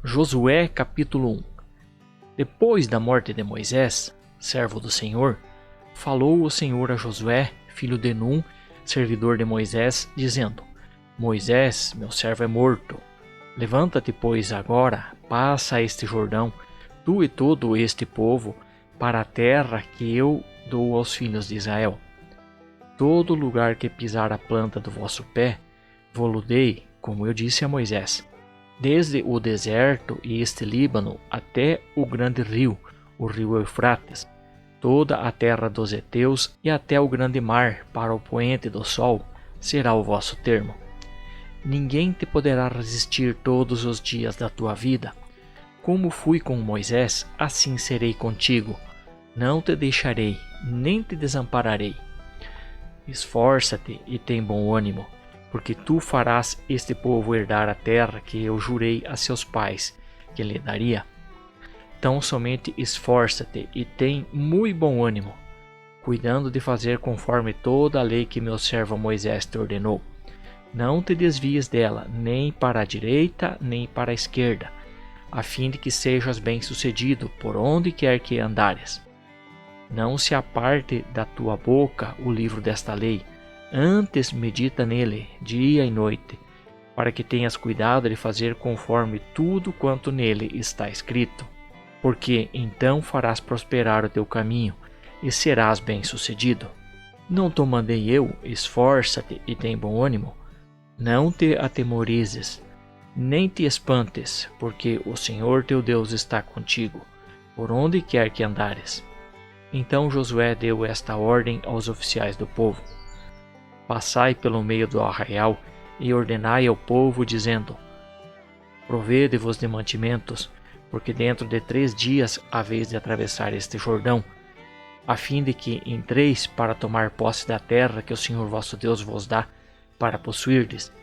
Josué capítulo 1. Depois da morte de Moisés, servo do Senhor, falou o Senhor a Josué, filho de Num, servidor de Moisés, dizendo: Moisés, meu servo é morto. Levanta-te, pois, agora, passa este Jordão, tu e todo este povo, para a terra que eu dou aos filhos de Israel. Todo lugar que pisar a planta do vosso pé, vô-lo dei, como eu disse a Moisés. Desde o deserto e este Líbano até o grande rio, o rio Eufrates, toda a terra dos heteus e até o grande mar, para o poente do sol, será o vosso termo. Ninguém te poderá resistir todos os dias da tua vida. Como fui com Moisés, assim serei contigo. Não te deixarei, nem te desampararei. Esforça-te e tem bom ânimo, porque tu farás este povo herdar a terra que eu jurei a seus pais que lhe daria. Tão somente esforça-te e tem muito bom ânimo, cuidando de fazer conforme toda a lei que meu servo Moisés te ordenou. Não te desvies dela, nem para a direita, nem para a esquerda, a fim de que sejas bem-sucedido por onde quer que andares. Não se aparte da tua boca o livro desta lei, antes medita nele dia e noite, para que tenhas cuidado de fazer conforme tudo quanto nele está escrito, porque então farás prosperar o teu caminho e serás bem-sucedido. Não te mandei eu, esforça-te e tem bom ânimo? Não te atemorizes, nem te espantes, porque o Senhor teu Deus está contigo, por onde quer que andares. Então Josué deu esta ordem aos oficiais do povo: Passai pelo meio do arraial e ordenai ao povo, dizendo: Provede-vos de mantimentos, porque dentro de 3 dias haveis de atravessar este Jordão, a fim de que entreis para tomar posse da terra que o Senhor vosso Deus vos dá para possuirdes.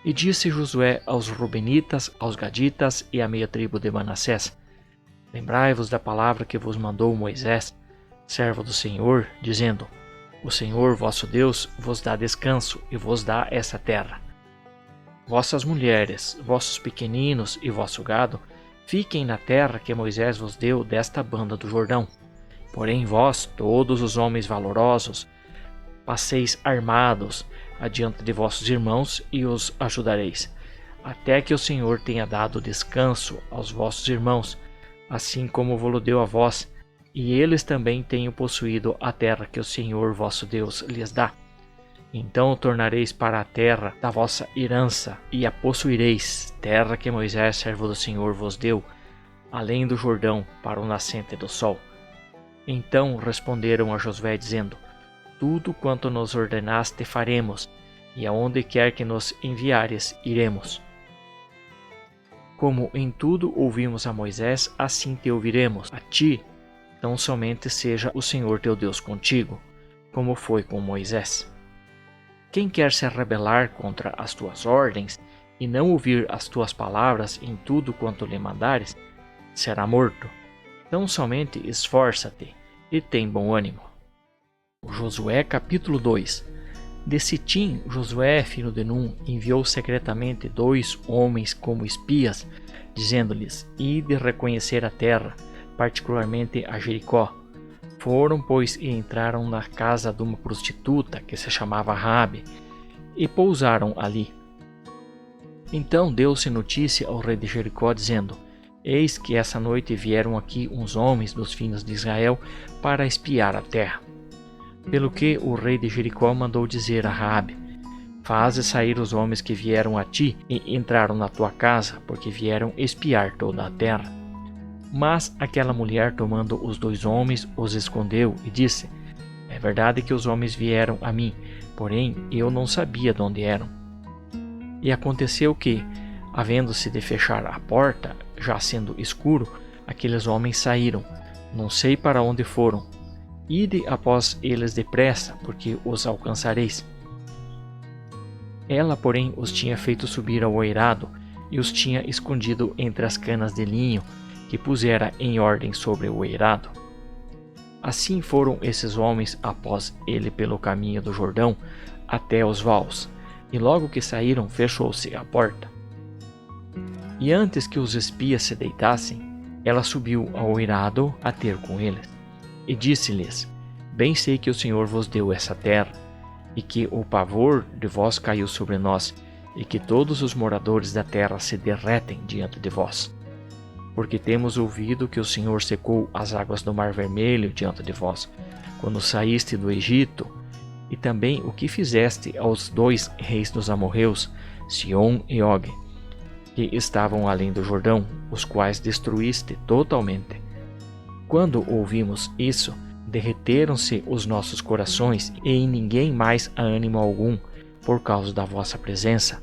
E disse Josué aos Rubenitas, aos Gaditas e à meia tribo de Manassés: Lembrai-vos da palavra que vos mandou Moisés, servo do Senhor, dizendo: O Senhor vosso Deus vos dá descanso e vos dá essa terra. Vossas mulheres, vossos pequeninos e vosso gado fiquem na terra que Moisés vos deu desta banda do Jordão. Porém vós, todos os homens valorosos, passeis armados adiante de vossos irmãos e os ajudareis, até que o Senhor tenha dado descanso aos vossos irmãos, assim como vos deu a vós, e eles também tenham possuído a terra que o Senhor vosso Deus lhes dá. Então tornareis para a terra da vossa herança, e a possuireis, terra que Moisés, servo do Senhor, vos deu, além do Jordão, para o nascente do sol. Então responderam a Josué, dizendo: Tudo quanto nos ordenaste faremos, e aonde quer que nos enviares, iremos. Como em tudo ouvimos a Moisés, assim te ouviremos, a ti. Tão somente seja o Senhor teu Deus contigo, como foi com Moisés. Quem quer se rebelar contra as tuas ordens e não ouvir as tuas palavras em tudo quanto lhe mandares, será morto. Tão somente esforça-te e tem bom ânimo. Josué capítulo 2. De Sitim, Josué, filho de Num, enviou secretamente 2 homens como espias, dizendo-lhes: Ide reconhecer a terra, particularmente a Jericó. Foram, pois, e entraram na casa de uma prostituta que se chamava Raabe, e pousaram ali. Então deu-se notícia ao rei de Jericó, dizendo: Eis que essa noite vieram aqui uns homens dos filhos de Israel para espiar a terra. Pelo que o rei de Jericó mandou dizer a Raabe: Faze sair os homens que vieram a ti e entraram na tua casa, porque vieram espiar toda a terra. Mas aquela mulher, tomando os 2 homens, os escondeu e disse: É verdade que os homens vieram a mim, porém eu não sabia de onde eram. E aconteceu que, havendo-se de fechar a porta, já sendo escuro, aqueles homens saíram, não sei para onde foram. Ide após eles depressa, porque os alcançareis. Ela, porém, os tinha feito subir ao eirado e os tinha escondido entre as canas de linho que pusera em ordem sobre o eirado. Assim foram esses homens após ele pelo caminho do Jordão até os vales, e logo que saíram fechou-se a porta. E antes que os espias se deitassem, ela subiu ao eirado a ter com eles. E disse-lhes: Bem sei que o Senhor vos deu essa terra, e que o pavor de vós caiu sobre nós, e que todos os moradores da terra se derretem diante de vós. Porque temos ouvido que o Senhor secou as águas do Mar Vermelho diante de vós, quando saíste do Egito, e também o que fizeste aos 2 reis dos amorreus, Sion e Og, que estavam além do Jordão, os quais destruíste totalmente. Quando ouvimos isso, derreteram-se os nossos corações, e em ninguém mais há ânimo algum, por causa da vossa presença.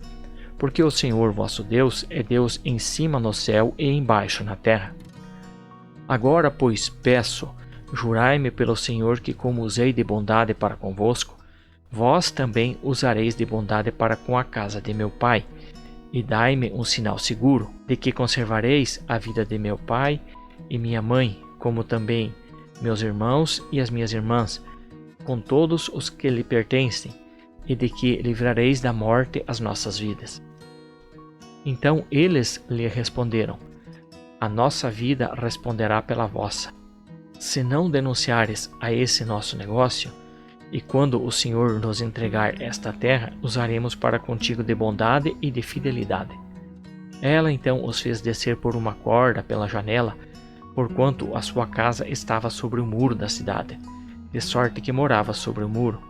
Porque o Senhor vosso Deus é Deus em cima no céu e embaixo na terra. Agora, pois, peço, jurai-me pelo Senhor que, como usei de bondade para convosco, vós também usareis de bondade para com a casa de meu pai, e dai-me um sinal seguro, de que conservareis a vida de meu pai e minha mãe, como também meus irmãos e as minhas irmãs, com todos os que lhe pertencem, e de que livrareis da morte as nossas vidas. Então eles lhe responderam: A nossa vida responderá pela vossa. Se não denunciares a esse nosso negócio, e quando o Senhor nos entregar esta terra, usaremos para contigo de bondade e de fidelidade. Ela então os fez descer por uma corda pela janela, porquanto a sua casa estava sobre o muro da cidade, de sorte que morava sobre o muro.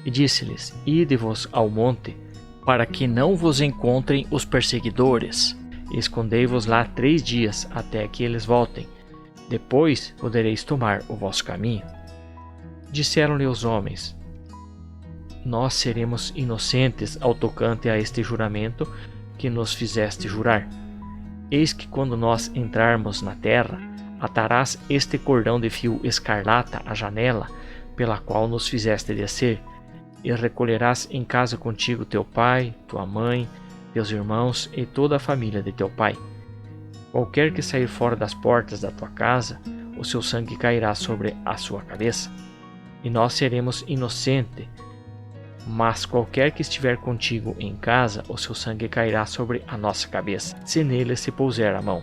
E disse-lhes: Ide-vos ao monte, para que não vos encontrem os perseguidores, e escondei-vos lá 3 dias, até que eles voltem. Depois podereis tomar o vosso caminho. Disseram-lhe os homens: Nós seremos inocentes ao tocante a este juramento que nos fizeste jurar. Eis que quando nós entrarmos na terra, atarás este cordão de fio escarlata à janela pela qual nos fizeste descer, e recolherás em casa contigo teu pai, tua mãe, teus irmãos e toda a família de teu pai. Qualquer que sair fora das portas da tua casa, o seu sangue cairá sobre a sua cabeça, e nós seremos inocentes. Mas qualquer que estiver contigo em casa, o seu sangue cairá sobre a nossa cabeça, se nele se puser a mão.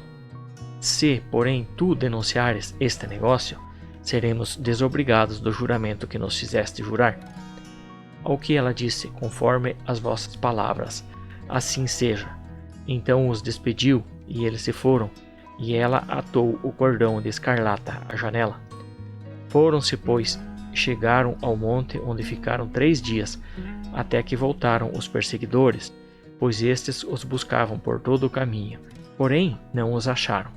Se, porém, tu denunciares este negócio, seremos desobrigados do juramento que nos fizeste jurar. Ao que ela disse: Conforme as vossas palavras, assim seja. Então os despediu, e eles se foram, e ela atou o cordão de escarlata à janela. Foram-se, pois, chegaram ao monte, onde ficaram 3 dias, até que voltaram os perseguidores, pois estes os buscavam por todo o caminho, porém não os acharam.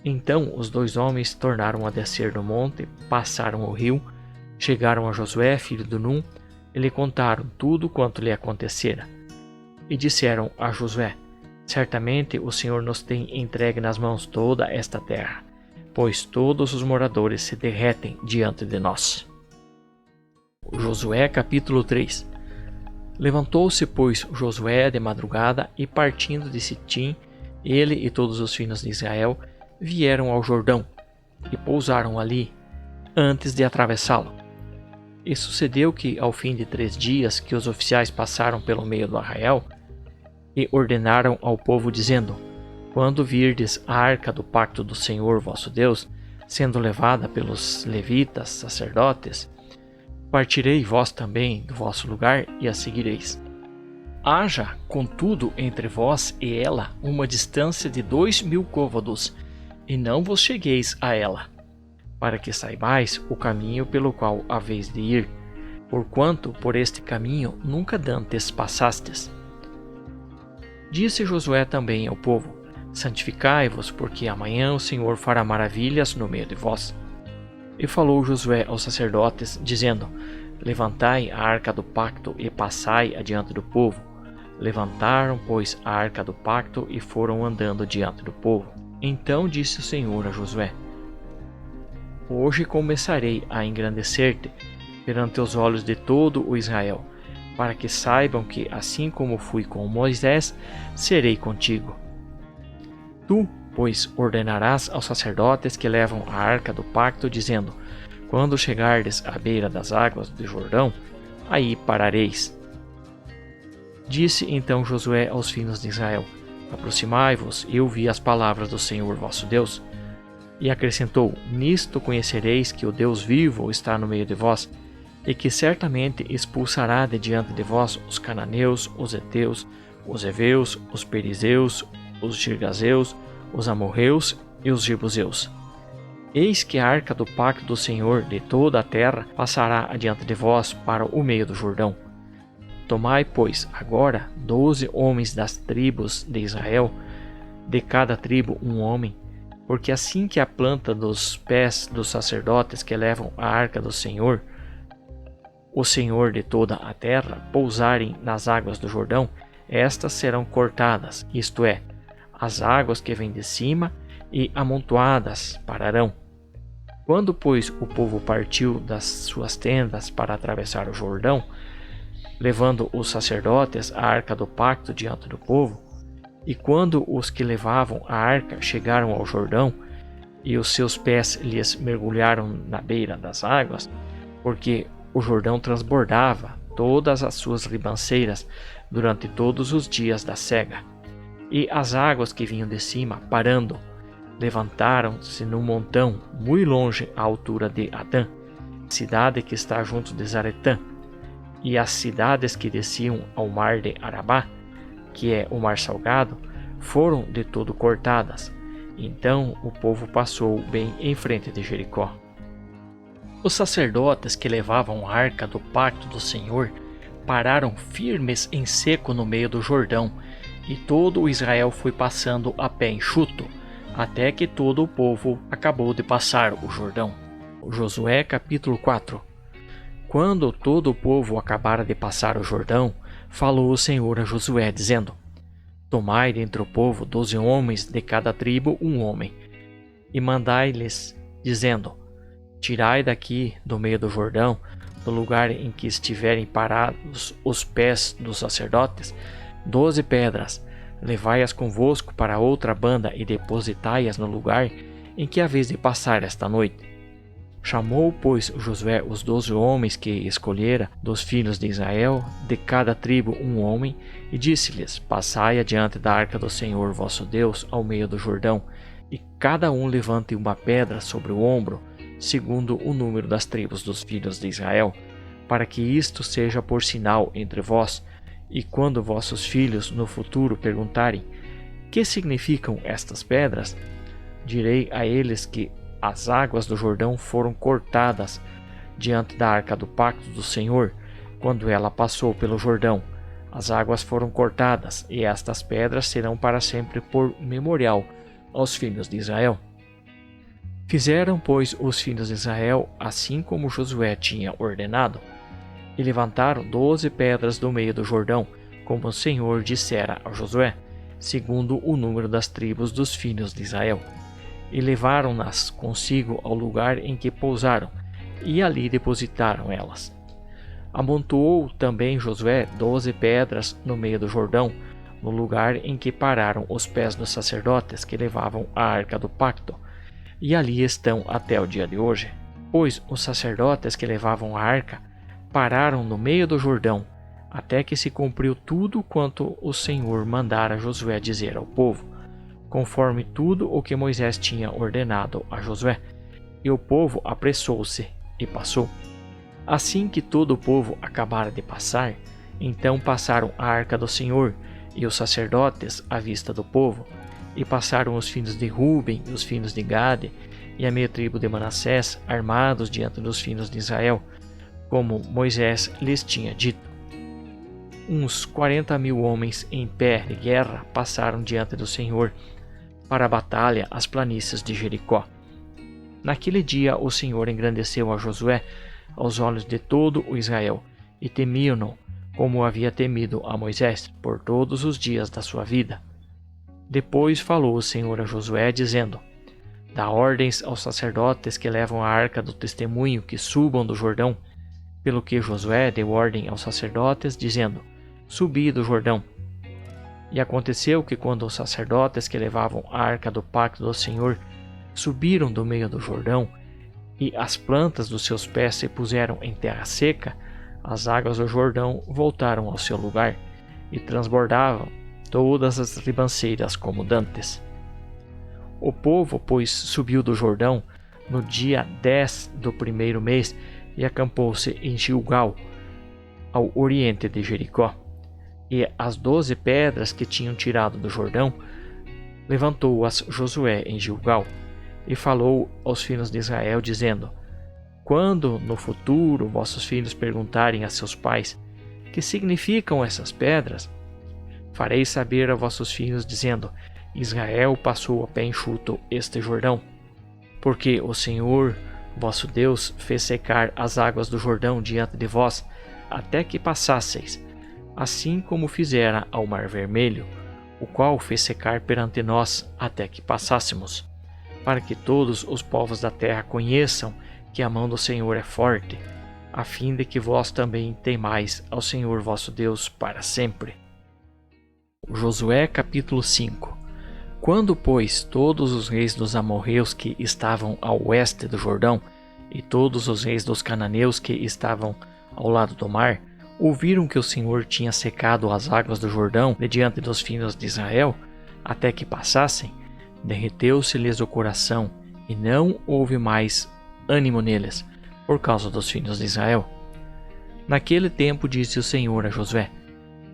Então os 2 homens tornaram a descer do monte, passaram o rio, chegaram a Josué, filho de Num, e lhe contaram tudo quanto lhe acontecera. E disseram a Josué: Certamente o Senhor nos tem entregue nas mãos toda esta terra, pois todos os moradores se derretem diante de nós. Josué capítulo 3. Levantou-se, pois, Josué de madrugada, e partindo de Sitim, ele e todos os filhos de Israel vieram ao Jordão, e pousaram ali, antes de atravessá-lo. E sucedeu que, ao fim de 3 dias que os oficiais passaram pelo meio do arraial, e ordenaram ao povo, dizendo: Quando virdes a arca do pacto do Senhor vosso Deus, sendo levada pelos levitas, sacerdotes, partirei vós também do vosso lugar e a seguireis. Haja, contudo, entre vós e ela uma distância de 2.000 côvados, e não vos chegueis a ela, para que saibais o caminho pelo qual haveis de ir, porquanto por este caminho nunca dantes passastes. Disse Josué também ao povo: Santificai-vos, porque amanhã o Senhor fará maravilhas no meio de vós. E falou Josué aos sacerdotes, dizendo: Levantai a arca do pacto e passai adiante do povo. Levantaram, pois, a arca do pacto e foram andando diante do povo. Então disse o Senhor a Josué: Hoje começarei a engrandecer-te perante os olhos de todo o Israel, para que saibam que, assim como fui com Moisés, serei contigo. Tu, pois, ordenarás aos sacerdotes que levam a arca do pacto, dizendo: Quando chegardes à beira das águas do Jordão, aí parareis. Disse então Josué aos filhos de Israel: Aproximai-vos e ouvi as palavras do Senhor vosso Deus. E acrescentou: Nisto conhecereis que o Deus vivo está no meio de vós, e que certamente expulsará de diante de vós os cananeus, os heteus, os heveus, os perizeus, os girgazeus, os amorreus e os jebuseus. Eis que a arca do pacto do Senhor de toda a terra passará adiante de vós para o meio do Jordão. Tomai, pois, agora 12 homens das tribos de Israel, de cada tribo um homem, porque assim que a planta dos pés dos sacerdotes que levam a arca do Senhor, o Senhor de toda a terra, pousarem nas águas do Jordão, estas serão cortadas, isto é, as águas que vêm de cima, e amontoadas pararão. Quando, pois, o povo partiu das suas tendas para atravessar o Jordão, levando os sacerdotes a arca do pacto diante do povo, e quando os que levavam a arca chegaram ao Jordão, e os seus pés lhes mergulharam na beira das águas, porque o Jordão transbordava todas as suas ribanceiras durante todos os dias da cega, e as águas que vinham de cima, parando, levantaram-se num montão muito longe à altura de Adã, cidade que está junto de Zaretã, e as cidades que desciam ao mar de Arabá, que é o mar salgado, foram de todo cortadas. Então o povo passou bem em frente de Jericó. Os sacerdotes que levavam a arca do pacto do Senhor pararam firmes em seco no meio do Jordão, e todo o Israel foi passando a pé enxuto, até que todo o povo acabou de passar o Jordão. Josué capítulo 4. Quando todo o povo acabara de passar o Jordão, falou o Senhor a Josué, dizendo: Tomai dentre o povo 12 homens, de cada tribo um homem, e mandai-lhes, dizendo: Tirai daqui do meio do Jordão, do lugar em que estiverem parados os pés dos sacerdotes, 12 pedras, levai-as convosco para outra banda e depositai-as no lugar em que haveis de passar esta noite. Chamou, pois, Josué os 12 homens que escolhera dos filhos de Israel, de cada tribo um homem, e disse-lhes: Passai adiante da arca do Senhor vosso Deus ao meio do Jordão, e cada um levante uma pedra sobre o ombro, segundo o número das tribos dos filhos de Israel, para que isto seja por sinal entre vós. E quando vossos filhos no futuro perguntarem: Que significam estas pedras? Direi a eles que as águas do Jordão foram cortadas diante da arca do pacto do Senhor, quando ela passou pelo Jordão. As águas foram cortadas, e estas pedras serão para sempre por memorial aos filhos de Israel. Fizeram, pois, os filhos de Israel assim como Josué tinha ordenado, e levantaram 12 pedras do meio do Jordão, como o Senhor dissera a Josué, segundo o número das tribos dos filhos de Israel. E levaram-nas consigo ao lugar em que pousaram, e ali depositaram elas. Amontoou também Josué 12 pedras no meio do Jordão, no lugar em que pararam os pés dos sacerdotes que levavam a arca do pacto, e ali estão até o dia de hoje. Pois os sacerdotes que levavam a arca pararam no meio do Jordão, até que se cumpriu tudo quanto o Senhor mandara Josué dizer ao povo, conforme tudo o que Moisés tinha ordenado a Josué. E o povo apressou-se e passou. Assim que todo o povo acabara de passar, então passaram a arca do Senhor e os sacerdotes à vista do povo, e passaram os filhos de Ruben e os filhos de Gade e a meia tribo de Manassés, armados diante dos filhos de Israel, como Moisés lhes tinha dito. Uns 40.000 homens em pé de guerra passaram diante do Senhor para a batalha às planícies de Jericó. Naquele dia o Senhor engrandeceu a Josué aos olhos de todo o Israel, e temiam-no como havia temido a Moisés por todos os dias da sua vida. Depois falou o Senhor a Josué, dizendo: Dá ordens aos sacerdotes que levam a arca do testemunho que subam do Jordão. Pelo que Josué deu ordem aos sacerdotes, dizendo: Subi do Jordão. E aconteceu que quando os sacerdotes que levavam a arca do pacto do Senhor subiram do meio do Jordão, e as plantas dos seus pés se puseram em terra seca, as águas do Jordão voltaram ao seu lugar, e transbordavam todas as ribanceiras como dantes. O povo, pois, subiu do Jordão no dia 10 do primeiro mês e acampou-se em Gilgal, ao oriente de Jericó. E as 12 pedras que tinham tirado do Jordão, levantou-as Josué em Gilgal, e falou aos filhos de Israel, dizendo: Quando no futuro vossos filhos perguntarem a seus pais: Que significam essas pedras? Farei saber a vossos filhos, dizendo: Israel passou a pé enxuto este Jordão, porque o Senhor, vosso Deus, fez secar as águas do Jordão diante de vós, até que passasseis, assim como fizera ao Mar Vermelho, o qual fez secar perante nós, até que passássemos, para que todos os povos da terra conheçam que a mão do Senhor é forte, a fim de que vós também temais ao Senhor vosso Deus para sempre. Josué capítulo 5. Quando, pois, todos os reis dos amorreus que estavam ao oeste do Jordão, e todos os reis dos cananeus que estavam ao lado do mar, ouviram que o Senhor tinha secado as águas do Jordão de diante dos filhos de Israel, até que passassem, derreteu-se-lhes o coração, e não houve mais ânimo neles, por causa dos filhos de Israel. Naquele tempo disse o Senhor a Josué: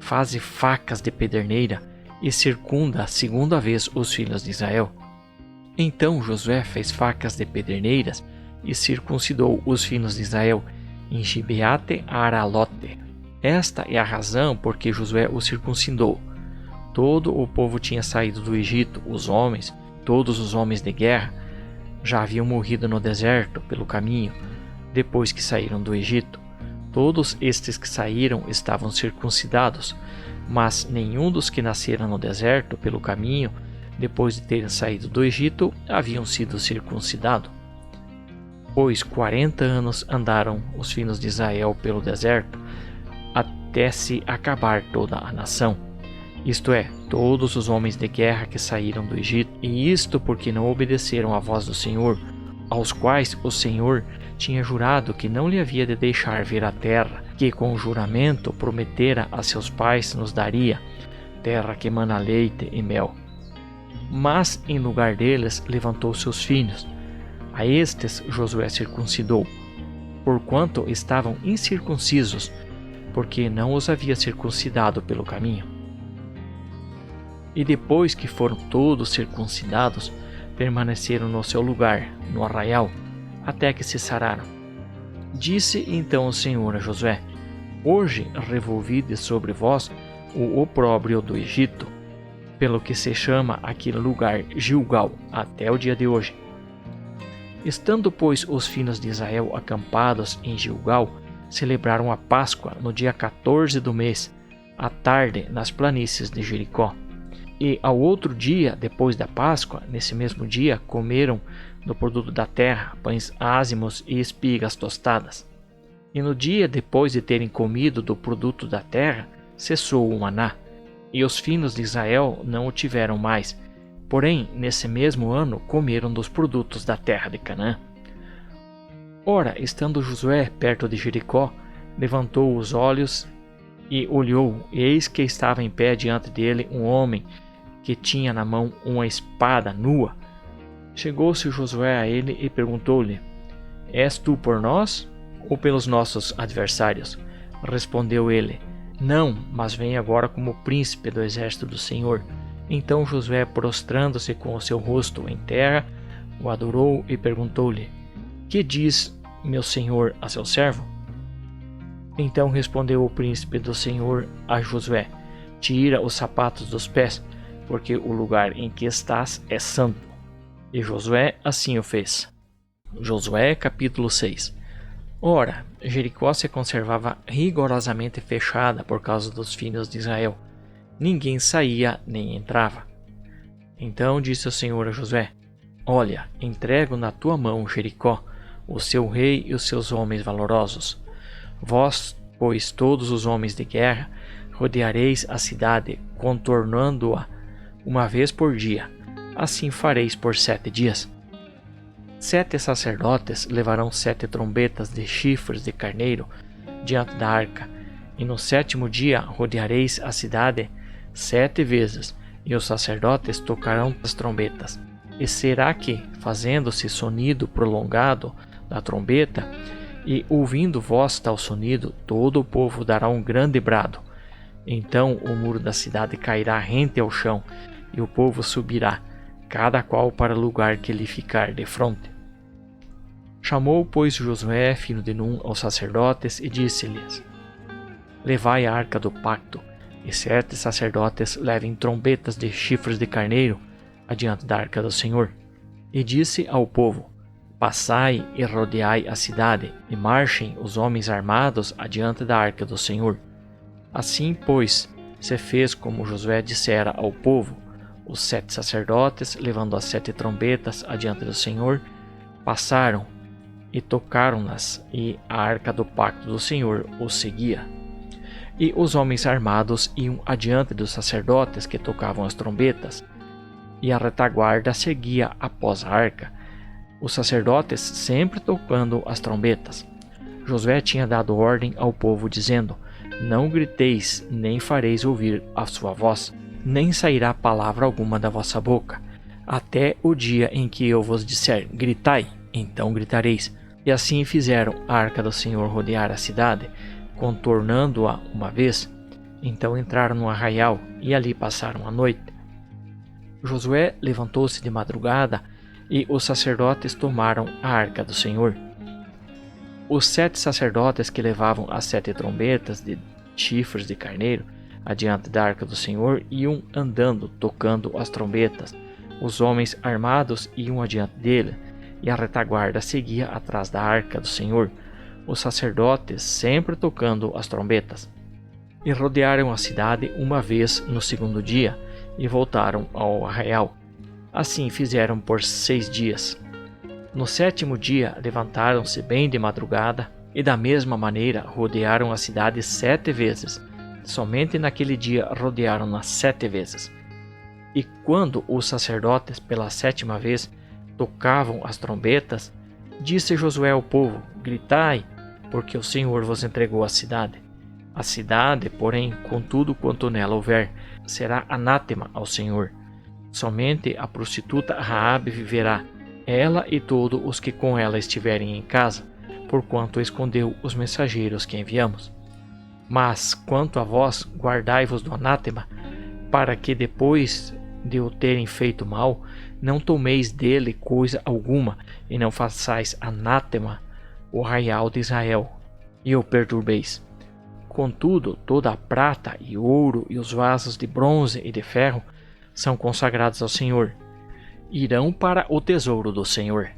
Faze facas de pederneira, e circunda a segunda vez os filhos de Israel. Então Josué fez facas de pederneiras, e circuncidou os filhos de Israel em Gibeate Aralote. Esta é a razão por que Josué os circuncidou. Todo o povo tinha saído do Egito, os homens, todos os homens de guerra, já haviam morrido no deserto pelo caminho, depois que saíram do Egito. Todos estes que saíram estavam circuncidados, mas nenhum dos que nasceram no deserto pelo caminho, depois de terem saído do Egito, haviam sido circuncidados. Pois 40 anos andaram os filhos de Israel pelo deserto, até se acabar toda a nação, isto é, todos os homens de guerra que saíram do Egito, e isto porque não obedeceram à voz do Senhor, aos quais o Senhor tinha jurado que não lhe havia de deixar ver a terra, que com juramento prometera a seus pais nos daria, terra que mana leite e mel. Mas em lugar deles levantou seus filhos. A estes Josué circuncidou, porquanto estavam incircuncisos, porque não os havia circuncidado pelo caminho. E depois que foram todos circuncidados, permaneceram no seu lugar, no arraial, até que se sararam. Disse então o Senhor a Josué: Hoje revolvi sobre vós o opróbrio do Egito, pelo que se chama aquele lugar Gilgal até o dia de hoje. Estando, pois, os filhos de Israel acampados em Gilgal, celebraram a Páscoa no dia 14 do mês, à tarde, nas planícies de Jericó. E ao outro dia, depois da Páscoa, nesse mesmo dia, comeram do produto da terra, pães ázimos e espigas tostadas. E no dia depois de terem comido do produto da terra, cessou o maná, e os filhos de Israel não o tiveram mais. Porém, nesse mesmo ano, comeram dos produtos da terra de Canaã. Ora, estando Josué perto de Jericó, levantou os olhos e olhou, e eis que estava em pé diante dele um homem que tinha na mão uma espada nua. Chegou-se Josué a ele e perguntou-lhe: És tu por nós ou pelos nossos adversários? Respondeu ele: Não, mas vem agora como príncipe do exército do Senhor. Então Josué, prostrando-se com o seu rosto em terra, o adorou e perguntou-lhe: Que diz meu senhor a seu servo? Então respondeu o príncipe do Senhor a Josué: Tira os sapatos dos pés, porque o lugar em que estás é santo. E Josué assim o fez. Josué capítulo 6. Ora, Jericó se conservava rigorosamente fechada por causa dos filhos de Israel. Ninguém saía nem entrava. Então disse o Senhor a Josué: Olha, entrego na tua mão Jericó, o seu rei e os seus homens valorosos. Vós, pois, todos os homens de guerra, rodeareis a cidade, contornando-a uma vez por dia. Assim fareis por 7 dias. 7 sacerdotes levarão 7 trombetas de chifres de carneiro diante da arca, e no 7º dia rodeareis a cidade 7 vezes, e os sacerdotes tocarão as trombetas. E será que, fazendo-se sonido prolongado da trombeta, e ouvindo voz tal sonido, todo o povo dará um grande brado. Então o muro da cidade cairá rente ao chão, e o povo subirá, cada qual para o lugar que lhe ficar defronte. Chamou, pois, Josué, filho de Num, aos sacerdotes, e disse-lhes: Levai a arca do pacto, e 7 sacerdotes levem trombetas de chifres de carneiro adiante da arca do Senhor. E disse ao povo: Passai e rodeai a cidade, e marchem os homens armados adiante da arca do Senhor. Assim, pois, se fez como Josué dissera ao povo. Os 7 sacerdotes, levando as 7 trombetas adiante do Senhor, passaram e tocaram-nas, e a arca do pacto do Senhor os seguia. E os homens armados iam adiante dos sacerdotes que tocavam as trombetas, e a retaguarda seguia após a arca, os sacerdotes sempre tocando as trombetas. Josué tinha dado ordem ao povo, dizendo: Não griteis, nem fareis ouvir a sua voz, nem sairá palavra alguma da vossa boca, até o dia em que eu vos disser: Gritai, então gritareis. E assim fizeram a arca do Senhor rodear a cidade, contornando-a uma vez. Então entraram no arraial e ali passaram a noite. Josué levantou-se de madrugada e os sacerdotes tomaram a arca do Senhor. Os 7 sacerdotes que levavam as 7 trombetas de chifres de carneiro adiante da arca do Senhor iam andando, tocando as trombetas. Os homens armados iam adiante dele, e a retaguarda seguia atrás da arca do Senhor, os sacerdotes sempre tocando as trombetas. E rodearam a cidade uma vez no 2º dia, e voltaram ao arraial. Assim fizeram por 6 dias. No 7º dia levantaram-se bem de madrugada, e da mesma maneira rodearam a cidade 7 vezes. Somente naquele dia rodearam-na 7 vezes. E quando os sacerdotes pela 7ª vez tocavam as trombetas, disse Josué ao povo: Gritai, porque o Senhor vos entregou a cidade. A cidade, porém, com tudo quanto nela houver, será anátema ao Senhor. Somente a prostituta Raabe viverá, ela e todos os que com ela estiverem em casa, porquanto escondeu os mensageiros que enviamos. Mas, quanto a vós, guardai-vos do anátema, para que depois de o terem feito mal, não tomeis dele coisa alguma, e não façais anátema o arraial de Israel, e o perturbeis. Contudo, toda a prata e ouro e os vasos de bronze e de ferro são consagrados ao Senhor. Irão para o tesouro do Senhor.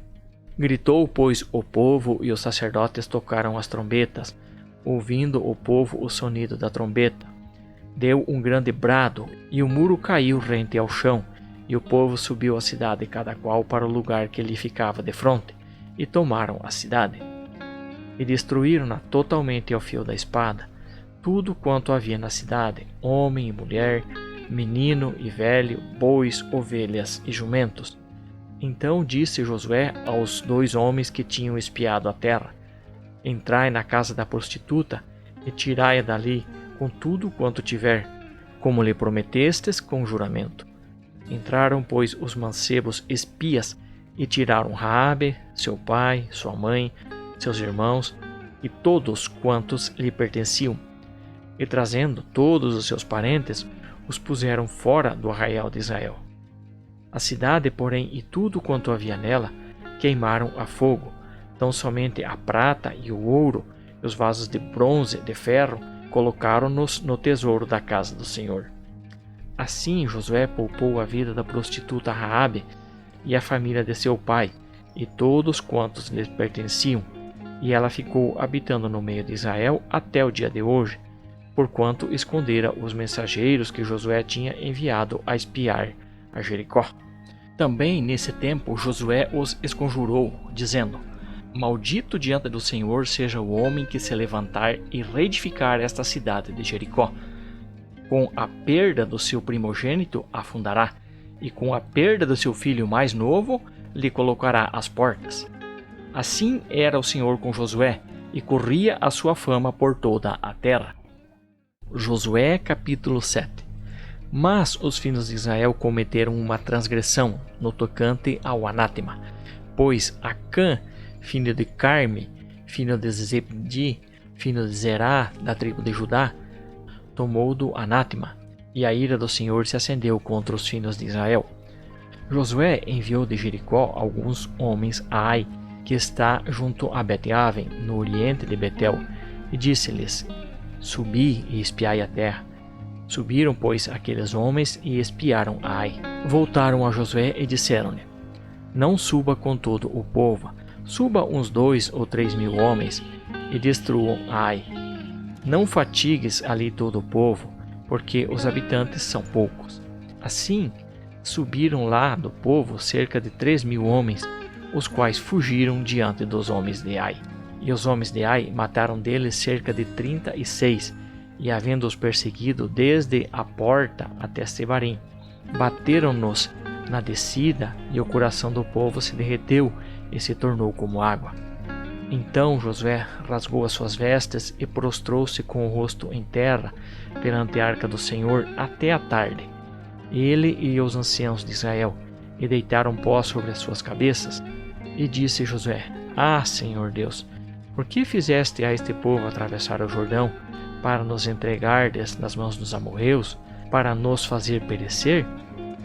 Gritou, pois, o povo, e os sacerdotes tocaram as trombetas, ouvindo o povo o sonido da trombeta. Deu um grande brado, e o muro caiu rente ao chão, e o povo subiu a cidade, cada qual para o lugar que lhe ficava defronte, e tomaram a cidade. E destruíram-na totalmente ao fio da espada, tudo quanto havia na cidade, homem e mulher, menino e velho, bois, ovelhas e jumentos. Então disse Josué aos 2 homens que tinham espiado a terra: Entrai na casa da prostituta e tirai-a dali com tudo quanto tiver, como lhe prometestes com juramento. Entraram, pois, os mancebos espias e tiraram Raabe, seu pai, sua mãe, seus irmãos e todos quantos lhe pertenciam. E trazendo todos os seus parentes, os puseram fora do arraial de Israel. A cidade, porém, e tudo quanto havia nela, queimaram a fogo. Tão somente a prata e o ouro, e os vasos de bronze e de ferro, colocaram-nos no tesouro da casa do Senhor. Assim Josué poupou a vida da prostituta Raabe e a família de seu pai, e todos quantos lhes pertenciam, e ela ficou habitando no meio de Israel até o dia de hoje, porquanto escondera os mensageiros que Josué tinha enviado a espiar a Jericó. Também nesse tempo Josué os esconjurou, dizendo: Maldito diante do Senhor seja o homem que se levantar e reedificar esta cidade de Jericó. Com a perda do seu primogênito a fundará, e com a perda do seu filho mais novo lhe colocará as portas. Assim era o Senhor com Josué, e corria a sua fama por toda a terra. Josué capítulo 7. Mas os filhos de Israel cometeram uma transgressão no tocante ao anátema, pois Acã, filho de Carme, filho de Zebdi, filho de Zerá, da tribo de Judá, tomou do anátema, e a ira do Senhor se acendeu contra os filhos de Israel. Josué enviou de Jericó alguns homens a Ai, que está junto a Bet-Aven, no oriente de Betel, e disse-lhes: Subi e espiai a terra. Subiram, pois, aqueles homens e espiaram Ai. Voltaram a Josué e disseram-lhe: Não suba com todo o povo, suba uns 2 ou 3 mil homens e destruam Ai. Não fatigues ali todo o povo, porque os habitantes são poucos. Assim, subiram lá do povo cerca de 3 mil homens, os quais fugiram diante dos homens de Ai. E os homens de Ai mataram deles cerca de 36, e havendo-os perseguido desde a porta até Sebarim, bateram-nos na descida, e o coração do povo se derreteu e se tornou como água. Então Josué rasgou as suas vestes e prostrou-se com o rosto em terra perante a arca do Senhor até a tarde, ele e os anciãos de Israel, e deitaram pó sobre as suas cabeças. E disse Josué: Ah, Senhor Deus, por que fizeste a este povo atravessar o Jordão, para nos entregardes nas mãos dos amorreus, para nos fazer perecer?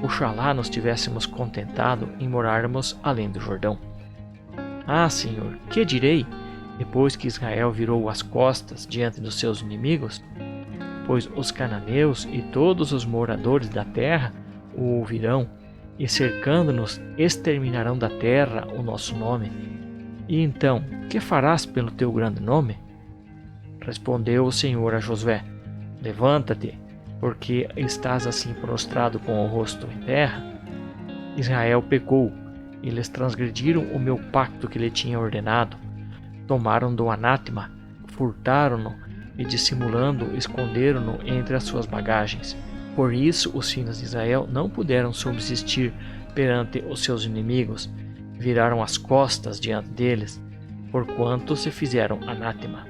Oxalá nos tivéssemos contentado em morarmos além do Jordão. Ah, Senhor, que direi, depois que Israel virou as costas diante dos seus inimigos? Pois os cananeus e todos os moradores da terra o ouvirão, e cercando-nos exterminarão da terra o nosso nome. E então, que farás pelo teu grande nome? Respondeu o Senhor a Josué: Levanta-te, porque estás assim prostrado com o rosto em terra. Israel pecou, eles transgrediram o meu pacto que lhe tinha ordenado. Tomaram do anátema, furtaram-no e, dissimulando, esconderam-no entre as suas bagagens. Por isso os filhos de Israel não puderam subsistir perante os seus inimigos, viraram as costas diante deles, porquanto se fizeram anátema.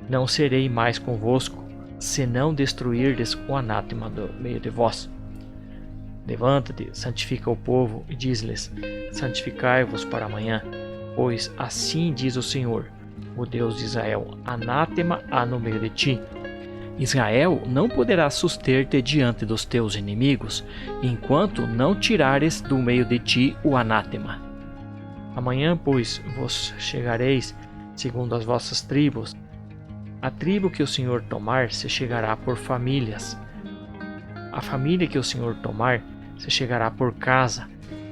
Não serei mais convosco, se não destruirdes o anátema do meio de vós. Levanta-te, santifica o povo, e diz-lhes: Santificai-vos para amanhã, pois assim diz o Senhor, o Deus de Israel: Anátema há no meio de ti. Israel não poderá suster-te diante dos teus inimigos, enquanto não tirares do meio de ti o anátema. Amanhã, pois, vos chegareis, segundo as vossas tribos. A tribo que o Senhor tomar se chegará por famílias. A família que o Senhor tomar se chegará por casa,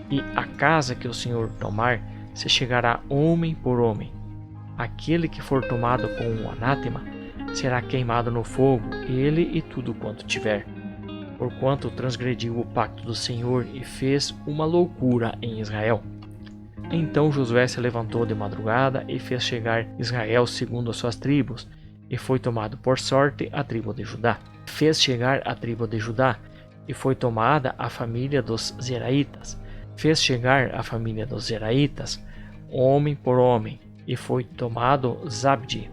e a casa que o Senhor tomar se chegará homem por homem. Aquele que for tomado com o anátema será queimado no fogo, ele e tudo quanto tiver, porquanto transgrediu o pacto do Senhor e fez uma loucura em Israel. Então Josué se levantou de madrugada e fez chegar Israel segundo as suas tribos, e foi tomado por sorte a tribo de Judá. Fez chegar a tribo de Judá, e foi tomada a família dos Zeraitas. Fez chegar a família dos Zeraitas, homem por homem, e foi tomado Zabdi.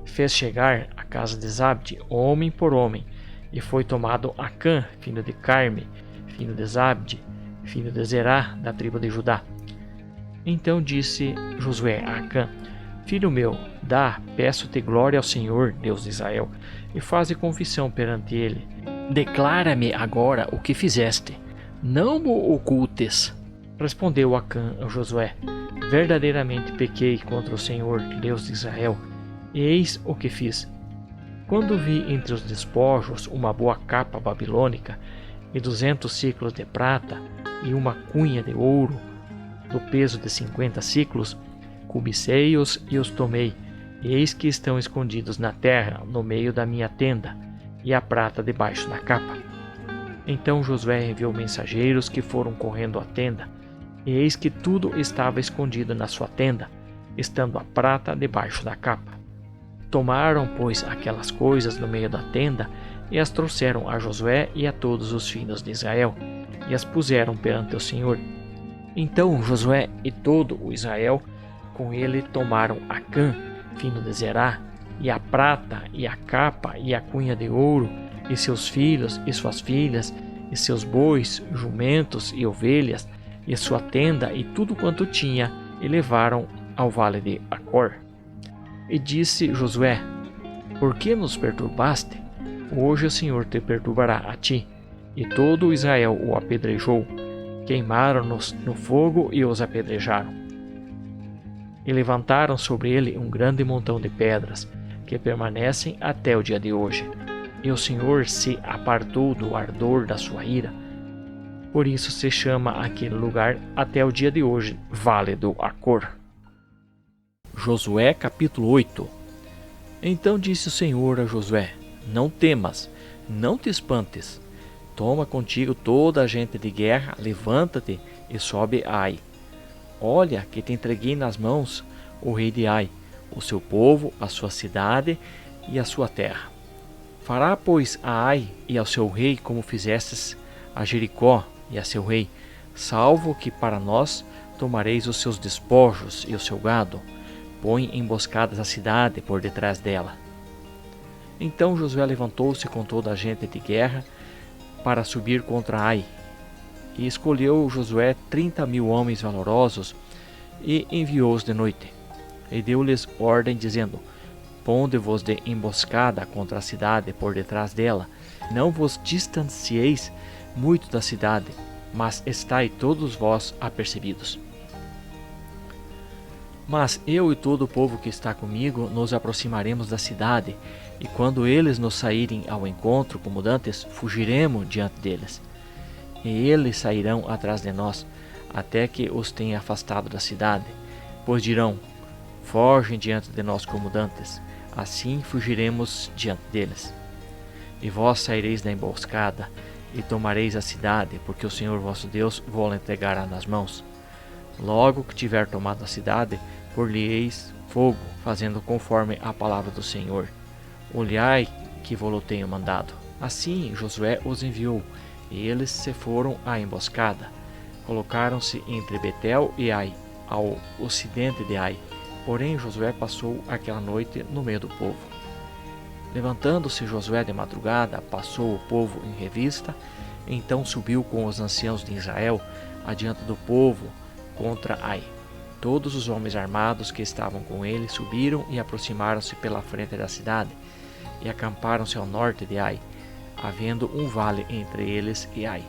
Fez chegar a casa de Zabdi, homem por homem, e foi tomado Acã, filho de Carme, filho de Zabdi, filho de Zerá, da tribo de Judá. Então disse Josué a Acã: Filho meu, peço-te glória ao Senhor, Deus de Israel, e faze confissão perante ele. Declara-me agora o que fizeste, não o ocultes. Respondeu Acã a Josué: Verdadeiramente pequei contra o Senhor, Deus de Israel, e eis o que fiz. Quando vi entre os despojos uma boa capa babilônica, e 200 ciclos de prata, e uma cunha de ouro, do peso de 50 ciclos, cobicei-os e os tomei, e eis que estão escondidos na terra, no meio da minha tenda, e a prata debaixo da capa. Então Josué enviou mensageiros que foram correndo à tenda, e eis que tudo estava escondido na sua tenda, estando a prata debaixo da capa. Tomaram, pois, aquelas coisas no meio da tenda, e as trouxeram a Josué e a todos os filhos de Israel, e as puseram perante o Senhor. Então Josué e todo o Israel com ele tomaram Acã, filho de Zerá, e a prata, e a capa, e a cunha de ouro, e seus filhos e suas filhas, e seus bois, jumentos e ovelhas, e sua tenda e tudo quanto tinha, e levaram ao vale de Acor. E disse Josué: Por que nos perturbaste? Hoje o Senhor te perturbará a ti. E todo Israel o apedrejou, queimaram-nos no fogo e os apedrejaram. E levantaram sobre ele um grande montão de pedras, que permanecem até o dia de hoje. E o Senhor se apartou do ardor da sua ira. Por isso se chama aquele lugar até o dia de hoje Vale do Acor. Josué capítulo 8. Então disse o Senhor a Josué: Não temas, não te espantes. Toma contigo toda a gente de guerra, levanta-te e sobe a Ai. Olha que te entreguei nas mãos o rei de Ai, o seu povo, a sua cidade e a sua terra. Fará, pois, a Ai e ao seu rei como fizestes a Jericó e a seu rei, salvo que para nós tomareis os seus despojos e o seu gado. Põe emboscadas a cidade por detrás dela. Então Josué levantou-se com toda a gente de guerra para subir contra Ai. E escolheu Josué 30.000 homens valorosos e enviou-os de noite. E deu-lhes ordem, dizendo: Ponde-vos de emboscada contra a cidade por detrás dela. Não vos distancieis muito da cidade, mas estai todos vós apercebidos. Mas eu e todo o povo que está comigo nos aproximaremos da cidade, e quando eles nos saírem ao encontro como dantes, fugiremos diante deles. E eles sairão atrás de nós, até que os tenha afastado da cidade. Pois dirão: Fogem diante de nós como dantes, assim fugiremos diante deles. E vós saireis da emboscada, e tomareis a cidade, porque o Senhor vosso Deus vos entregará nas mãos. Logo que tiver tomado a cidade, por-lhe-eis fogo, fazendo conforme a palavra do Senhor. Olhai que vos tenho mandado. Assim Josué os enviou, e eles se foram à emboscada. Colocaram-se entre Betel e Ai, ao ocidente de Ai. Porém Josué passou aquela noite no meio do povo. Levantando-se Josué de madrugada, passou o povo em revista, então subiu com os anciãos de Israel adiante do povo contra Ai. Todos os homens armados que estavam com ele subiram e aproximaram-se pela frente da cidade, e acamparam-se ao norte de Ai, havendo um vale entre eles e Ai.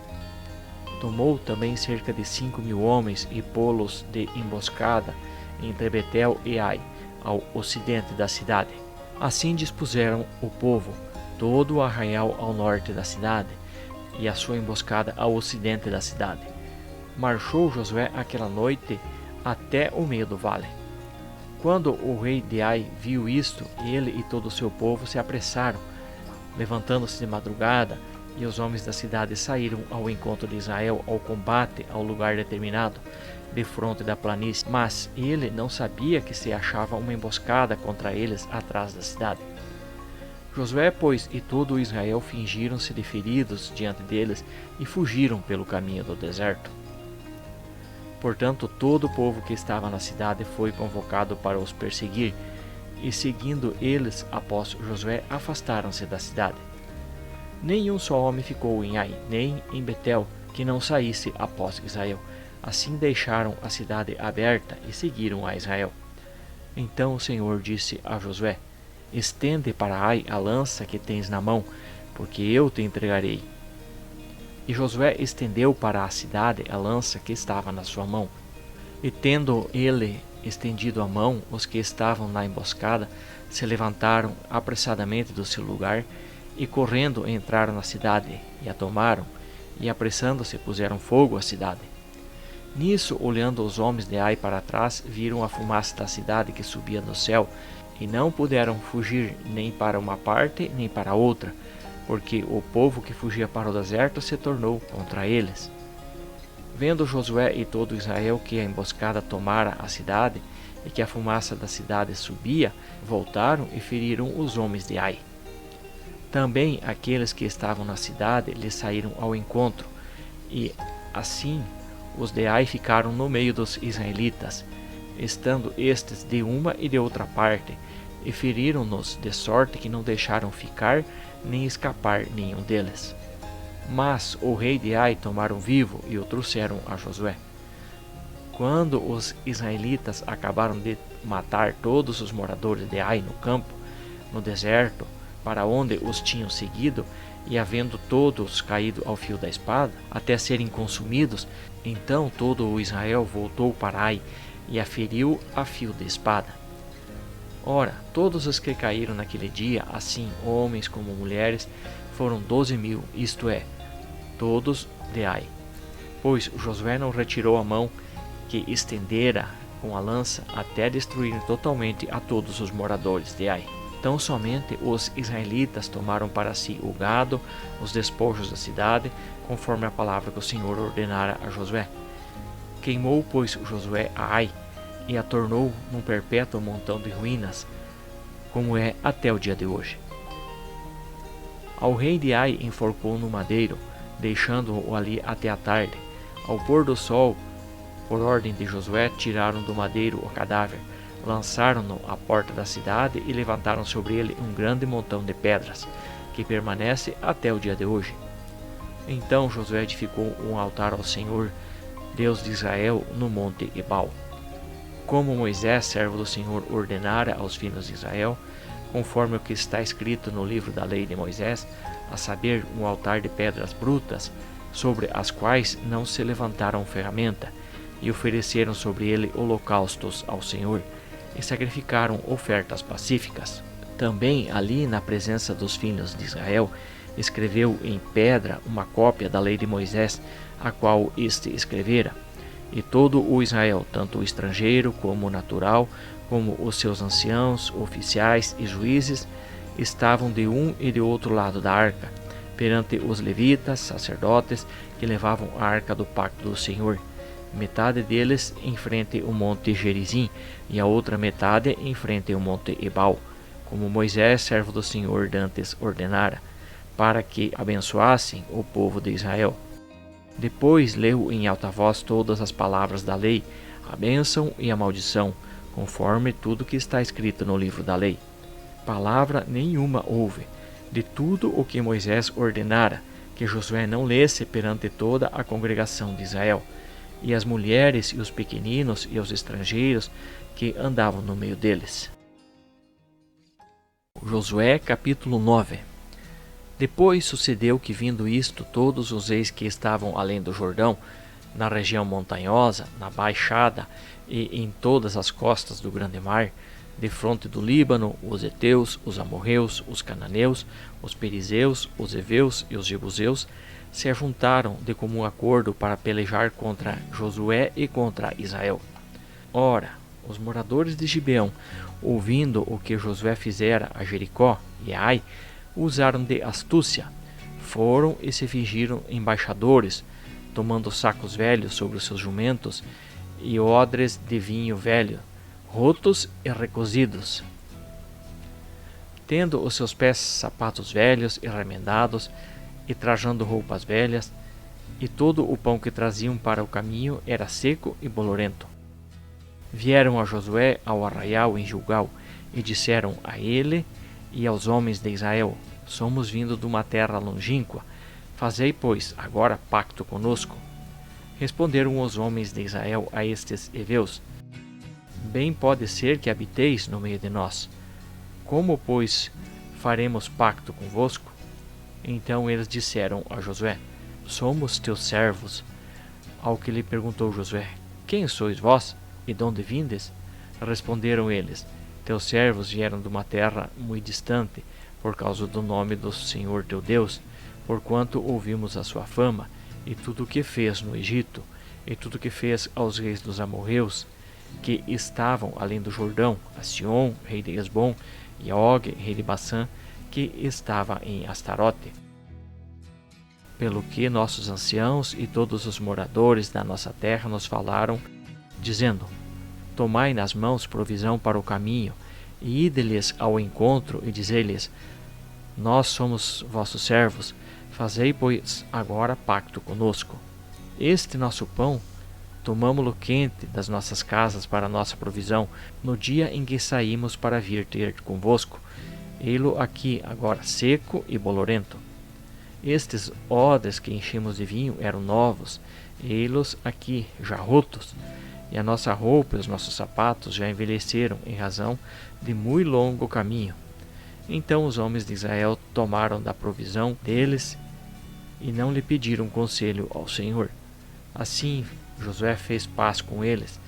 Tomou também cerca de 5.000 homens e pô-los de emboscada entre Betel e Ai, ao ocidente da cidade. Assim dispuseram o povo, todo o arraial ao norte da cidade, e a sua emboscada ao ocidente da cidade. Marchou Josué aquela noite até o meio do vale. Quando o rei de Ai viu isto, ele e todo o seu povo se apressaram, levantando-se de madrugada, e os homens da cidade saíram ao encontro de Israel ao combate ao lugar determinado, defronte da planície. Mas ele não sabia que se achava uma emboscada contra eles atrás da cidade. Josué, pois, e todo o Israel fingiram-se de feridos diante deles e fugiram pelo caminho do deserto. Portanto, todo o povo que estava na cidade foi convocado para os perseguir, e seguindo eles após Josué, afastaram-se da cidade. Nenhum só homem ficou em Ai, nem em Betel, que não saísse após Israel. Assim deixaram a cidade aberta e seguiram a Israel. Então o Senhor disse a Josué: Estende para Ai a lança que tens na mão, porque eu te entregarei. E Josué estendeu para a cidade a lança que estava na sua mão. E tendo ele estendido a mão, os que estavam na emboscada se levantaram apressadamente do seu lugar, e correndo entraram na cidade, e a tomaram, e apressando-se puseram fogo à cidade. Nisso, olhando os homens de Ai para trás, viram a fumaça da cidade que subia do céu, e não puderam fugir nem para uma parte nem para outra, porque o povo que fugia para o deserto se tornou contra eles. Vendo Josué e todo Israel que a emboscada tomara a cidade, e que a fumaça da cidade subia, voltaram e feriram os homens de Ai. Também aqueles que estavam na cidade lhes saíram ao encontro, e assim os de Ai ficaram no meio dos israelitas, estando estes de uma e de outra parte, e feriram-nos de sorte que não deixaram ficar nem escapar nenhum deles. Mas o rei de Ai tomaram vivo e o trouxeram a Josué. Quando os israelitas acabaram de matar todos os moradores de Ai no campo, no deserto, para onde os tinham seguido, e havendo todos caído ao fio da espada, até serem consumidos, então todo o Israel voltou para Ai e a feriu a fio de espada. Ora, todos os que caíram naquele dia, assim homens como mulheres, foram 12.000, isto é, todos de Ai. Pois Josué não retirou a mão que estendera com a lança até destruir totalmente a todos os moradores de Ai. Tão somente os israelitas tomaram para si o gado, os despojos da cidade, conforme a palavra que o Senhor ordenara a Josué. Queimou, pois, Josué a Ai, e a tornou num perpétuo montão de ruínas, como é até o dia de hoje. Ao rei de Ai enforcou no madeiro, deixando-o ali até a tarde. Ao pôr do sol, por ordem de Josué, tiraram do madeiro o cadáver, lançaram-no à porta da cidade e levantaram sobre ele um grande montão de pedras, que permanece até o dia de hoje. Então Josué edificou um altar ao Senhor, Deus de Israel, no monte Ebal, como Moisés, servo do Senhor, ordenara aos filhos de Israel, conforme o que está escrito no livro da lei de Moisés, a saber, um altar de pedras brutas, sobre as quais não se levantaram ferramenta, e ofereceram sobre ele holocaustos ao Senhor, e sacrificaram ofertas pacíficas. Também ali, na presença dos filhos de Israel, escreveu em pedra uma cópia da lei de Moisés, a qual este escrevera. E todo o Israel, tanto o estrangeiro como o natural, como os seus anciãos, oficiais e juízes, estavam de um e de outro lado da arca, perante os levitas, sacerdotes, que levavam a arca do pacto do Senhor. Metade deles em frente ao monte Gerizim, e a outra metade em frente ao monte Ebal, como Moisés, servo do Senhor, dantes ordenara, para que abençoassem o povo de Israel. Depois leu em alta voz todas as palavras da lei, a bênção e a maldição, conforme tudo que está escrito no livro da lei. Palavra nenhuma houve, de tudo o que Moisés ordenara, que Josué não lesse perante toda a congregação de Israel, e as mulheres e os pequeninos e os estrangeiros que andavam no meio deles. Josué capítulo 9. Depois sucedeu que, vindo isto, todos os reis que estavam além do Jordão, na região montanhosa, na baixada e em todas as costas do grande mar, defronte do Líbano, os heteus, os amorreus, os cananeus, os perizeus, os heveus e os jebuseus, se ajuntaram de comum acordo para pelejar contra Josué e contra Israel. Ora, os moradores de Gibeão, ouvindo o que Josué fizera a Jericó e a Ai, usaram de astúcia, foram e se fingiram embaixadores, tomando sacos velhos sobre os seus jumentos e odres de vinho velho, rotos e recozidos. Tendo os seus pés sapatos velhos e remendados, e trajando roupas velhas, e todo o pão que traziam para o caminho era seco e bolorento. Vieram a Josué ao arraial em Gilgal, e disseram a ele e aos homens de Israel: somos vindo de uma terra longínqua, fazei, pois, agora pacto conosco. Responderam os homens de Israel a estes heveus: bem pode ser que habiteis no meio de nós. Como, pois, faremos pacto convosco? Então eles disseram a Josué: somos teus servos. Ao que lhe perguntou Josué: quem sois vós, e de onde vindes? Responderam eles: teus servos vieram de uma terra muito distante, por causa do nome do Senhor teu Deus, porquanto ouvimos a sua fama, e tudo o que fez no Egito, e tudo o que fez aos reis dos amorreus, que estavam além do Jordão, a Sion, rei de Esbom, e a Og, rei de Bassã, que estava em Astarote. Pelo que nossos anciãos e todos os moradores da nossa terra nos falaram, dizendo: tomai nas mãos provisão para o caminho, e ide-lhes ao encontro e dizei-lhes: nós somos vossos servos, fazei, pois, agora pacto conosco. Este nosso pão tomamo-lo quente das nossas casas para nossa provisão, no dia em que saímos para vir ter convosco, ei-lo aqui agora seco e bolorento. Estes odres que enchemos de vinho eram novos, ei-los aqui já rotos, e a nossa roupa e os nossos sapatos já envelheceram em razão de muito longo caminho. Então os homens de Israel tomaram da provisão deles e não lhe pediram conselho ao Senhor. Assim Josué fez paz com eles,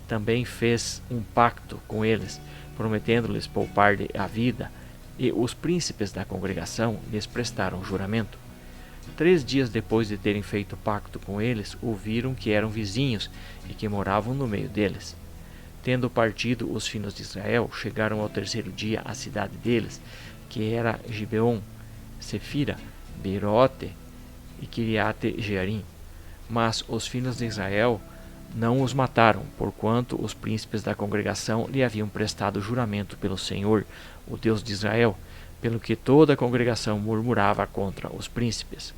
também fez um pacto com eles, prometendo-lhes poupar-lhe a vida, e os príncipes da congregação lhes prestaram juramento. 3 dias depois de terem feito pacto com eles, ouviram que eram vizinhos e que moravam no meio deles. Tendo partido os filhos de Israel, chegaram ao 3º dia à cidade deles, que era Gibeon, Sefira, Beerote e Kiriate Jearim. Mas os filhos de Israel não os mataram, porquanto os príncipes da congregação lhe haviam prestado juramento pelo Senhor, o Deus de Israel, pelo que toda a congregação murmurava contra os príncipes.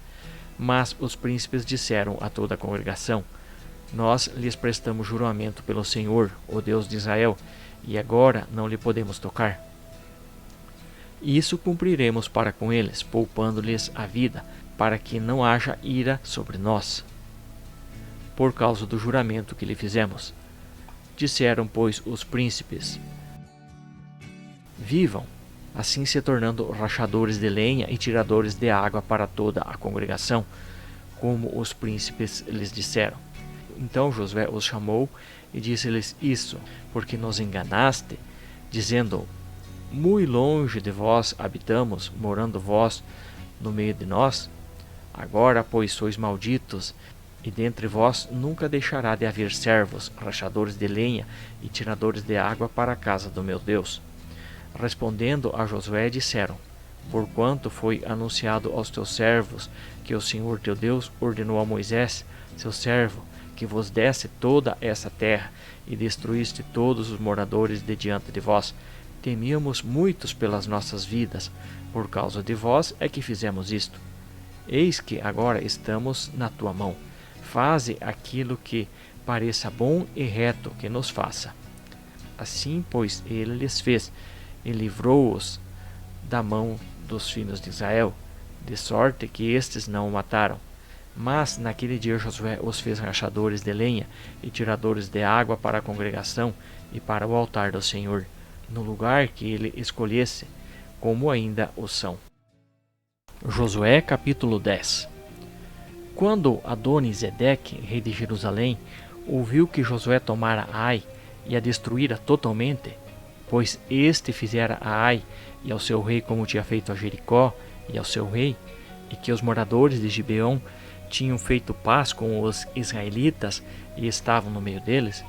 Mas os príncipes disseram a toda a congregação: Nós lhes prestamos juramento pelo Senhor, o Deus de Israel, e agora não lhe podemos tocar. Isso cumpriremos para com eles, poupando-lhes a vida, para que não haja ira sobre nós, por causa do juramento que lhe fizemos. Disseram, pois, os príncipes: Vivam, assim se tornando rachadores de lenha e tiradores de água para toda a congregação, como os príncipes lhes disseram. Então Josué os chamou e disse-lhes isso, porque nos enganaste, dizendo: Muito longe de vós habitamos, morando vós no meio de nós. Agora, pois, sois malditos, e dentre vós nunca deixará de haver servos, rachadores de lenha e tiradores de água para a casa do meu Deus. Respondendo a Josué, disseram: Porquanto foi anunciado aos teus servos que o Senhor teu Deus ordenou a Moisés, seu servo, que vos desse toda essa terra, e destruíste todos os moradores de diante de vós, temíamos muitos pelas nossas vidas, por causa de vós é que fizemos isto. Eis que agora estamos na tua mão. Faze aquilo que pareça bom e reto que nos faça. Assim, pois, ele lhes fez, e livrou-os da mão dos filhos de Israel, de sorte que estes não o mataram. Mas naquele dia Josué os fez rachadores de lenha e tiradores de água para a congregação e para o altar do Senhor, no lugar que ele escolhesse, como ainda o são. Josué capítulo 10. Quando Adoni-Zedeque, rei de Jerusalém, ouviu que Josué tomara Ai e a destruíra totalmente, pois este fizera a Ai e ao seu rei como tinha feito a Jericó e ao seu rei, e que os moradores de Gibeon tinham feito paz com os israelitas e estavam no meio deles,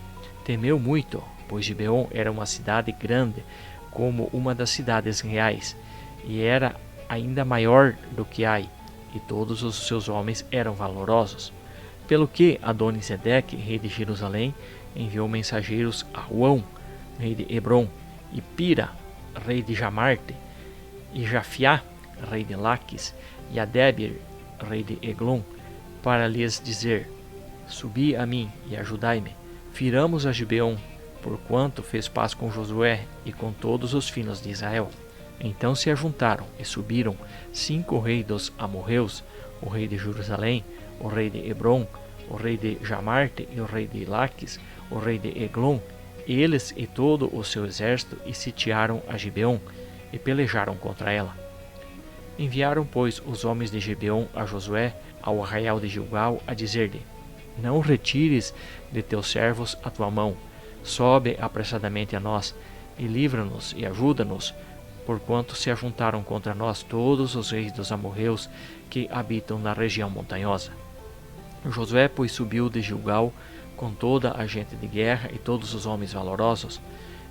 temeu muito, pois Gibeon era uma cidade grande, como uma das cidades reais, e era ainda maior do que Ai, e todos os seus homens eram valorosos. Pelo que Adoni-Zedeque, rei de Jerusalém, enviou mensageiros a Ruão, rei de Hebron, e Pira, rei de Jamarte, e Jafiá, rei de Laques, e a Debir, rei de Eglon, para lhes dizer: Subi a mim e ajudai-me. Firamos a Gibeon, porquanto fez paz com Josué e com todos os filhos de Israel. Então se ajuntaram e subiram 5 reis dos amorreus, o rei de Jerusalém, o rei de Hebron, o rei de Jamarte e o rei de Laques, o rei de Eglon, eles e todo o seu exército, e sitiaram a Gibeon, e pelejaram contra ela. Enviaram, pois, os homens de Gibeon a Josué, ao arraial de Gilgal, a dizer-lhe: Não retires de teus servos a tua mão, sobe apressadamente a nós, e livra-nos e ajuda-nos, porquanto se ajuntaram contra nós todos os reis dos amorreus que habitam na região montanhosa. Josué, pois, subiu de Gilgal com toda a gente de guerra e todos os homens valorosos,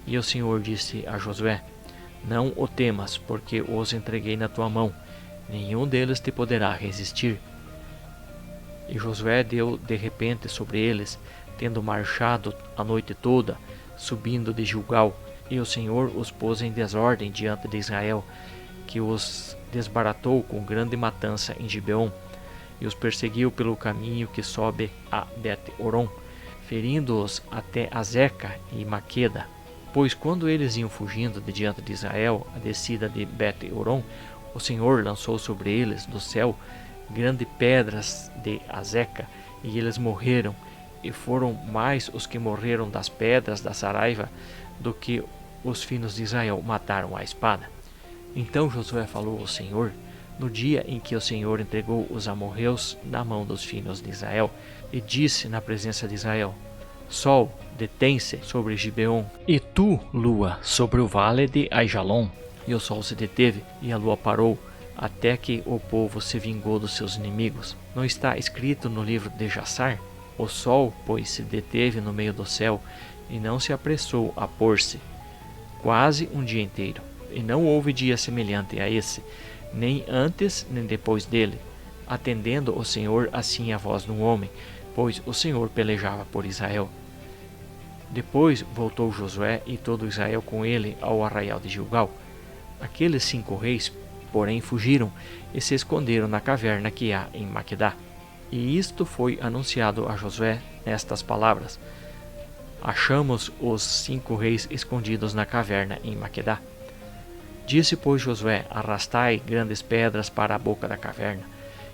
e o Senhor disse a Josué: Não o temas, porque os entreguei na tua mão, nenhum deles te poderá resistir. E Josué deu de repente sobre eles, tendo marchado a noite toda, subindo de Gilgal, e o Senhor os pôs em desordem diante de Israel, que os desbaratou com grande matança em Gibeon, e os perseguiu pelo caminho que sobe a Bet-Oron, ferindo-os até Azeca e Maqueda. Pois quando eles iam fugindo de diante de Israel, a descida de Bet-Horon, o Senhor lançou sobre eles do céu grandes pedras de azeca, e eles morreram, e foram mais os que morreram das pedras da saraiva do que os filhos de Israel mataram à espada. Então Josué falou ao Senhor, no dia em que o Senhor entregou os amorreus na mão dos filhos de Israel, e disse na presença de Israel: Sol, detém-se sobre Gibeon, e tu, lua, sobre o vale de Aijalon. E o sol se deteve, e a lua parou, até que o povo se vingou dos seus inimigos. Não está escrito no livro de Jassar? O sol, pois, se deteve no meio do céu, e não se apressou a pôr-se, quase um dia inteiro. E não houve dia semelhante a esse, nem antes nem depois dele, atendendo o Senhor assim a voz de um homem, pois o Senhor pelejava por Israel. Depois voltou Josué e todo Israel com ele ao arraial de Gilgal. Aqueles 5 reis, porém, fugiram e se esconderam na caverna que há em Maquedá. E isto foi anunciado a Josué nestas palavras: Achamos os 5 reis escondidos na caverna em Maquedá. Disse, pois, Josué: Arrastai grandes pedras para a boca da caverna,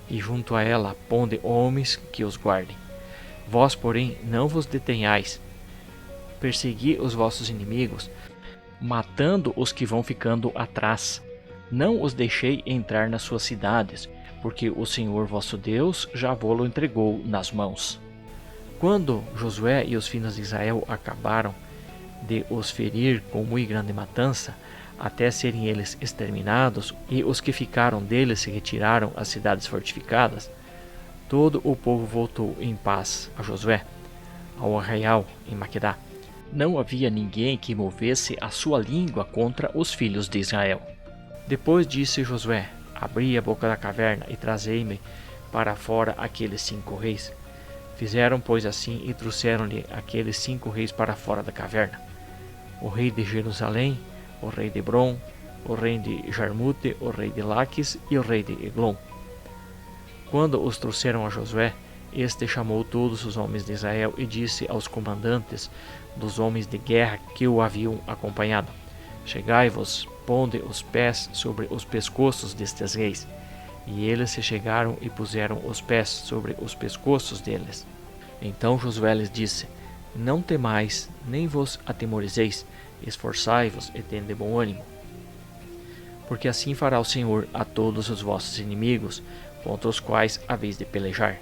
e junto a ela ponde homens que os guardem. Vós, porém, não vos detenhais. Persegui os vossos inimigos, matando os que vão ficando atrás. Não os deixei entrar nas suas cidades, porque o Senhor vosso Deus já vô-lo entregou nas mãos. Quando Josué e os filhos de Israel acabaram de os ferir com muito grande matança, até serem eles exterminados, e os que ficaram deles se retiraram às cidades fortificadas, todo o povo voltou em paz a Josué, ao arraial em Maquedá. Não havia ninguém que movesse a sua língua contra os filhos de Israel. Depois disse Josué: Abri a boca da caverna e trazei-me para fora aqueles 5 reis. Fizeram, pois, assim, e trouxeram-lhe aqueles 5 reis para fora da caverna: o rei de Jerusalém, o rei de Hebron, o rei de Jarmute, o rei de Laquis e o rei de Eglon. Quando os trouxeram a Josué, este chamou todos os homens de Israel e disse aos comandantes dos homens de guerra que o haviam acompanhado: Chegai-vos, ponde os pés sobre os pescoços destes reis. E eles se chegaram e puseram os pés sobre os pescoços deles. Então Josué lhes disse: Não temais, nem vos atemorizeis, esforçai-vos e tende bom ânimo. Porque assim fará o Senhor a todos os vossos inimigos, contra os quais haveis de pelejar.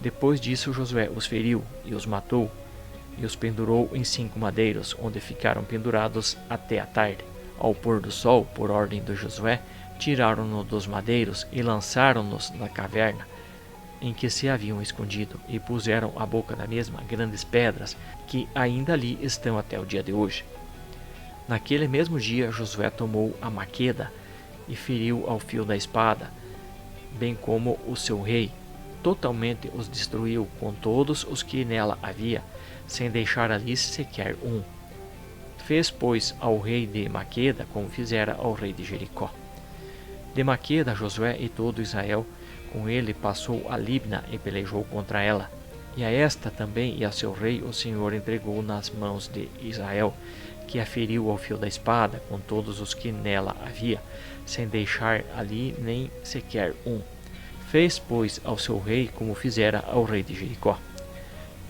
Depois disso Josué os feriu e os matou, e os pendurou em 5 madeiros, onde ficaram pendurados até a tarde. Ao pôr do sol, por ordem de Josué, tiraram-no dos madeiros e lançaram-nos na caverna em que se haviam escondido, e puseram à boca da mesma grandes pedras, que ainda ali estão até o dia de hoje. Naquele mesmo dia Josué tomou a Maqueda e feriu ao fio da espada, bem como o seu rei. Totalmente os destruiu com todos os que nela havia, sem deixar ali sequer um. Fez, pois, ao rei de Maqueda como fizera ao rei de Jericó. De Maqueda, Josué e todo Israel com ele passou a Libna e pelejou contra ela. E a esta também e a seu rei o Senhor entregou nas mãos de Israel, que a feriu ao fio da espada com todos os que nela havia, sem deixar ali nem sequer um. Fez, pois, ao seu rei como fizera ao rei de Jericó.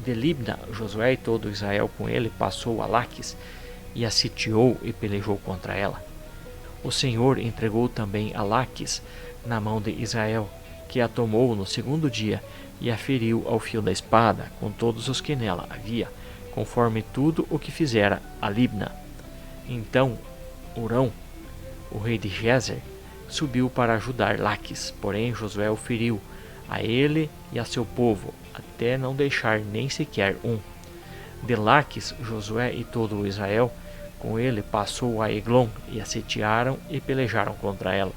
De Libna, Josué e todo Israel com ele passou a Laquis, e a sitiou e pelejou contra ela. O Senhor entregou também a Laquis na mão de Israel, que a tomou no 2º dia, e a feriu ao fio da espada com todos os que nela havia, conforme tudo o que fizera a Libna. Então Hurão, o rei de Gezer, subiu para ajudar Laquis, porém Josué o feriu, a ele e a seu povo, até não deixar nem sequer um. De Laquis, Josué e todo o Israel com ele passou a Eglon, e a sitiaram e pelejaram contra ela.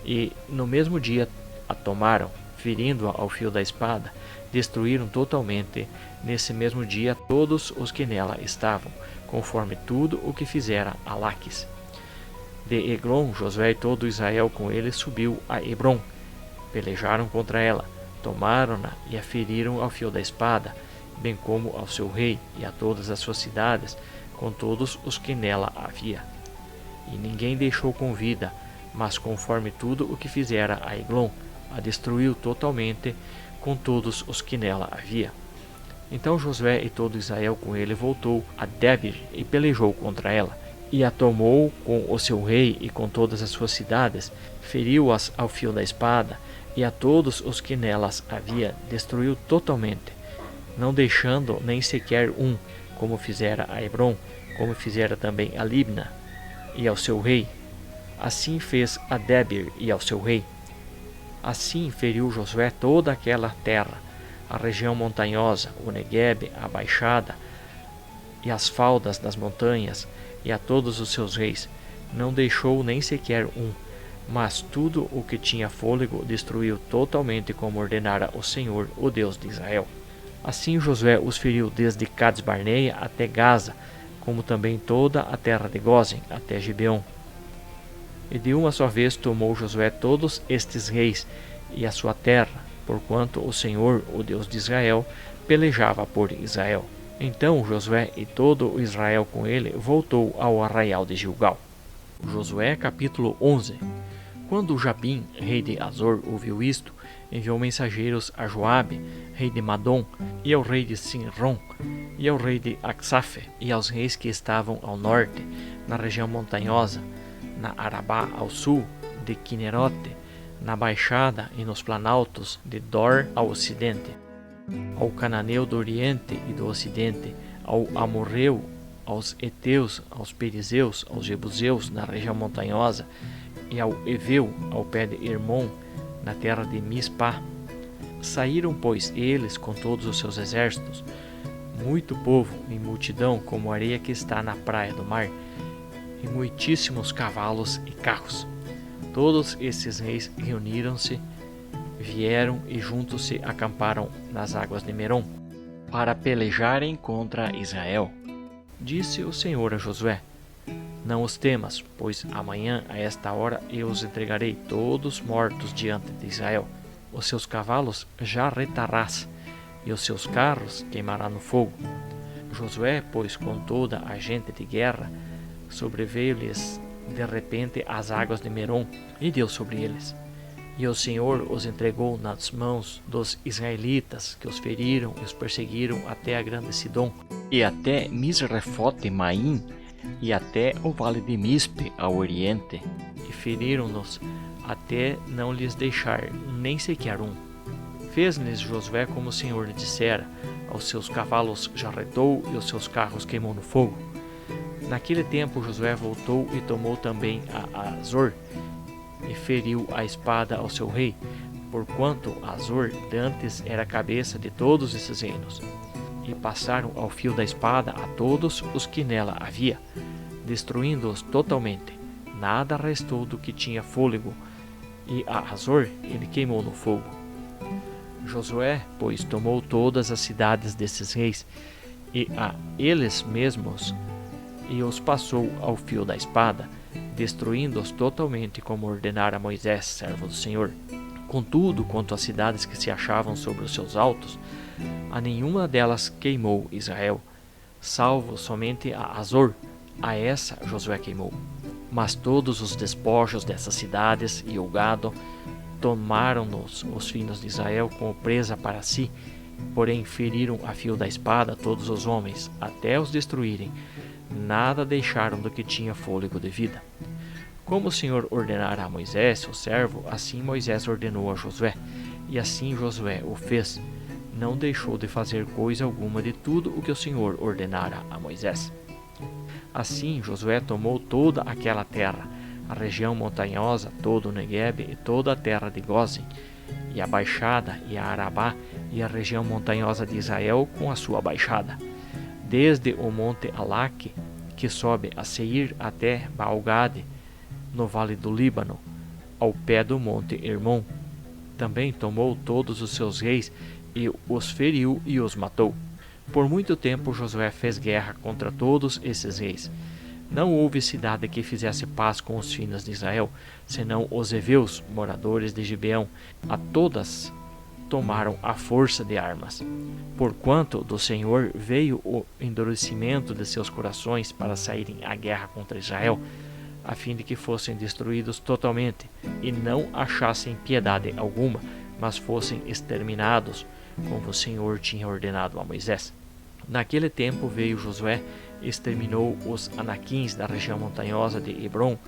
E no mesmo dia a tomaram, ferindo-a ao fio da espada, destruíram totalmente nesse mesmo dia todos os que nela estavam, conforme tudo o que fizera a Laquis. De Eglon, Josué e todo Israel com ele subiu a Hebron, pelejaram contra ela, tomaram-na e a feriram ao fio da espada, bem como ao seu rei e a todas as suas cidades, com todos os que nela havia. E ninguém deixou com vida, mas conforme tudo o que fizera a Eglon, a destruiu totalmente com todos os que nela havia. Então Josué e todo Israel com ele voltou a Debir e pelejou contra ela, e a tomou com o seu rei e com todas as suas cidades, feriu-as ao fio da espada, e a todos os que nelas havia destruiu totalmente, não deixando nem sequer um, como fizera a Hebron, como fizera também a Libna e ao seu rei. Assim fez a Debir e ao seu rei. Assim feriu Josué toda aquela terra, a região montanhosa, o Neguebe, a baixada e as faldas das montanhas, e a todos os seus reis. Não deixou nem sequer um, mas tudo o que tinha fôlego destruiu totalmente, como ordenara o Senhor, o Deus de Israel. Assim Josué os feriu desde Cades-Barneia até Gaza, como também toda a terra de Gósen, até Gibeon. E de uma só vez tomou Josué todos estes reis e a sua terra, porquanto o Senhor, o Deus de Israel, pelejava por Israel. Então Josué e todo o Israel com ele voltou ao arraial de Gilgal. Josué capítulo 11. Quando Jabim, rei de Azor, ouviu isto, enviou mensageiros a Joabe, rei de Madom, e ao rei de Sinrom, e ao rei de Axafe, e aos reis que estavam ao norte, na região montanhosa, na Arabá ao sul, de Quinerote, na baixada e nos planaltos de Dor ao ocidente, ao cananeu do oriente e do ocidente, ao amorreu, aos heteus, aos perizeus, aos jebuseus na região montanhosa, e ao Eveu, ao pé de Hermon, na terra de Mispá. Saíram, pois, eles com todos os seus exércitos, muito povo em multidão, como a areia que está na praia do mar, e muitíssimos cavalos e carros. Todos esses reis reuniram-se, vieram e juntos se acamparam nas águas de Merom, para pelejarem contra Israel. Disse o Senhor a Josué: Não os temas, pois amanhã a esta hora eu os entregarei todos mortos diante de Israel. Os seus cavalos já retarás, e os seus carros queimará no fogo. Josué, pois, com toda a gente de guerra, sobreveio-lhes de repente as águas de Merom, e deu sobre eles. E o Senhor os entregou nas mãos dos israelitas, que os feriram e os perseguiram até a grande Sidom, e até Misrefote-Maim, e até o vale de Mispe, ao oriente, e feriram-nos até não lhes deixar nem sequer um. Fez-lhes Josué como o Senhor lhe dissera, aos seus cavalos jarretou e os seus carros queimou no fogo. Naquele tempo Josué voltou e tomou também a Azor, e feriu a espada ao seu rei, porquanto Azor dantes era a cabeça de todos esses reinos. E passaram ao fio da espada a todos os que nela havia, destruindo-os totalmente. Nada restou do que tinha fôlego, e a Azor ele queimou no fogo. Josué, pois, tomou todas as cidades desses reis, e a eles mesmos, e os passou ao fio da espada, destruindo-os totalmente, como ordenara Moisés, servo do Senhor. Contudo, quanto às cidades que se achavam sobre os seus altos, a nenhuma delas queimou Israel, salvo somente a Azor. A essa Josué queimou. Mas todos os despojos dessas cidades e o gado tomaram-nos os filhos de Israel como presa para si, porém feriram a fio da espada todos os homens, até os destruírem. Nada deixaram do que tinha fôlego de vida. Como o Senhor ordenara a Moisés, seu servo, assim Moisés ordenou a Josué, e assim Josué o fez. Não deixou de fazer coisa alguma de tudo o que o Senhor ordenara a Moisés. Assim Josué tomou toda aquela terra, a região montanhosa, todo o Neguebe e toda a terra de Gósen, e a baixada e a Arabá e a região montanhosa de Israel com a sua baixada, desde o monte Alaque, que sobe a Seir, até Baal-Gade, no vale do Líbano, ao pé do monte Hermon. Também tomou todos os seus reis e os feriu e os matou. Por muito tempo Josué fez guerra contra todos esses reis. Não houve cidade que fizesse paz com os filhos de Israel, senão os heveus, moradores de Gibeão. A todas tomaram a força de armas. Porquanto do Senhor veio o endurecimento de seus corações para saírem à guerra contra Israel, a fim de que fossem destruídos totalmente, e não achassem piedade alguma, mas fossem exterminados, como o Senhor tinha ordenado a Moisés. Naquele tempo veio Josué e exterminou os anaquins da região montanhosa de Hebron,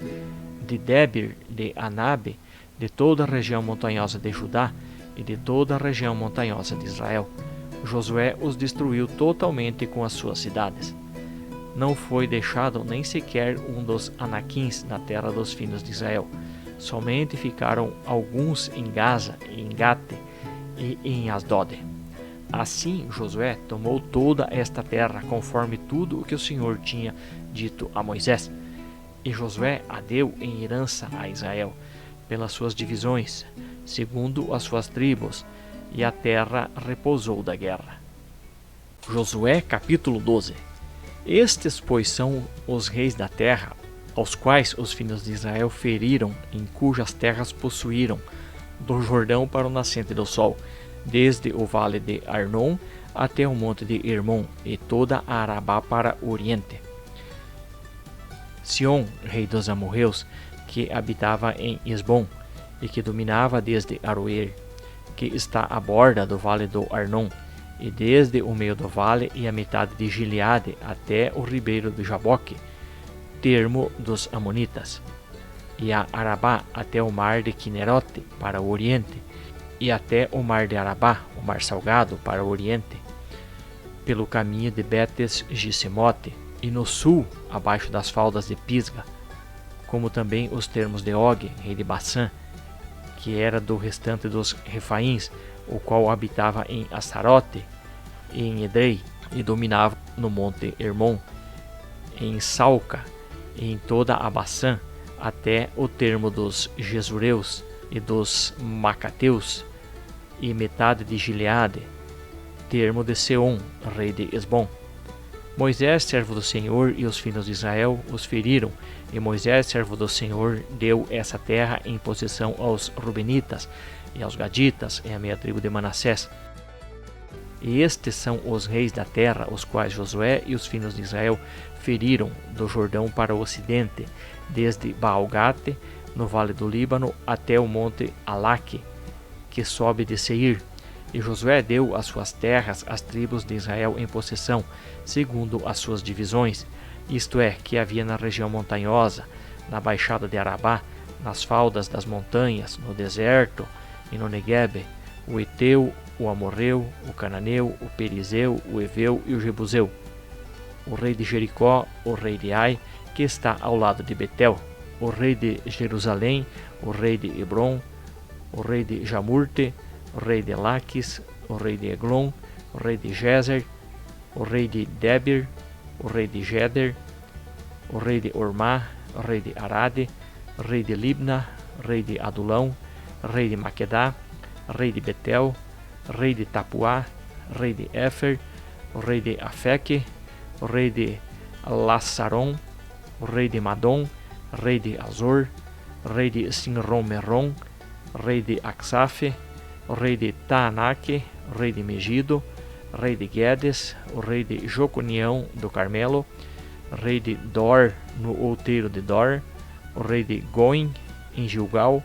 de Debir, de Anabe, de toda a região montanhosa de Judá e de toda a região montanhosa de Israel. Josué os destruiu totalmente com as suas cidades. Não foi deixado nem sequer um dos anaquins na terra dos filhos de Israel. Somente ficaram alguns em Gaza, em Gate e em Asdod. Assim Josué tomou toda esta terra, conforme tudo o que o Senhor tinha dito a Moisés. E Josué a deu em herança a Israel, pelas suas divisões, segundo as suas tribos, e a terra repousou da guerra. Josué capítulo 12. Estes, pois, são os reis da terra, aos quais os filhos de Israel feriram, em cujas terras possuíram, do Jordão para o nascente do sol, desde o vale de Arnon até o monte de Hermon, e toda a Arabá para o oriente. Sion, rei dos amorreus, que habitava em Esbom, e que dominava desde Aroer, que está à borda do vale do Arnon, e desde o meio do vale e a metade de Gileade até o ribeiro de Jaboque, termo dos amonitas, e a Arabá até o mar de Quinerote para o oriente, e até o mar de Arabá, o mar salgado, para o oriente, pelo caminho de Betes-Gisemote, e no sul, abaixo das faldas de Pisga, como também os termos de Og, rei de Bassã, que era do restante dos Refaíns, o qual habitava em Astarote e em Edrei, e dominava no monte Hermon, em Salca, e em toda a Bassã, até o termo dos Gesureus e dos Macateus, e metade de Gileade, termo de Seom, rei de Esbom. Moisés, servo do Senhor, e os filhos de Israel os feriram, e Moisés, servo do Senhor, deu essa terra em possessão aos Rubenitas, e aos Gaditas, e à meia tribo de Manassés. E estes são os reis da terra, os quais Josué e os filhos de Israel feriram do Jordão para o ocidente, desde Baal-Gate, no vale do Líbano, até o monte Alaque, que sobe de Seir. E Josué deu as suas terras às tribos de Israel em possessão, segundo as suas divisões, isto é, que havia na região montanhosa, na baixada de Arabá, nas faldas das montanhas, no deserto e no Neguebe, o Eteu, o Amorreu, o Cananeu, o Perizeu, o Eveu e o Jebuseu, o rei de Jericó, o rei de Ai, que está ao lado de Betel, o rei de Jerusalém, o rei de Hebron, o rei de Jamurte, o rei de Laquis, o rei de Eglon, o rei de Gezer, o rei de Debir, o rei de Geder, o rei de Ormá, o rei de Arade, o rei de Libna, o rei de Adulão, o rei de Maquedá, o rei de Betel, o rei de Tapuá, o rei de Éfer, o rei de Afeque, o rei de Lassaron, o rei de Madom, o rei de Azor, o rei de Sinrom-Merom, o rei de Axafe, o rei de Taanaque, o rei de Megido, o rei de Guedes, o rei de Joconião do Carmelo, o rei de Dor no outeiro de Dor, o rei de Goim em Gilgal,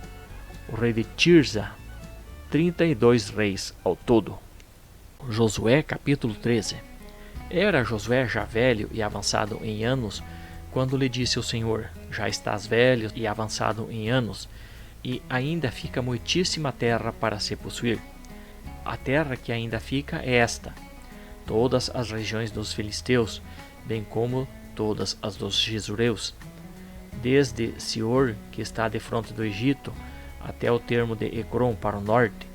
o rei de Tirza, 32 reis ao todo. Josué capítulo 13. Era Josué já velho e avançado em anos, quando lhe disse o Senhor: já estás velho e avançado em anos, e ainda fica muitíssima terra para se possuir. A terra que ainda fica é esta: todas as regiões dos filisteus, bem como todas as dos Gesureus, desde Sior, que está defronte do Egito, até o termo de Ecrom para o norte,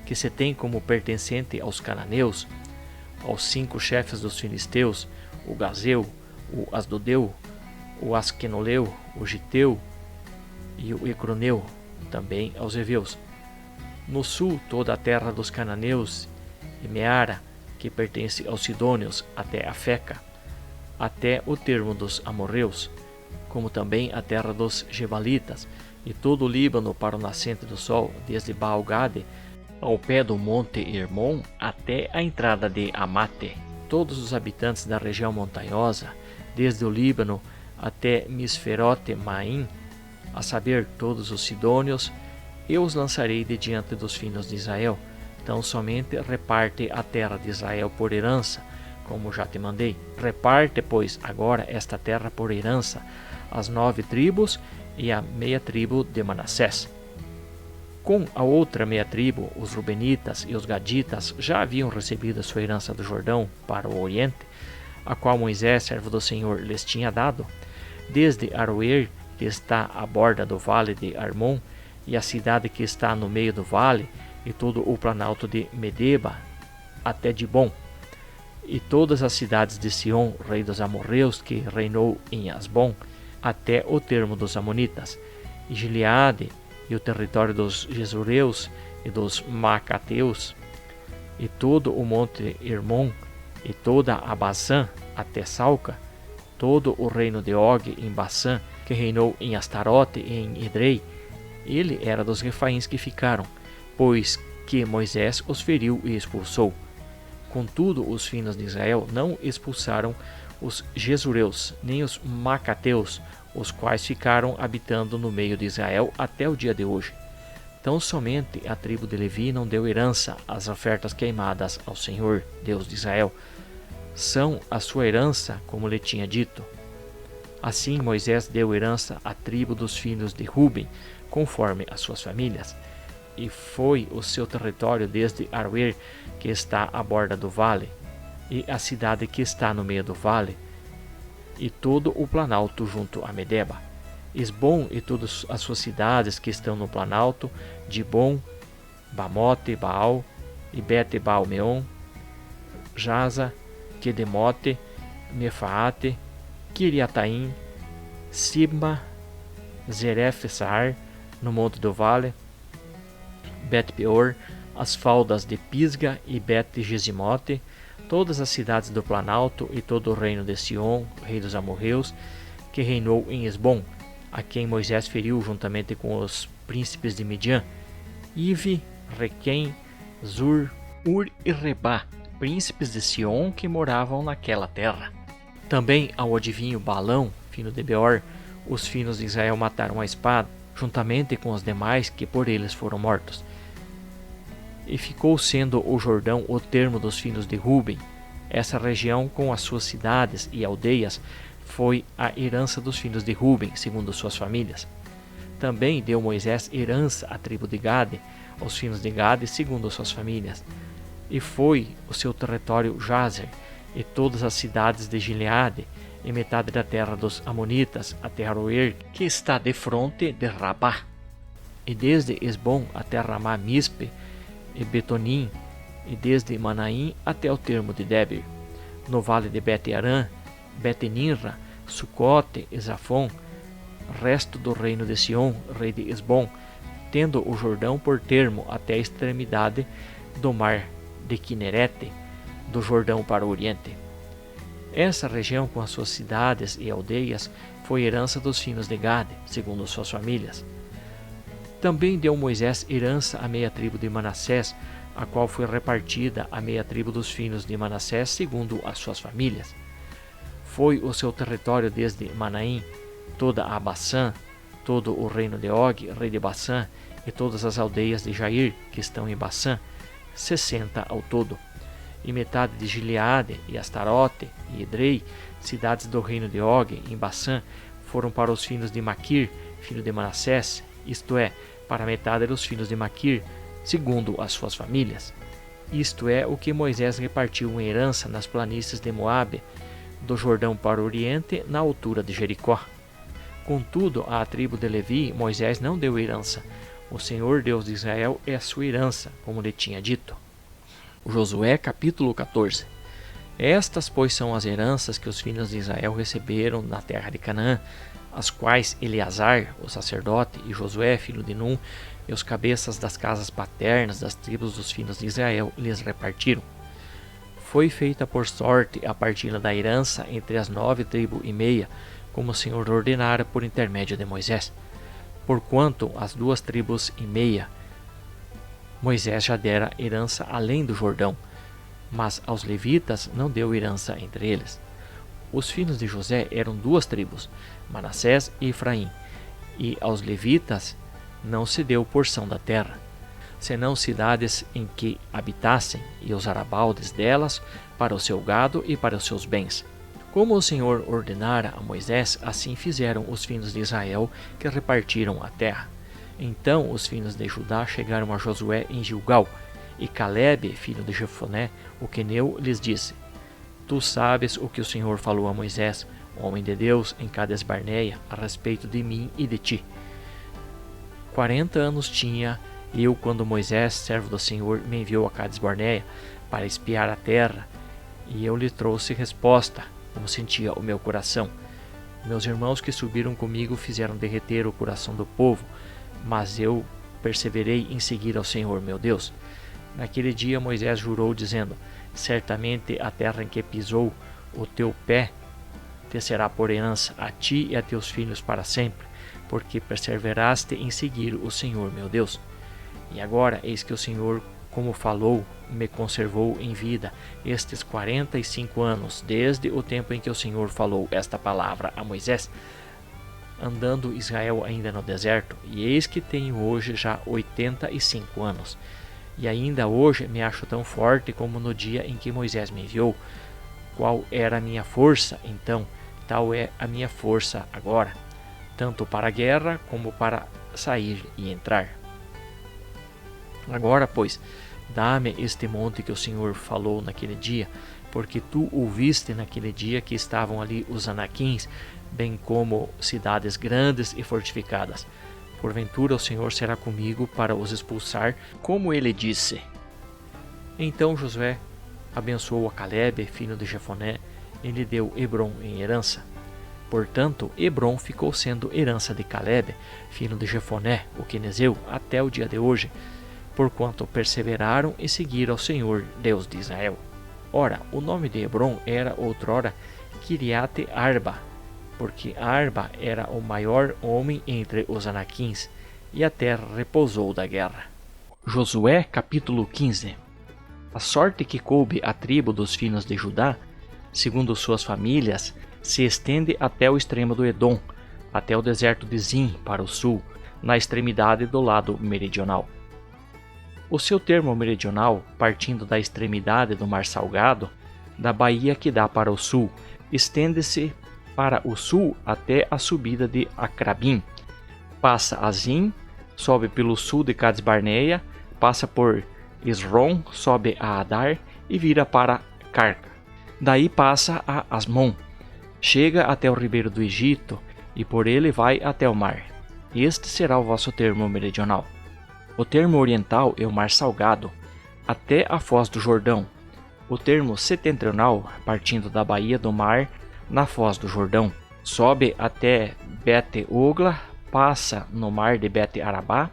que se tem como pertencente aos cananeus, aos 5 chefes dos filisteus, o Gazeu, o Asdodeu, o Asquenoleu, o Giteu e o Ecroneu, também aos heveus. No sul, toda a terra dos cananeus, e Meara, que pertence aos sidônios, até Afeca, até o termo dos amorreus, como também a terra dos gebalitas, e todo o Líbano para o nascente do sol, desde Baal-Gade ao pé do Monte Hermon até a entrada de Amate. Todos os habitantes da região montanhosa, desde o Líbano até Misferote Maim, a saber, todos os sidônios, eu os lançarei de diante dos filhos de Israel. Então somente reparte a terra de Israel por herança, como já te mandei. Reparte, pois, agora esta terra por herança, as 9 tribos e a meia tribo de Manassés. Com a outra meia tribo, os Rubenitas e os Gaditas já haviam recebido a sua herança do Jordão para o Oriente, a qual Moisés, servo do Senhor, lhes tinha dado, desde Aroer, que está à borda do vale de Armon, e a cidade que está no meio do vale, e todo o planalto de Medeba, até Dibon, e todas as cidades de Sion, rei dos amorreus, que reinou em Asbom, até o termo dos amonitas, e Gileade, e o território dos Gesureus e dos Macateus, e todo o monte Hermon, e toda a Basã, até Salca, todo o reino de Og em Basã, que reinou em Astarote e em Edrei. Ele era dos refaíns que ficaram, pois que Moisés os feriu e expulsou. Contudo, os filhos de Israel não expulsaram os Gesureus, nem os Macateus, os quais ficaram habitando no meio de Israel até o dia de hoje. Tão somente a tribo de Levi não deu herança às ofertas queimadas ao Senhor, Deus de Israel. São a sua herança, como lhe tinha dito. Assim Moisés deu herança à tribo dos filhos de Ruben, conforme as suas famílias, e foi o seu território desde Aroer, que está à borda do vale, e a cidade que está no meio do vale, e todo o planalto junto a Medeba, Esbom e todas as suas cidades que estão no planalto, Dibon, Bamote, Baal, e Bet-Baal-Meon, Jaza, Quedemote, Mefaate, Kiriataim, Sibma, Zeref-Sar, no monte do vale, Bet-Peor, as faldas de Pisga e Bet-Gesimote, todas as cidades do planalto e todo o reino de Sion, rei dos amorreus, que reinou em Esbom, a quem Moisés feriu juntamente com os príncipes de Midian, Ive, Requem, Zur, Ur e Rebá, príncipes de Sion que moravam naquela terra. Também ao adivinho Balão, filho de Beor, os filhos de Israel mataram a espada, juntamente com os demais que por eles foram mortos. E ficou sendo o Jordão o termo dos filhos de Ruben. Essa região, com as suas cidades e aldeias, foi a herança dos filhos de Ruben, segundo suas famílias. Também deu Moisés herança à tribo de Gade, aos filhos de Gade, segundo suas famílias. E foi o seu território Jazer, e todas as cidades de Gileade, e metade da terra dos Amonitas, até Aroer, que está defronte de Rabá. E desde Esbom até Ramá-Mispe, e Betonim, e desde Manaim até o termo de Debir, no vale de Bet-Arã, Bet-Ninra, Sucote e Zafon, resto do reino de Sion, rei de Esbom, tendo o Jordão por termo até a extremidade do mar de Quinerete, do Jordão para o oriente. Essa região, com as suas cidades e aldeias, foi herança dos filhos de Gade, segundo suas famílias. Também deu Moisés herança à meia tribo de Manassés, a qual foi repartida a meia tribo dos filhos de Manassés, segundo as suas famílias. Foi o seu território desde Manaim, toda a Bassã, todo o reino de Og, rei de Bassã, e todas as aldeias de Jair, que estão em Bassã, 60 ao todo, e metade de Gileade, e Astarote, e Edrei, cidades do reino de Og, em Bassã, foram para os filhos de Maquir, filho de Manassés, isto é, para a metade dos filhos de Maquir, segundo as suas famílias. Isto é o que Moisés repartiu em herança nas planícies de Moabe, do Jordão para o oriente, na altura de Jericó. Contudo, à tribo de Levi, Moisés não deu herança. O Senhor Deus de Israel é a sua herança, como lhe tinha dito. Josué capítulo 14. Estas, pois, são as heranças que os filhos de Israel receberam na terra de Canaã, as quais Eleazar, o sacerdote, e Josué, filho de Num, e os cabeças das casas paternas das tribos dos filhos de Israel lhes repartiram. Foi feita por sorte a partilha da herança entre as 9 tribos e meia, como o Senhor ordenara por intermédio de Moisés. Porquanto as 2 tribos e meia Moisés já dera herança além do Jordão, mas aos levitas não deu herança entre eles. Os filhos de José eram duas tribos, Manassés e Efraim, e aos levitas não se deu porção da terra, senão cidades em que habitassem, e os arabaldes delas para o seu gado e para os seus bens. Como o Senhor ordenara a Moisés, assim fizeram os filhos de Israel, que repartiram a terra. Então os filhos de Judá chegaram a Josué em Gilgal, e Calebe, filho de Jefoné, o queneu, lhes disse: Tu sabes o que o Senhor falou a Moisés, homem de Deus, em Cades Barneia, a respeito de mim e de ti. 40 anos tinha eu quando Moisés, servo do Senhor, me enviou a Cades Barneia para espiar a terra, e eu lhe trouxe resposta, como sentia o meu coração. Meus irmãos que subiram comigo fizeram derreter o coração do povo, mas eu perseverei em seguir ao Senhor meu Deus. Naquele dia Moisés jurou, dizendo: Certamente a terra em que pisou o teu pé te será por herança a ti e a teus filhos para sempre, porque perseveraste em seguir o Senhor meu Deus. E agora, eis que o Senhor, como falou, me conservou em vida estes 45 anos, desde o tempo em que o Senhor falou esta palavra a Moisés, andando Israel ainda no deserto, e eis que tenho hoje já 85 anos. E ainda hoje me acho tão forte como no dia em que Moisés me enviou. Qual era a minha força então, tal é a minha força agora, tanto para a guerra como para sair e entrar. Agora, pois, dá-me este monte que o Senhor falou naquele dia, porque tu ouviste naquele dia que estavam ali os anaquins, bem como cidades grandes e fortificadas. Porventura o Senhor será comigo para os expulsar, como ele disse. Então Josué abençoou a Calebe, filho de Jefoné, e lhe deu Hebrom em herança. Portanto, Hebrom ficou sendo herança de Calebe, filho de Jefoné, o quenezeu, até o dia de hoje, porquanto perseveraram em seguir ao Senhor, Deus de Israel. Ora, o nome de Hebrom era outrora Kiriate Arba, porque Arba era o maior homem entre os anaquins, e a terra repousou da guerra. Josué capítulo 15. A sorte que coube à tribo dos filhos de Judá, segundo suas famílias, se estende até o extremo do Edom, até o deserto de Zim, para o sul, na extremidade do lado meridional. O seu termo meridional, partindo da extremidade do Mar Salgado, da baía que dá para o sul, estende-se para o sul até a subida de Acrabim, passa a Zim, sobe pelo sul de Cades Barneia, passa por Esrom, sobe a Adar e vira para Carca. Daí passa a Asmon, chega até o ribeiro do Egito e por ele vai até o mar. Este será o vosso termo meridional. O termo oriental é o Mar Salgado, até a foz do Jordão. O termo setentrional, partindo da baía do mar, na foz do Jordão, sobe até Bet-Ogla, passa no mar de Bet-Arabá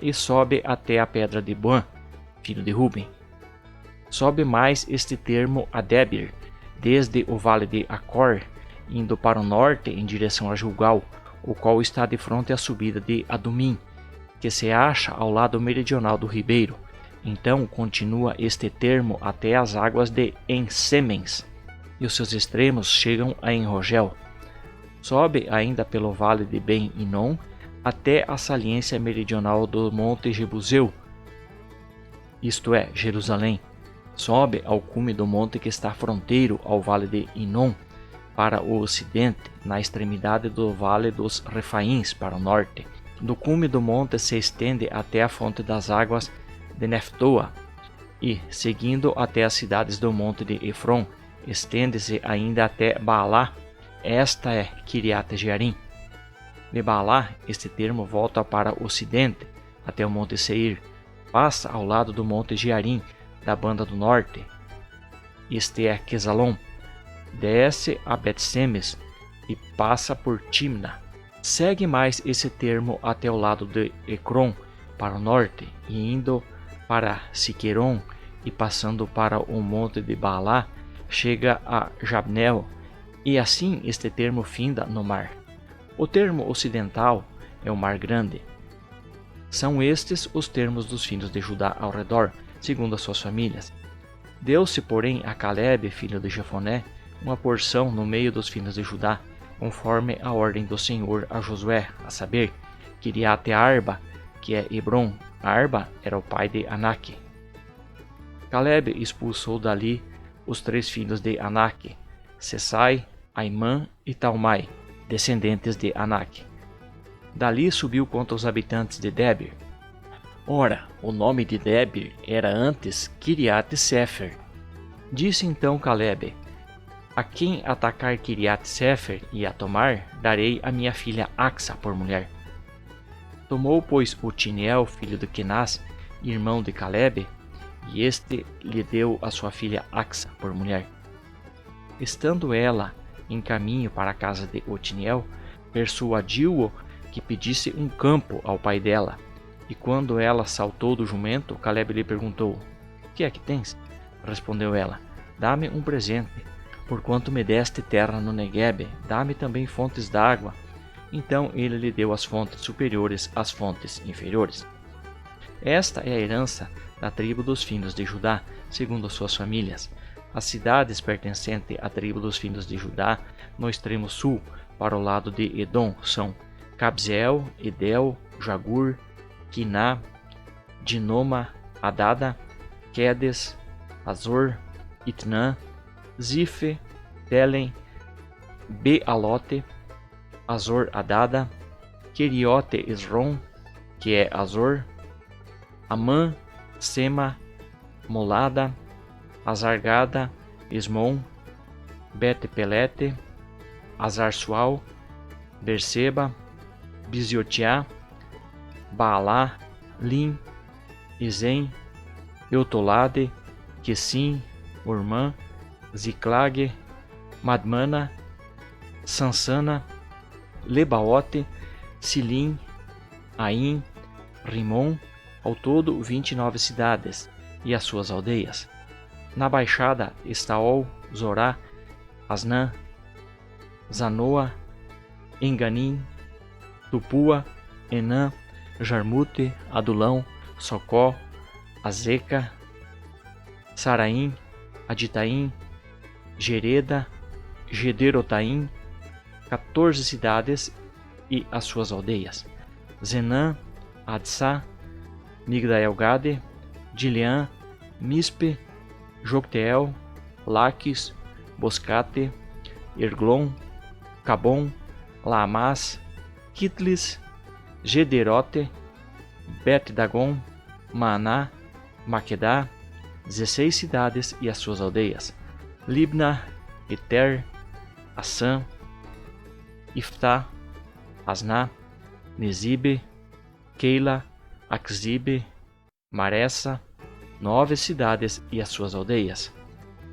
e sobe até a pedra de Boan, filho de Ruben. Sobe mais este termo a Debir, desde o vale de Acor, indo para o norte em direção a Gilgal, o qual está de frente à subida de Adumim, que se acha ao lado meridional do ribeiro. Então continua este termo até as águas de Ensemens, e os seus extremos chegam a Enrogel. Sobe ainda pelo vale de Ben-Inom até a saliência meridional do monte Jebuseu, isto é, Jerusalém. Sobe ao cume do monte que está fronteiro ao vale de Inom, para o ocidente, na extremidade do vale dos Refaíns, para o norte. Do cume do monte se estende até a fonte das águas de Neftoa, e, seguindo até as cidades do monte de Efron, estende-se ainda até Baalá. Esta é Kiriate Jearim. De Baalá, este termo volta para o ocidente, até o monte Seir, passa ao lado do monte Jearim, da banda do norte. Este é Quesalom. Desce a Bet-Semes e passa por Timna. Segue mais esse termo até o lado de Ecrom, para o norte, e indo para Siqueron e passando para o monte de Baalá, chega a Jabnel, e assim este termo finda no mar. O termo ocidental é o Mar Grande. São estes os termos dos filhos de Judá ao redor, segundo as suas famílias. Deu-se, porém, a Calebe, filho de Jefoné, uma porção no meio dos filhos de Judá, conforme a ordem do Senhor a Josué, a saber, Quiriate-Arba, que é Hebron. Arba era o pai de Anaque. Calebe expulsou dali os 3 filhos de Anaque, Sesai, Aimã e Talmai, descendentes de Anaque. Dali subiu contra os habitantes de Debir. Ora, o nome de Debir era antes Quiriate-Sefer. Disse então Calebe: a quem atacar Quiriate-Sefer e a tomar, darei a minha filha Axa por mulher. Tomou, pois, Otiniel, filho de Quenaz, irmão de Calebe, e este lhe deu a sua filha Axa por mulher. Estando ela em caminho para a casa de Otiniel, persuadiu-o que pedisse um campo ao pai dela. E quando ela saltou do jumento, Calebe lhe perguntou: que é que tens? Respondeu ela: dá-me um presente, porquanto me deste terra no Neguebe, dá-me também fontes d'água. Então ele lhe deu as fontes superiores às fontes inferiores. Esta é a herança da tribo dos filhos de Judá, segundo suas famílias. As cidades pertencentes à tribo dos filhos de Judá, no extremo sul, para o lado de Edom, são Cabzeel, Edel, Jagur, Quiná, Dinoma, Adada, Quedes, Azor, Itnã, Zife, Telem, Bealote, Azor Adada, Queriote Esron, que é Azor, Amã, Sema, Molada, Azargada, Esmon, Bet-Pelete, Azarsual, Berseba, Biziotiá, Baalá, Lim, Izem, Eutolade, Quessim, Urmã, Ziclag, Madmana, Sansana, Lebaote, Silim, Aim, Rimon, ao todo 29 cidades e as suas aldeias. Na baixada, Estaol, Zorá, Asnã, Zanoa, Enganim, Tupua, Enã, Jarmute, Adulão, Socó, Azeca, Saraim, Aditaim, Gereda, Gederotaim, 14 cidades e as suas aldeias. Zenã, Adsá, Migdael-Gade, Dileã, Mispe, Jocteel, Laques, Boscate, Erglon, Cabom, Laamás, Quitlis, Gederote, Bet-Dagon, Maaná, Maquedá, 16 cidades e as suas aldeias. Libna, Eter, Assã, Iftá, Asná, Nezibe, Keila, Axibe, Maressa, 9 cidades e as suas aldeias.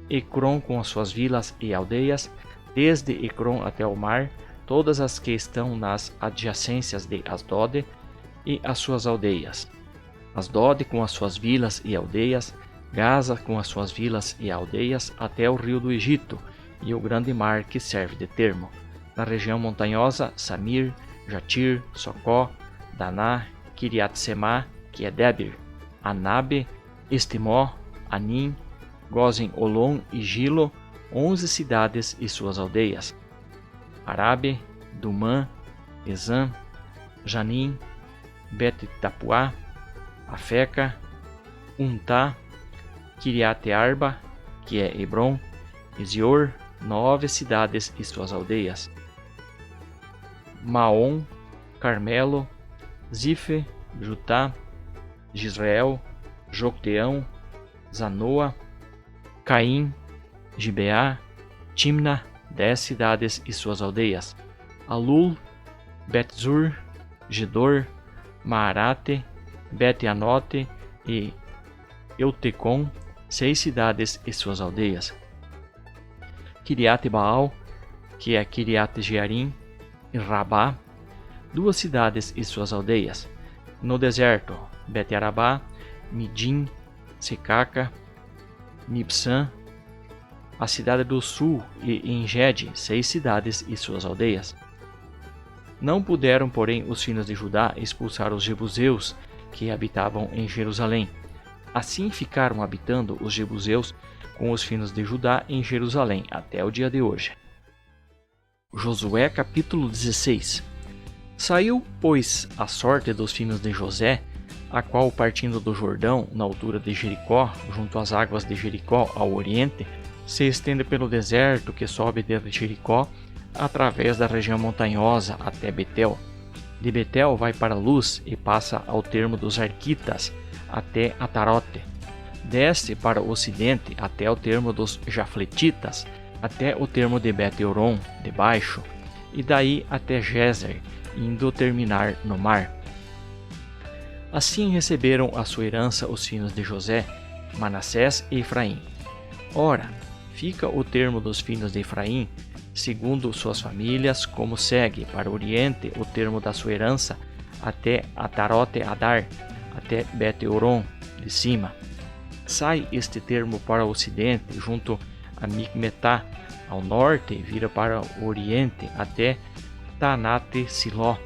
Ecrom com as suas vilas e aldeias, desde Ecrom até o mar, todas as que estão nas adjacências de Asdode e as suas aldeias. Asdode com as suas vilas e aldeias, Gaza com as suas vilas e aldeias, até o rio do Egito e o grande mar que serve de termo. Na região montanhosa, Samir, Jatir, Socó, Daná, Quiriat-Semá, que é Debir, Anabe, Estimó, Anim, Gozen-Olom e Gilo, 11 cidades e suas aldeias. Arabe, Dumã, Ezã, Janim, Bet-Tapuá, Afeca, Untá, Quiriate-Arba, que é Hebron, Ezior, 9 cidades e suas aldeias. Maom, Carmelo, Zife, Jutá, Gisrael, Jocteão, Zanoa, Caim, Gibeá, Timna, 10 cidades e suas aldeias. Alul, Bet-Zur, Gedor, Maarate, Bet-Anote e Eutecom, 6 cidades e suas aldeias. Quiriate-Baal, que é Quiriate-Jearim, e Rabá, 2 cidades e suas aldeias. No deserto, Bet-Arabá, Midim, Secaca, Nibsã, a cidade do sul e Engede, 6 cidades e suas aldeias. Não puderam, porém, os filhos de Judá expulsar os jebuseus que habitavam em Jerusalém. Assim ficaram habitando os jebuseus com os filhos de Judá em Jerusalém até o dia de hoje. Josué capítulo 16. Saiu, pois, a sorte dos filhos de José, a qual, partindo do Jordão, na altura de Jericó, junto às águas de Jericó ao oriente, se estende pelo deserto que sobe desde Jericó, através da região montanhosa até Betel. De Betel vai para Luz e passa ao termo dos Arquitas, até Atarote. Desce para o ocidente até o termo dos Jafletitas, até o termo de Bet-Horon, de baixo, e daí até Gezer, indo terminar no mar. Assim receberam a sua herança os filhos de José, Manassés e Efraim. Ora, fica o termo dos filhos de Efraim, segundo suas famílias, como segue: para o oriente o termo da sua herança, até Atarote Adar, até Bet-Horon, de cima. Sai este termo para o ocidente, junto a Micmetá, ao norte vira para o oriente, até Tanate-Siló,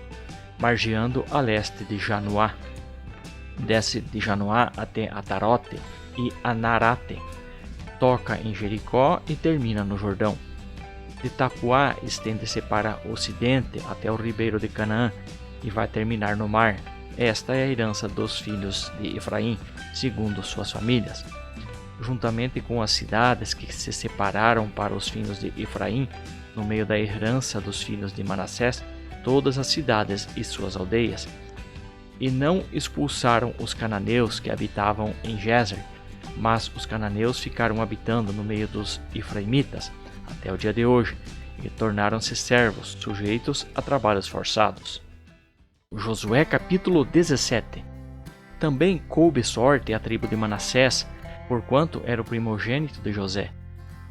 margeando a leste de Janoá. Desce de Janoá até Atarote e Anarate, toca em Jericó e termina no Jordão. De Tapuá estende-se para o ocidente até o ribeiro de Canaã e vai terminar no mar. Esta é a herança dos filhos de Efraim, segundo suas famílias. Juntamente com as cidades que se separaram para os filhos de Efraim, no meio da herança dos filhos de Manassés, todas as cidades e suas aldeias. E não expulsaram os cananeus que habitavam em Gezer, mas os cananeus ficaram habitando no meio dos efraimitas, até o dia de hoje, e tornaram-se servos, sujeitos a trabalhos forçados. Josué capítulo 17. Também coube sorte à tribo de Manassés, porquanto era o primogênito de José.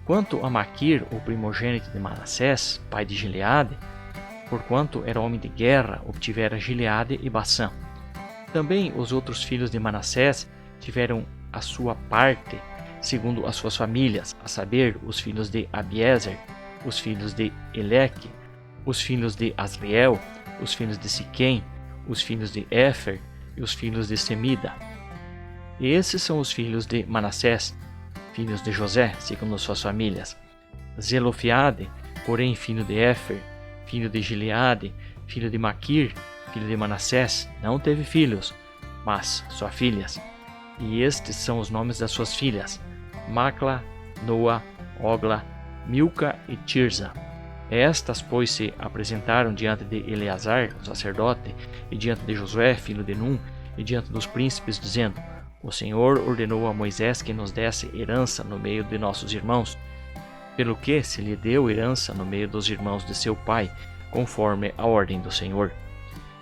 Quanto a Maquir, o primogênito de Manassés, pai de Gileade, porquanto era homem de guerra, obtivera Gileade e Bassã. Também os outros filhos de Manassés tiveram a sua parte, segundo as suas famílias, a saber, os filhos de Abiezer, os filhos de Eleque, os filhos de Asriel, os filhos de Siquém, os filhos de Éfer e os filhos de Semida. E esses são os filhos de Manassés, filhos de José, segundo suas famílias. Zelofiade, porém filho de Éfer, filho de Gileade, filho de Maquir, filho de Manassés, não teve filhos, mas só filhas. E estes são os nomes das suas filhas: Macla, Noa, Ogla, Milca e Tirza. Estas, pois, se apresentaram diante de Eleazar, o sacerdote, e diante de Josué, filho de Num, e diante dos príncipes, dizendo: O Senhor ordenou a Moisés que nos desse herança no meio de nossos irmãos, pelo que se lhe deu herança no meio dos irmãos de seu pai, conforme a ordem do Senhor.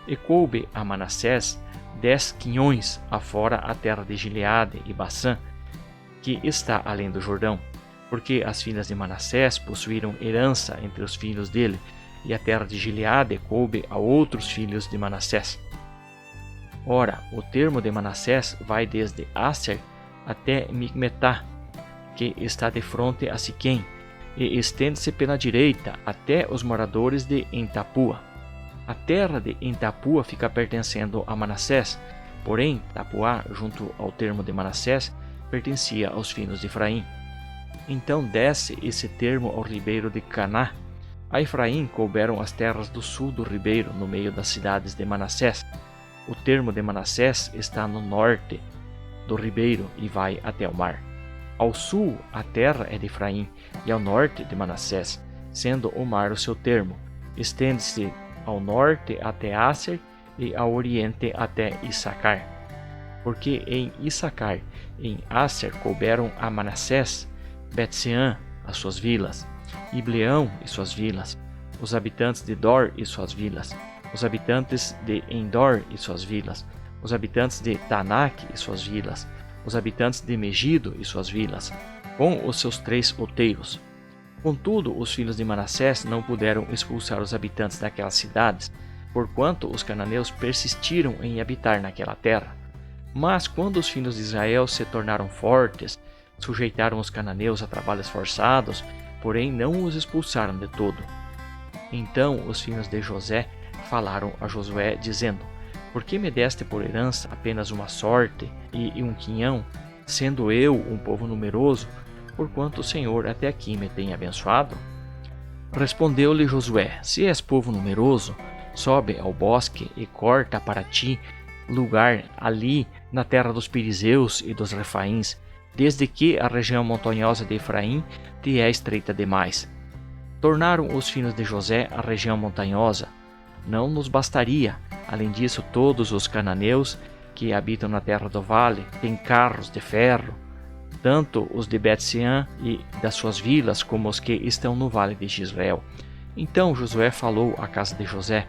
E coube a Manassés 10 quinhões afora a terra de Gileade e Bassã, que está além do Jordão, porque as filhas de Manassés possuíram herança entre os filhos dele, e a terra de Gileade coube a outros filhos de Manassés. Ora, o termo de Manassés vai desde Aser até Micmetá, que está de fronte a Siquém, e estende-se pela direita até os moradores de Entapua. A terra de Entapua fica pertencendo a Manassés, porém Tapuá, junto ao termo de Manassés, pertencia aos filhos de Efraim. Então desce esse termo ao ribeiro de Caná. A Efraim couberam as terras do sul do ribeiro, no meio das cidades de Manassés. O termo de Manassés está no norte do ribeiro e vai até o mar. Ao sul a terra é de Efraim, e ao norte de Manassés, sendo o mar o seu termo. Estende-se ao norte até Aser e ao oriente até Issacar. Porque em Issacar, em Aser, couberam a Manassés, Bet-Seã, as suas vilas, Ibleão e suas vilas, os habitantes de Dor e suas vilas, os habitantes de Endor e suas vilas, os habitantes de Tanak e suas vilas, os habitantes de Megido e suas vilas, com os seus 3 outeiros. Contudo, os filhos de Manassés não puderam expulsar os habitantes daquelas cidades, porquanto os cananeus persistiram em habitar naquela terra. Mas quando os filhos de Israel se tornaram fortes, sujeitaram os cananeus a trabalhos forçados, porém não os expulsaram de todo. Então os filhos de José falaram a Josué, dizendo: Por que me deste por herança apenas uma sorte e um quinhão, sendo eu um povo numeroso, porquanto o Senhor até aqui me tem abençoado? Respondeu-lhe Josué: Se és povo numeroso, sobe ao bosque e corta para ti lugar ali na terra dos Perizeus e dos Refaíns, desde que a região montanhosa de Efraim te é estreita demais. Tornaram os filhos de José a região montanhosa. Não nos bastaria. Além disso, todos os cananeus que habitam na terra do vale têm carros de ferro, tanto os de Bet-sean e das suas vilas, como os que estão no vale de Jezreel. Então Josué falou à casa de José,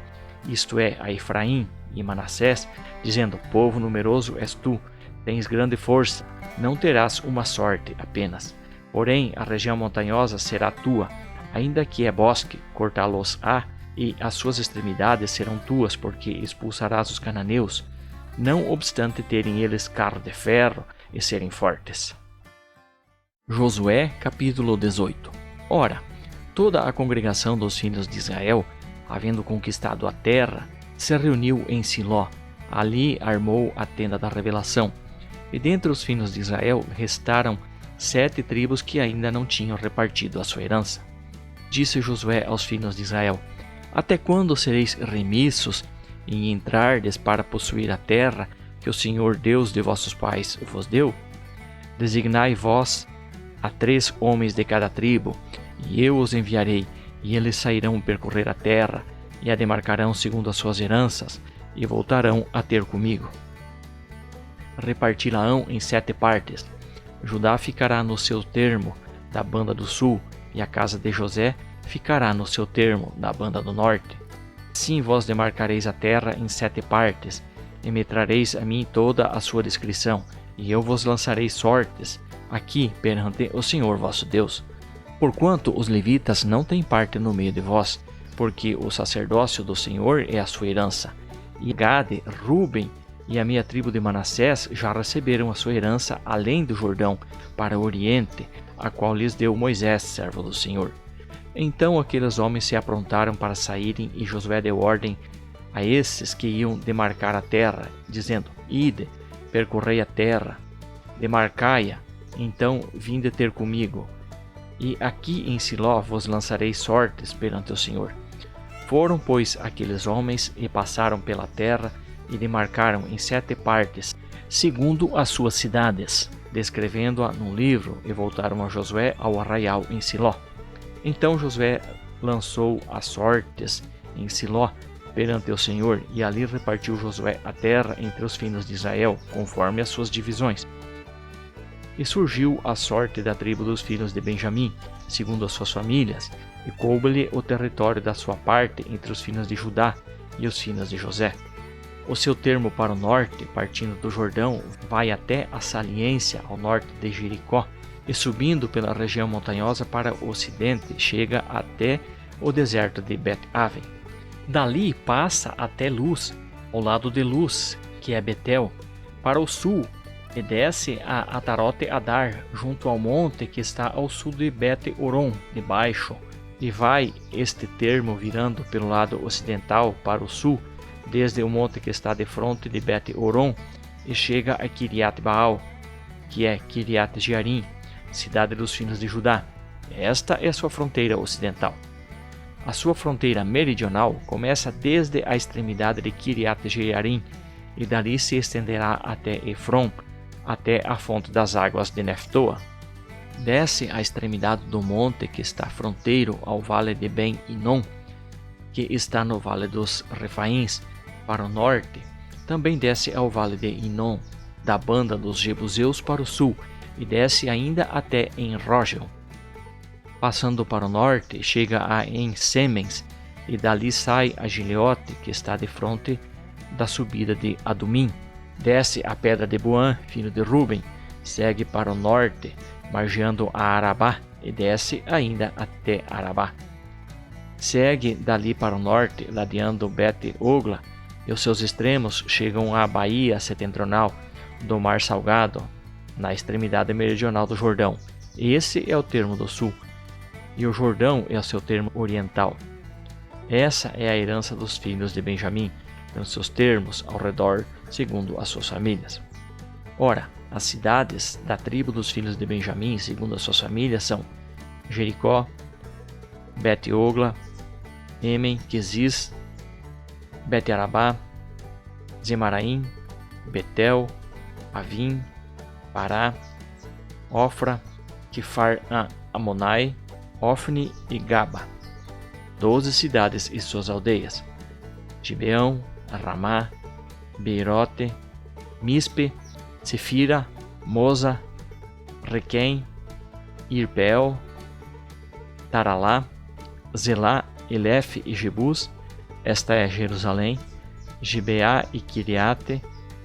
isto é, a Efraim e Manassés, dizendo: Povo numeroso és tu, tens grande força, não terás uma sorte apenas. Porém, a região montanhosa será tua, ainda que é bosque, cortá-los-á, e as suas extremidades serão tuas, porque expulsarás os cananeus, não obstante terem eles carro de ferro e serem fortes. Josué, capítulo 18. Ora, toda a congregação dos filhos de Israel, havendo conquistado a terra, se reuniu em Siló. Ali armou a tenda da revelação. E dentre os filhos de Israel restaram 7 tribos que ainda não tinham repartido a sua herança. Disse Josué aos filhos de Israel: Até quando sereis remissos em entrardes para possuir a terra que o Senhor Deus de vossos pais vos deu? Designai vós a 3 homens de cada tribo, e eu os enviarei, e eles sairão percorrer a terra, e a demarcarão segundo as suas heranças, e voltarão a ter comigo. Reparti-la-ão em 7 partes. Judá ficará no seu termo da banda do sul, e a casa de José ficará no seu termo da banda do norte. Assim vós demarcareis a terra em 7 partes, e me trareis a mim toda a sua descrição, e eu vos lançarei sortes aqui perante o Senhor vosso Deus. Porquanto os levitas não têm parte no meio de vós, porque o sacerdócio do Senhor é a sua herança. E Gade, Ruben e a minha tribo de Manassés já receberam a sua herança além do Jordão, para o oriente, a qual lhes deu Moisés, servo do Senhor. Então aqueles homens se aprontaram para saírem, e Josué deu ordem a esses que iam demarcar a terra, dizendo: Ide, percorrei a terra, demarcai-a, então vinde ter comigo, e aqui em Siló vos lançarei sortes perante o Senhor. Foram, pois, aqueles homens e passaram pela terra e demarcaram em 7 partes, segundo as suas cidades, descrevendo-a num livro, e voltaram a Josué ao arraial em Siló. Então Josué lançou as sortes em Siló perante o Senhor, e ali repartiu Josué a terra entre os filhos de Israel, conforme as suas divisões. E surgiu a sorte da tribo dos filhos de Benjamim, segundo as suas famílias, e coube-lhe o território da sua parte entre os filhos de Judá e os filhos de José. O seu termo para o norte, partindo do Jordão, vai até a saliência ao norte de Jericó, e subindo pela região montanhosa para o ocidente, chega até o deserto de Bet-Aven. Dali passa até Luz, ao lado de Luz, que é Betel, para o sul, e desce a Atarote Adar, junto ao monte que está ao sul de Bet-Oron, de baixo, e vai este termo virando pelo lado ocidental para o sul, desde o monte que está de fronte de Bet-Oron, e chega a Kiriat-Baal, que é Kiriat-Jearim, cidade dos filhos de Judá. Esta é a sua fronteira ocidental. A sua fronteira meridional começa desde a extremidade de Kiriat-Jearim, e dali se estenderá até Efron, até a fonte das águas de Neftoa. Desce a extremidade do monte que está fronteiro ao vale de Ben-Inom, que está no vale dos Refaíns, para o norte. Também desce ao vale de Inom, da banda dos Jebuseus para o sul, e desce ainda até En-Rogel. Passando para o norte, chega a En-Semens, e dali sai a Gileote, que está de fronte da subida de Adumim. Desce a pedra de Boan, filho de Ruben, segue para o norte, margeando a Arabá, e desce ainda até Arabá. Segue dali para o norte, ladeando Bet-Ogla, e os seus extremos chegam à baía setentrional do Mar Salgado, na extremidade meridional do Jordão. Esse é o termo do sul, e o Jordão é o seu termo oriental. Essa é a herança dos filhos de Benjamim, nos seus termos ao redor, segundo as suas famílias. Ora, as cidades da tribo dos filhos de Benjamim, segundo as suas famílias, são Jericó, Bet-Ogla, Emen, Quezis, Bet-Arabá, Zemaraim, Betel, Avim, Pará, Ofra, Kfar-Amonai, Ofni e Gaba, 12 cidades e suas aldeias, Gibeão, Ramá, Beirote, Mispe, Sefira, Moza, Requém, Irpeel, Taralá, Zelá, Elef e Jebus, esta é Jerusalém, Gibeá e Quiriate,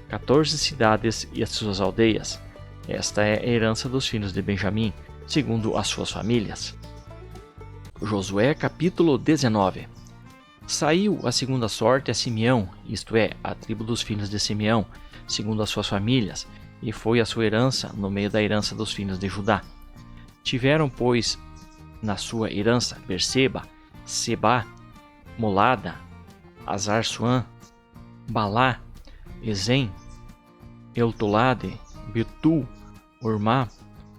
14 cidades e as suas aldeias. Esta é a herança dos filhos de Benjamim, segundo as suas famílias. Josué capítulo 19. Saiu a segunda sorte a Simeão, isto é, a tribo dos filhos de Simeão, segundo as suas famílias, e foi a sua herança no meio da herança dos filhos de Judá. Tiveram, pois, na sua herança Berseba, Sebá, Molada, Azar-Suã, Balá, Ezem, Eutolade, Betul, Ormá,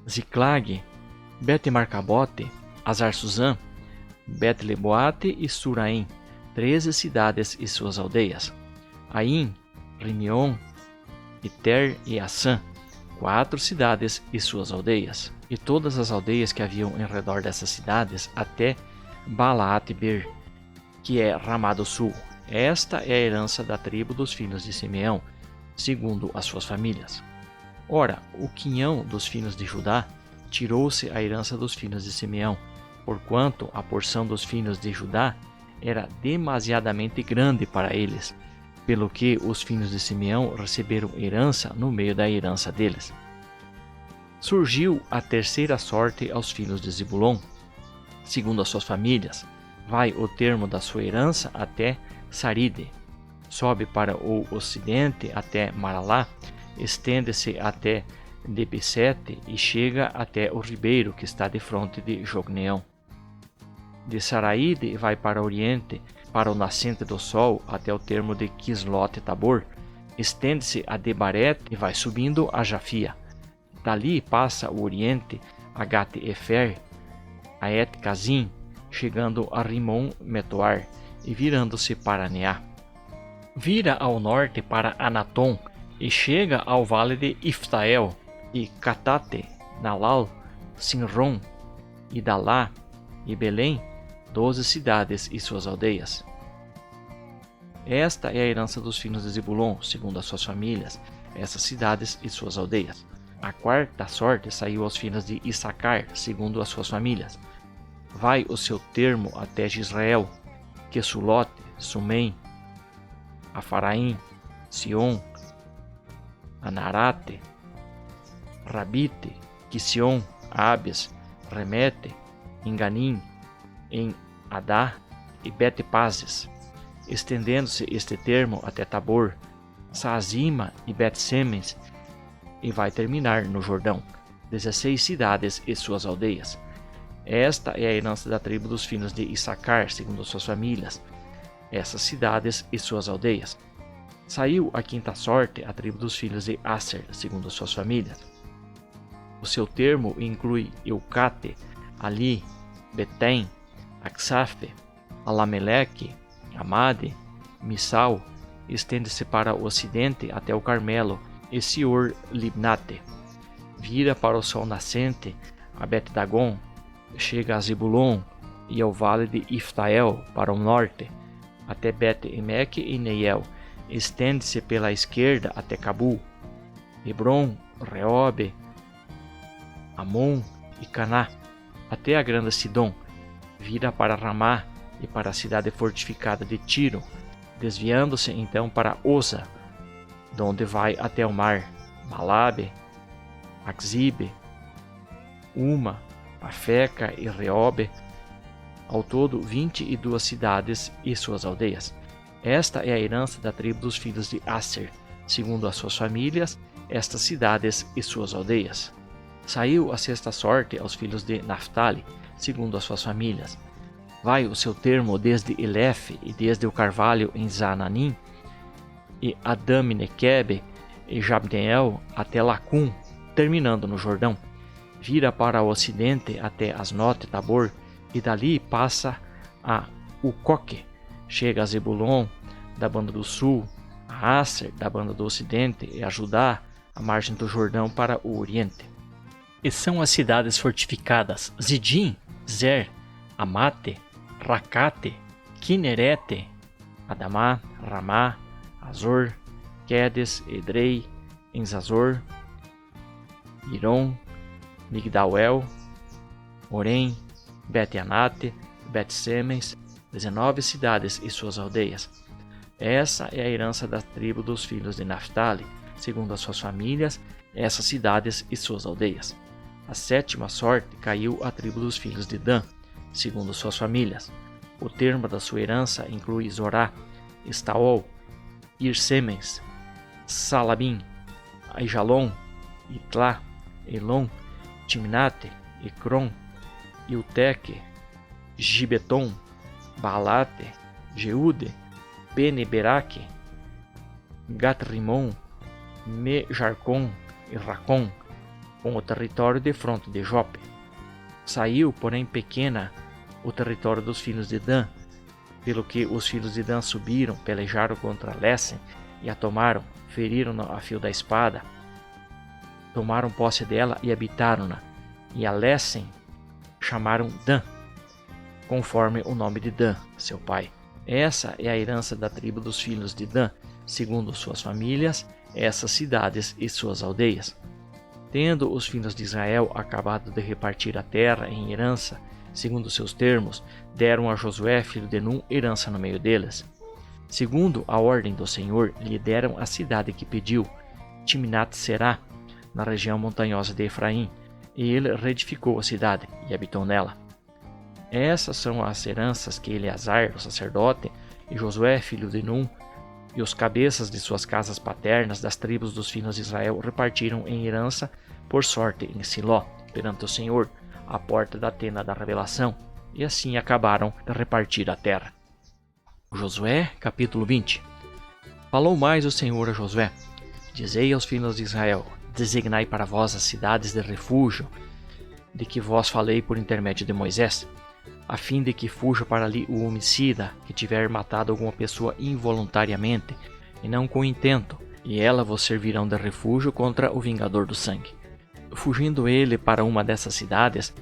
Ziclag, Bet-Marcabote, Azar-Suzã, Bet-Leboate e Suraim, 13 cidades e suas aldeias. Aim, Rimeon, Iter e Assã, 4 cidades e suas aldeias. E todas as aldeias que haviam em redor dessas cidades, até Balaat-Ber, que é Ramá do Sul. Esta é a herança da tribo dos filhos de Simeão, segundo as suas famílias. Ora, o quinhão dos filhos de Judá tirou-se a herança dos filhos de Simeão, porquanto a porção dos filhos de Judá era demasiadamente grande para eles, pelo que os filhos de Simeão receberam herança no meio da herança deles. Surgiu a terceira sorte aos filhos de Zebulon, segundo as suas famílias. Vai o termo da sua herança até Saride, sobe para o ocidente até Maralá, estende-se até Debesete e chega até o ribeiro que está de frente de Jogneão. De Saraíde vai para o oriente, para o nascente do sol, até o termo de Quislote-Tabor, estende-se a Debaret e vai subindo a Jafia. Dali passa o oriente a Gat-Efer, a Et-Kazim, chegando a Rimon-Metoar e virando-se para Neá. Vira ao norte para Anatom e chega ao vale de Iftael e Catate, Nalal, Sinron, Idalá e Belém, 12 cidades e suas aldeias. Esta é a herança dos filhos de Zebulon, segundo as suas famílias, essas cidades e suas aldeias. A quarta sorte saiu aos filhos de Issacar, segundo as suas famílias. Vai o seu termo até Gisrael, Quesulote, Sumém, Afaraim, Sion, Anarate, Rabite, Quision, Abes, Remete, Enganim, em Adá e Bet-Pazes, estendendo-se este termo até Tabor, Saazima e Bet-Semens, e vai terminar no Jordão, 16 cidades e suas aldeias. Esta é a herança da tribo dos filhos de Issacar, segundo suas famílias, essas cidades e suas aldeias. Saiu a quinta sorte a tribo dos filhos de Aser, segundo suas famílias. O seu termo inclui Eucate, Ali, Betém, Axafe, Alameleque, Amade, Missal, estende-se para o ocidente até o Carmelo e Sior-Libnate. Vira para o sol nascente a Bet-Dagon, chega a Zebulon e ao vale de Iftael para o norte, até Bet-Emeque e Neiel, estende-se pela esquerda até Cabul, Hebron, Reobe, Amon e Caná, até a grande Sidom, vira para Ramá e para a cidade fortificada de Tiro, desviando-se então para Oza, donde vai até o mar, Balabe, Axibe, Uma, Afeca e Reobe, ao todo 22 cidades e suas aldeias. Esta é a herança da tribo dos filhos de Aser, segundo as suas famílias, estas cidades e suas aldeias. Saiu a sexta sorte aos filhos de Naphtali, segundo as suas famílias. Vai o seu termo desde Elef e desde o carvalho em Zananim, e Adami-Nequebe e Jabneel até Lacum, terminando no Jordão. Vira para o ocidente até Asnote Tabor, e dali passa a Ucoque, chega a Zebulon, da banda do sul, a Aser, da banda do ocidente, e a Judá, a margem do Jordão para o oriente. E são as cidades fortificadas Zidim, Zer, Amate, Racate, Kinerete, Adamá, Ramá, Azor, Quedes, Edrei, Enzazor, Iron, Migdauel, Orém, Bet-Anate, Bet-Semens, 19 cidades e suas aldeias. Essa é a herança da tribo dos filhos de Naphtali, segundo as suas famílias, essas cidades e suas aldeias. A sétima sorte caiu à tribo dos filhos de Dan, segundo suas famílias. O termo da sua herança inclui Zorá, Estaol, Irsemens, Salabim, Aijalon, Itlá, Elon, Timnate, Ecrom, Ilteque, Gibeton, Baalate, Jeude, Bene-Beraque, Gat-Rimon, Me-Jarcon e Racon, com o território de fronte de Jope. Saiu, porém, pequena o território dos filhos de Dan, pelo que os filhos de Dan subiram, pelejaram contra Lessem e a tomaram, feriram-na a fio da espada, tomaram posse dela e habitaram-na, e a Lessem chamaram Dan, conforme o nome de Dan, seu pai. Essa é a herança da tribo dos filhos de Dan, segundo suas famílias, essas cidades e suas aldeias. Tendo os filhos de Israel acabado de repartir a terra em herança, segundo seus termos, deram a Josué, filho de Num, herança no meio deles. Segundo a ordem do Senhor, lhe deram a cidade que pediu, Timnat-Será, na região montanhosa de Efraim, e ele reedificou a cidade e habitou nela. Essas são as heranças que Eleazar, o sacerdote, e Josué, filho de Num, e os cabeças de suas casas paternas das tribos dos filhos de Israel repartiram em herança por sorte em Siló, perante o Senhor, à porta da tenda da revelação, e assim acabaram de repartir a terra. Josué, capítulo 20. Falou mais o Senhor a Josué: Dizei aos filhos de Israel: Designai para vós as cidades de refúgio, de que vós falei por intermédio de Moisés, a fim de que fuja para ali o homicida que tiver matado alguma pessoa involuntariamente, e não com intento, e ela vos servirão de refúgio contra o vingador do sangue. Fugindo ele para uma dessas cidades,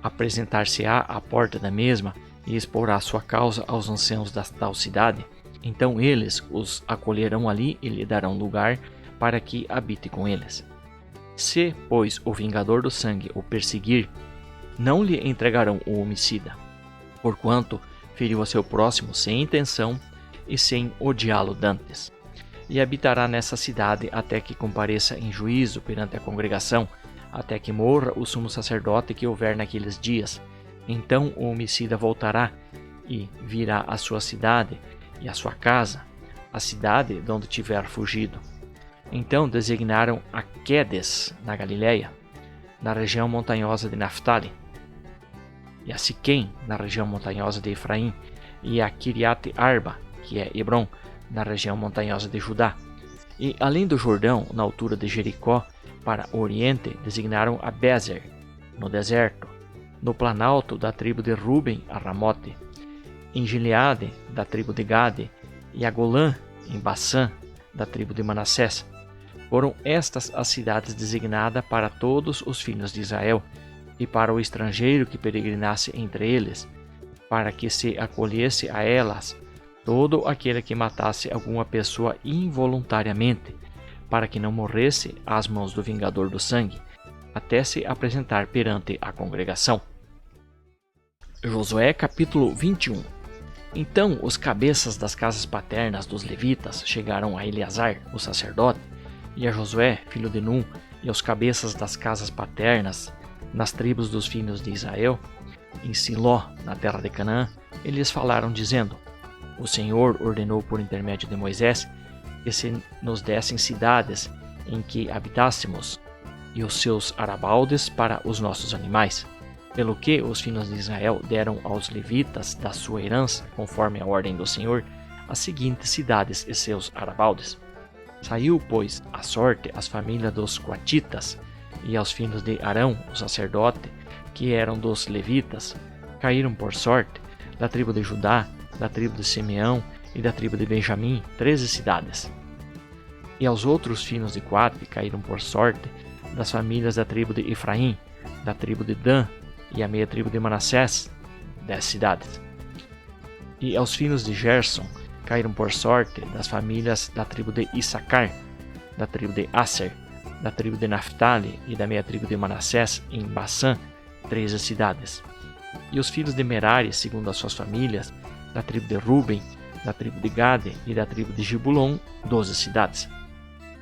apresentar-se-á à porta da mesma, e exporá sua causa aos anciãos da tal cidade. Então eles os acolherão ali e lhe darão lugar para que habite com eles. Se, pois, o vingador do sangue o perseguir, não lhe entregarão o homicida, porquanto feriu a seu próximo sem intenção e sem odiá-lo dantes. E habitará nessa cidade até que compareça em juízo perante a congregação, até que morra o sumo sacerdote que houver naqueles dias. Então o homicida voltará e virá à sua cidade e à sua casa, a cidade de onde tiver fugido. Então designaram a Quedes, na Galiléia, na região montanhosa de Naphtali, e a Siquém, na região montanhosa de Efraim, e a Kiriat Arba, que é Hebron, na região montanhosa de Judá. E além do Jordão, na altura de Jericó, para o oriente, designaram a Bezer, no deserto, no planalto da tribo de Ruben, a Ramote, em Gileade, da tribo de Gade, e a Golã, em Bassã, da tribo de Manassés. Foram estas as cidades designadas para todos os filhos de Israel, e para o estrangeiro que peregrinasse entre eles, para que se acolhesse a elas todo aquele que matasse alguma pessoa involuntariamente, para que não morresse às mãos do vingador do sangue, até se apresentar perante a congregação. Josué capítulo 21. Então os cabeças das casas paternas dos levitas chegaram a Eleazar, o sacerdote, e a Josué, filho de Num, e aos cabeças das casas paternas nas tribos dos filhos de Israel, em Siló, na terra de Canaã, eles falaram dizendo: O Senhor ordenou por intermédio de Moisés que se nos dessem cidades em que habitássemos, e os seus arabaldes para os nossos animais. Pelo que os filhos de Israel deram aos levitas da sua herança, conforme a ordem do Senhor, as seguintes cidades e seus arrabaldes. Saiu, pois, à sorte as famílias dos coatitas, e aos filhos de Arão, o sacerdote, que eram dos levitas, caíram por sorte, da tribo de Judá, da tribo de Simeão e da tribo de Benjamim, 13 cidades. E aos outros filhos de Coate caíram por sorte, das famílias da tribo de Efraim, da tribo de Dan e a meia tribo de Manassés, 10 cidades. E aos filhos de Gerson caíram por sorte, das famílias da tribo de Issacar, da tribo de Aser, da tribo de Naphtali e da meia tribo de Manassés, em Bassã, 13 cidades. E os filhos de Merari, segundo as suas famílias, da tribo de Ruben, da tribo de Gade e da tribo de Gibulon, 12 cidades.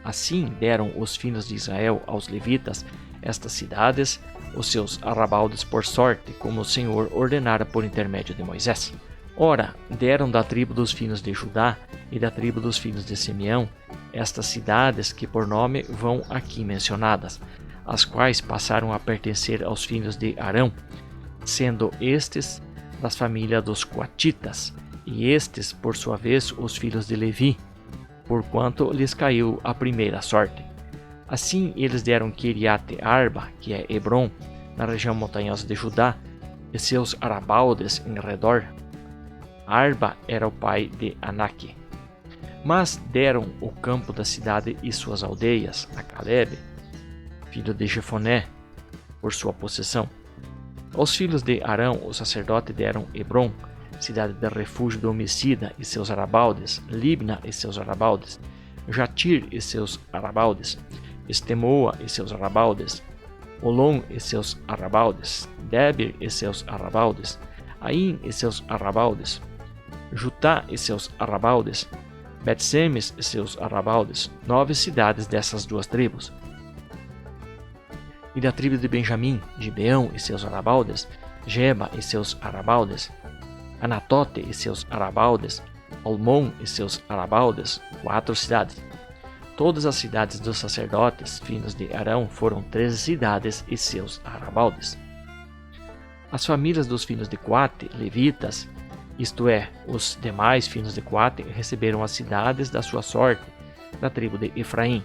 Assim deram os filhos de Israel aos levitas estas cidades, os seus arrabaldes por sorte, como o Senhor ordenara por intermédio de Moisés. Ora, deram da tribo dos filhos de Judá e da tribo dos filhos de Simeão estas cidades que por nome vão aqui mencionadas, as quais passaram a pertencer aos filhos de Arão, sendo estes das famílias dos coatitas, e estes, por sua vez, os filhos de Levi, porquanto lhes caiu a primeira sorte. Assim eles deram Kiriate Arba, que é Hebron, na região montanhosa de Judá, e seus arrabaldes em redor. Arba era o pai de Anaque. Mas deram o campo da cidade e suas aldeias a Calebe, filho de Jefoné, por sua possessão. Aos filhos de Arão, o sacerdote, deram Hebron, cidade de refúgio do homicida e seus arrabaldes, Libna e seus arrabaldes, Jatir e seus arrabaldes, Estemoa e seus arrabaldes, Olom e seus arrabaldes, Debir e seus arrabaldes, Aim e seus arrabaldes, Jutá e seus arrabaldes, Bet-Semes e seus arrabaldes, 9 cidades dessas duas tribos. E da tribo de Benjamim, Gibeão e seus arrabaldes, Geba e seus arrabaldes, Anatote e seus arrabaldes, Almon e seus arrabaldes, 4 cidades. Todas as cidades dos sacerdotes, filhos de Arão, foram 13 cidades e seus arrabaldes. As famílias dos filhos de Coate, levitas, isto é, os demais filhos de Coate, receberam as cidades da sua sorte, da tribo de Efraim.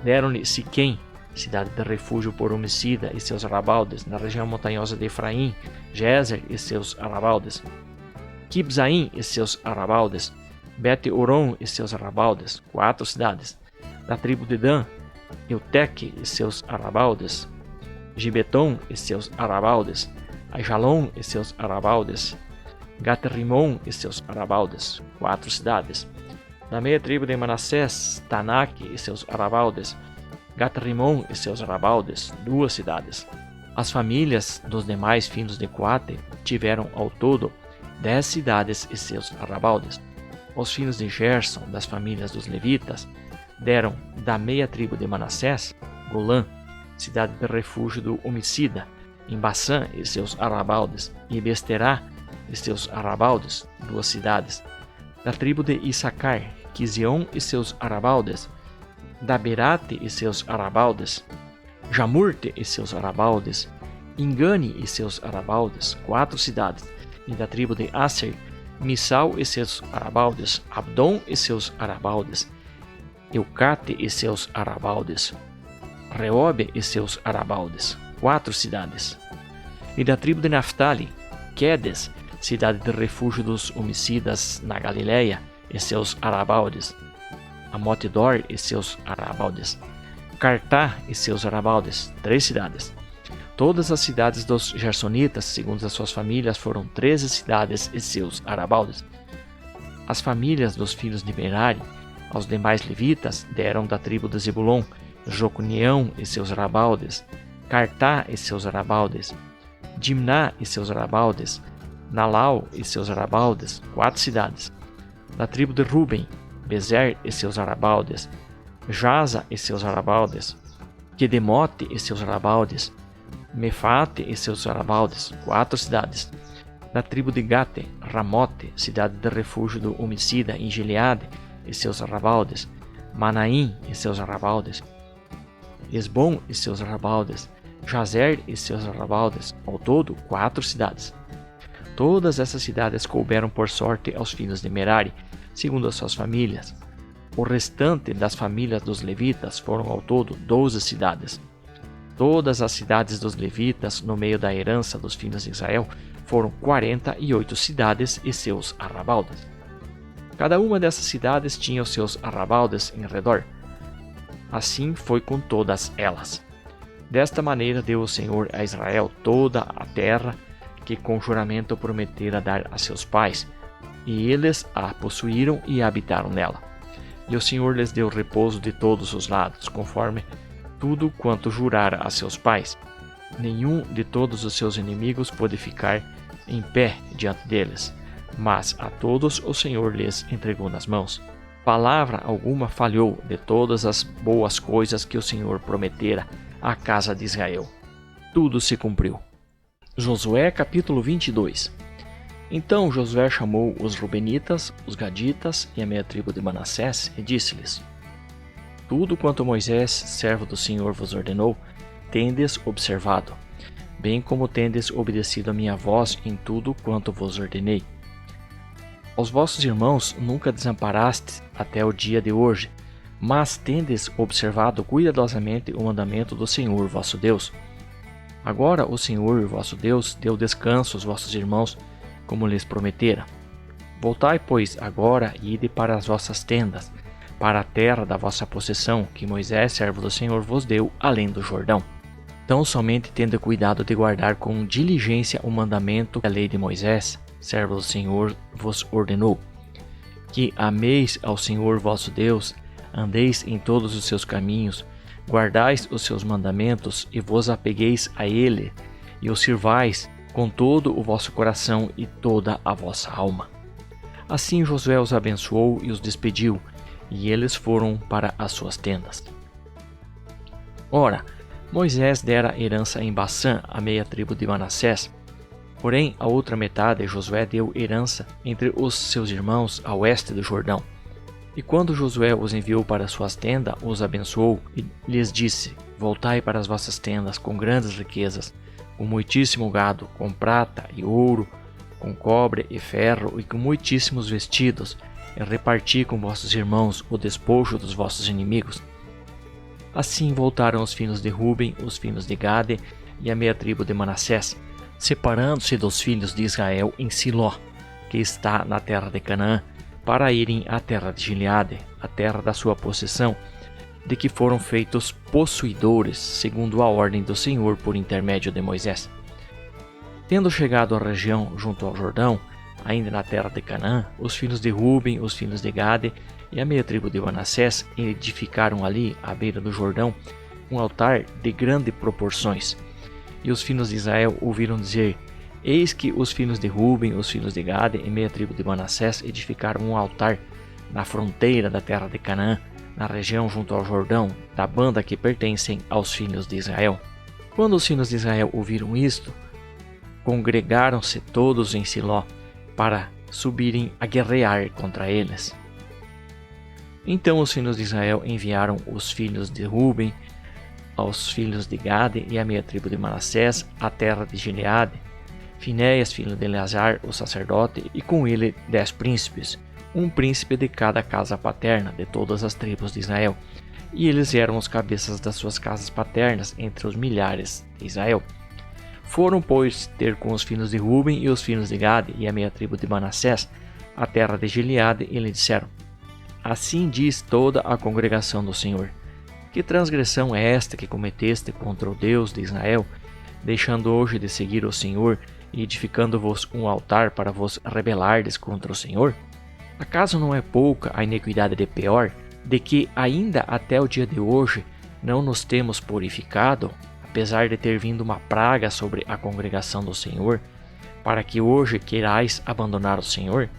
Deram-lhe Siquém, cidade de refúgio por homicida e seus arrabaldes, na região montanhosa de Efraim, Gezer e seus arrabaldes, Kibzaim e seus arrabaldes, Bet-Oron e seus arrabaldes, 4 cidades. Da tribo de Dan, Euteque e seus arrabaldes, Gibeton e seus arrabaldes, Aijalon e seus arrabaldes, Gat-Rimon e seus arrabaldes, 4 cidades. Da meia tribo de Manassés, Tanak e seus arrabaldes, Gat-Rimon e seus arrabaldes, 2 cidades. As famílias dos demais filhos de Coate tiveram ao todo 10 cidades e seus arrabaldes. Aos filhos de Gerson, das famílias dos levitas, deram da meia tribo de Manassés, Golã, cidade de refúgio do homicida, em Bassã e seus arrabaldes, e Besterá e seus arrabaldes, 2 cidades. Da tribo de Issacar, Quizion e seus arrabaldes, Daberate e seus arrabaldes, Jamurte e seus arrabaldes, Engane e seus arrabaldes, 4 cidades. E da tribo de Aser, Missal e seus arrabaldes, Abdon e seus arrabaldes, Eucate e seus arrabaldes, Reobe e seus arrabaldes, 4 cidades. E da tribo de Naphtali, Quedes, cidade de refúgio dos homicidas na Galileia, e seus arrabaldes, Amotidor e seus arrabaldes, Cartá e seus arrabaldes, 3 cidades. Todas as cidades dos Gersonitas, segundo as suas famílias, foram 13 cidades e seus arrabaldes. As famílias dos filhos de Merari, aos demais levitas, deram da tribo de Zebulon, Jocneão e seus arrabaldes, Cartá e seus arrabaldes, Dimná e seus arrabaldes, Nalau e seus arrabaldes, 4 cidades. Da tribo de Ruben, Bezer e seus arrabaldes, Jaza e seus arrabaldes, Quedemote e seus arrabaldes, Mefate e seus arrabaldes, 4 cidades. Da tribo de Gate, Ramote, cidade de refúgio do homicida em Gileade e seus arrabaldes, Manaim e seus arrabaldes, Esbom e seus arrabaldes, Jazer e seus arrabaldes, ao todo 4 cidades. Todas essas cidades couberam por sorte aos filhos de Merari, segundo as suas famílias. O restante das famílias dos levitas foram ao todo 12 cidades. Todas as cidades dos levitas, no meio da herança dos filhos de Israel, foram 48 cidades e seus arrabaldes. Cada uma dessas cidades tinha os seus arrabaldes em redor. Assim foi com todas elas. Desta maneira deu o Senhor a Israel toda a terra que com juramento prometera dar a seus pais, e eles a possuíram e habitaram nela. E o Senhor lhes deu repouso de todos os lados, conforme tudo quanto jurara a seus pais. Nenhum de todos os seus inimigos pôde ficar em pé diante deles, mas a todos o Senhor lhes entregou nas mãos. Palavra alguma falhou de todas as boas coisas que o Senhor prometera à casa de Israel. Tudo se cumpriu. Josué capítulo 22. Então Josué chamou os Rubenitas, os Gaditas e a meia tribo de Manassés e disse-lhes: Tudo quanto Moisés, servo do Senhor, vos ordenou, tendes observado, bem como tendes obedecido a minha voz em tudo quanto vos ordenei. Aos vossos irmãos nunca desamparastes até o dia de hoje, mas tendes observado cuidadosamente o mandamento do Senhor vosso Deus. Agora o Senhor vosso Deus deu descanso aos vossos irmãos, como lhes prometera. Voltai, pois, agora e ide para as vossas tendas, para a terra da vossa possessão, que Moisés, servo do Senhor, vos deu além do Jordão. Tão somente tende cuidado de guardar com diligência o mandamento que a lei de Moisés, servo do Senhor, vos ordenou, que ameis ao Senhor vosso Deus, andeis em todos os seus caminhos, guardais os seus mandamentos e vos apegueis a ele, e o sirvais com todo o vosso coração e toda a vossa alma. Assim Josué os abençoou e os despediu, e eles foram para as suas tendas. Ora, Moisés dera herança em Bassã à meia tribo de Manassés, porém a outra metade Josué deu herança entre os seus irmãos a oeste do Jordão. E quando Josué os enviou para suas tendas, os abençoou e lhes disse: Voltai para as vossas tendas com grandes riquezas, com muitíssimo gado, com prata e ouro, com cobre e ferro e com muitíssimos vestidos, e reparti com vossos irmãos o despojo dos vossos inimigos. Assim voltaram os filhos de Ruben, os filhos de Gade e a meia tribo de Manassés, separando-se dos filhos de Israel em Siló, que está na terra de Canaã, para irem à terra de Gileade, a terra da sua possessão, de que foram feitos possuidores, segundo a ordem do Senhor por intermédio de Moisés. Tendo chegado à região junto ao Jordão, ainda na terra de Canaã, os filhos de Ruben, os filhos de Gade e a meia tribo de Manassés edificaram ali, à beira do Jordão, um altar de grandes proporções. E os filhos de Israel ouviram dizer: Eis que os filhos de Ruben, os filhos de Gade e meia tribo de Manassés edificaram um altar na fronteira da terra de Canaã, na região junto ao Jordão, da banda que pertencem aos filhos de Israel. Quando os filhos de Israel ouviram isto, congregaram-se todos em Siló para subirem a guerrear contra eles. Então os filhos de Israel enviaram os filhos de Ruben, aos filhos de Gade e a meia tribo de Manassés à terra de Gileade, Finéias, filho de Eleazar, o sacerdote, e com ele 10 príncipes, um príncipe de cada casa paterna de todas as tribos de Israel, e eles eram os cabeças das suas casas paternas entre os milhares de Israel. Foram, pois, ter com os filhos de Ruben e os filhos de Gade e a meia tribo de Manassés a terra de Gileade, e lhe disseram: Assim diz toda a congregação do Senhor: Que transgressão é esta que cometeste contra o Deus de Israel, deixando hoje de seguir o Senhor e edificando-vos um altar para vos rebelardes contra o Senhor? Acaso não é pouca a iniquidade de Peor, de que ainda até o dia de hoje não nos temos purificado, apesar de ter vindo uma praga sobre a congregação do Senhor, para que hoje queirais abandonar o Senhor?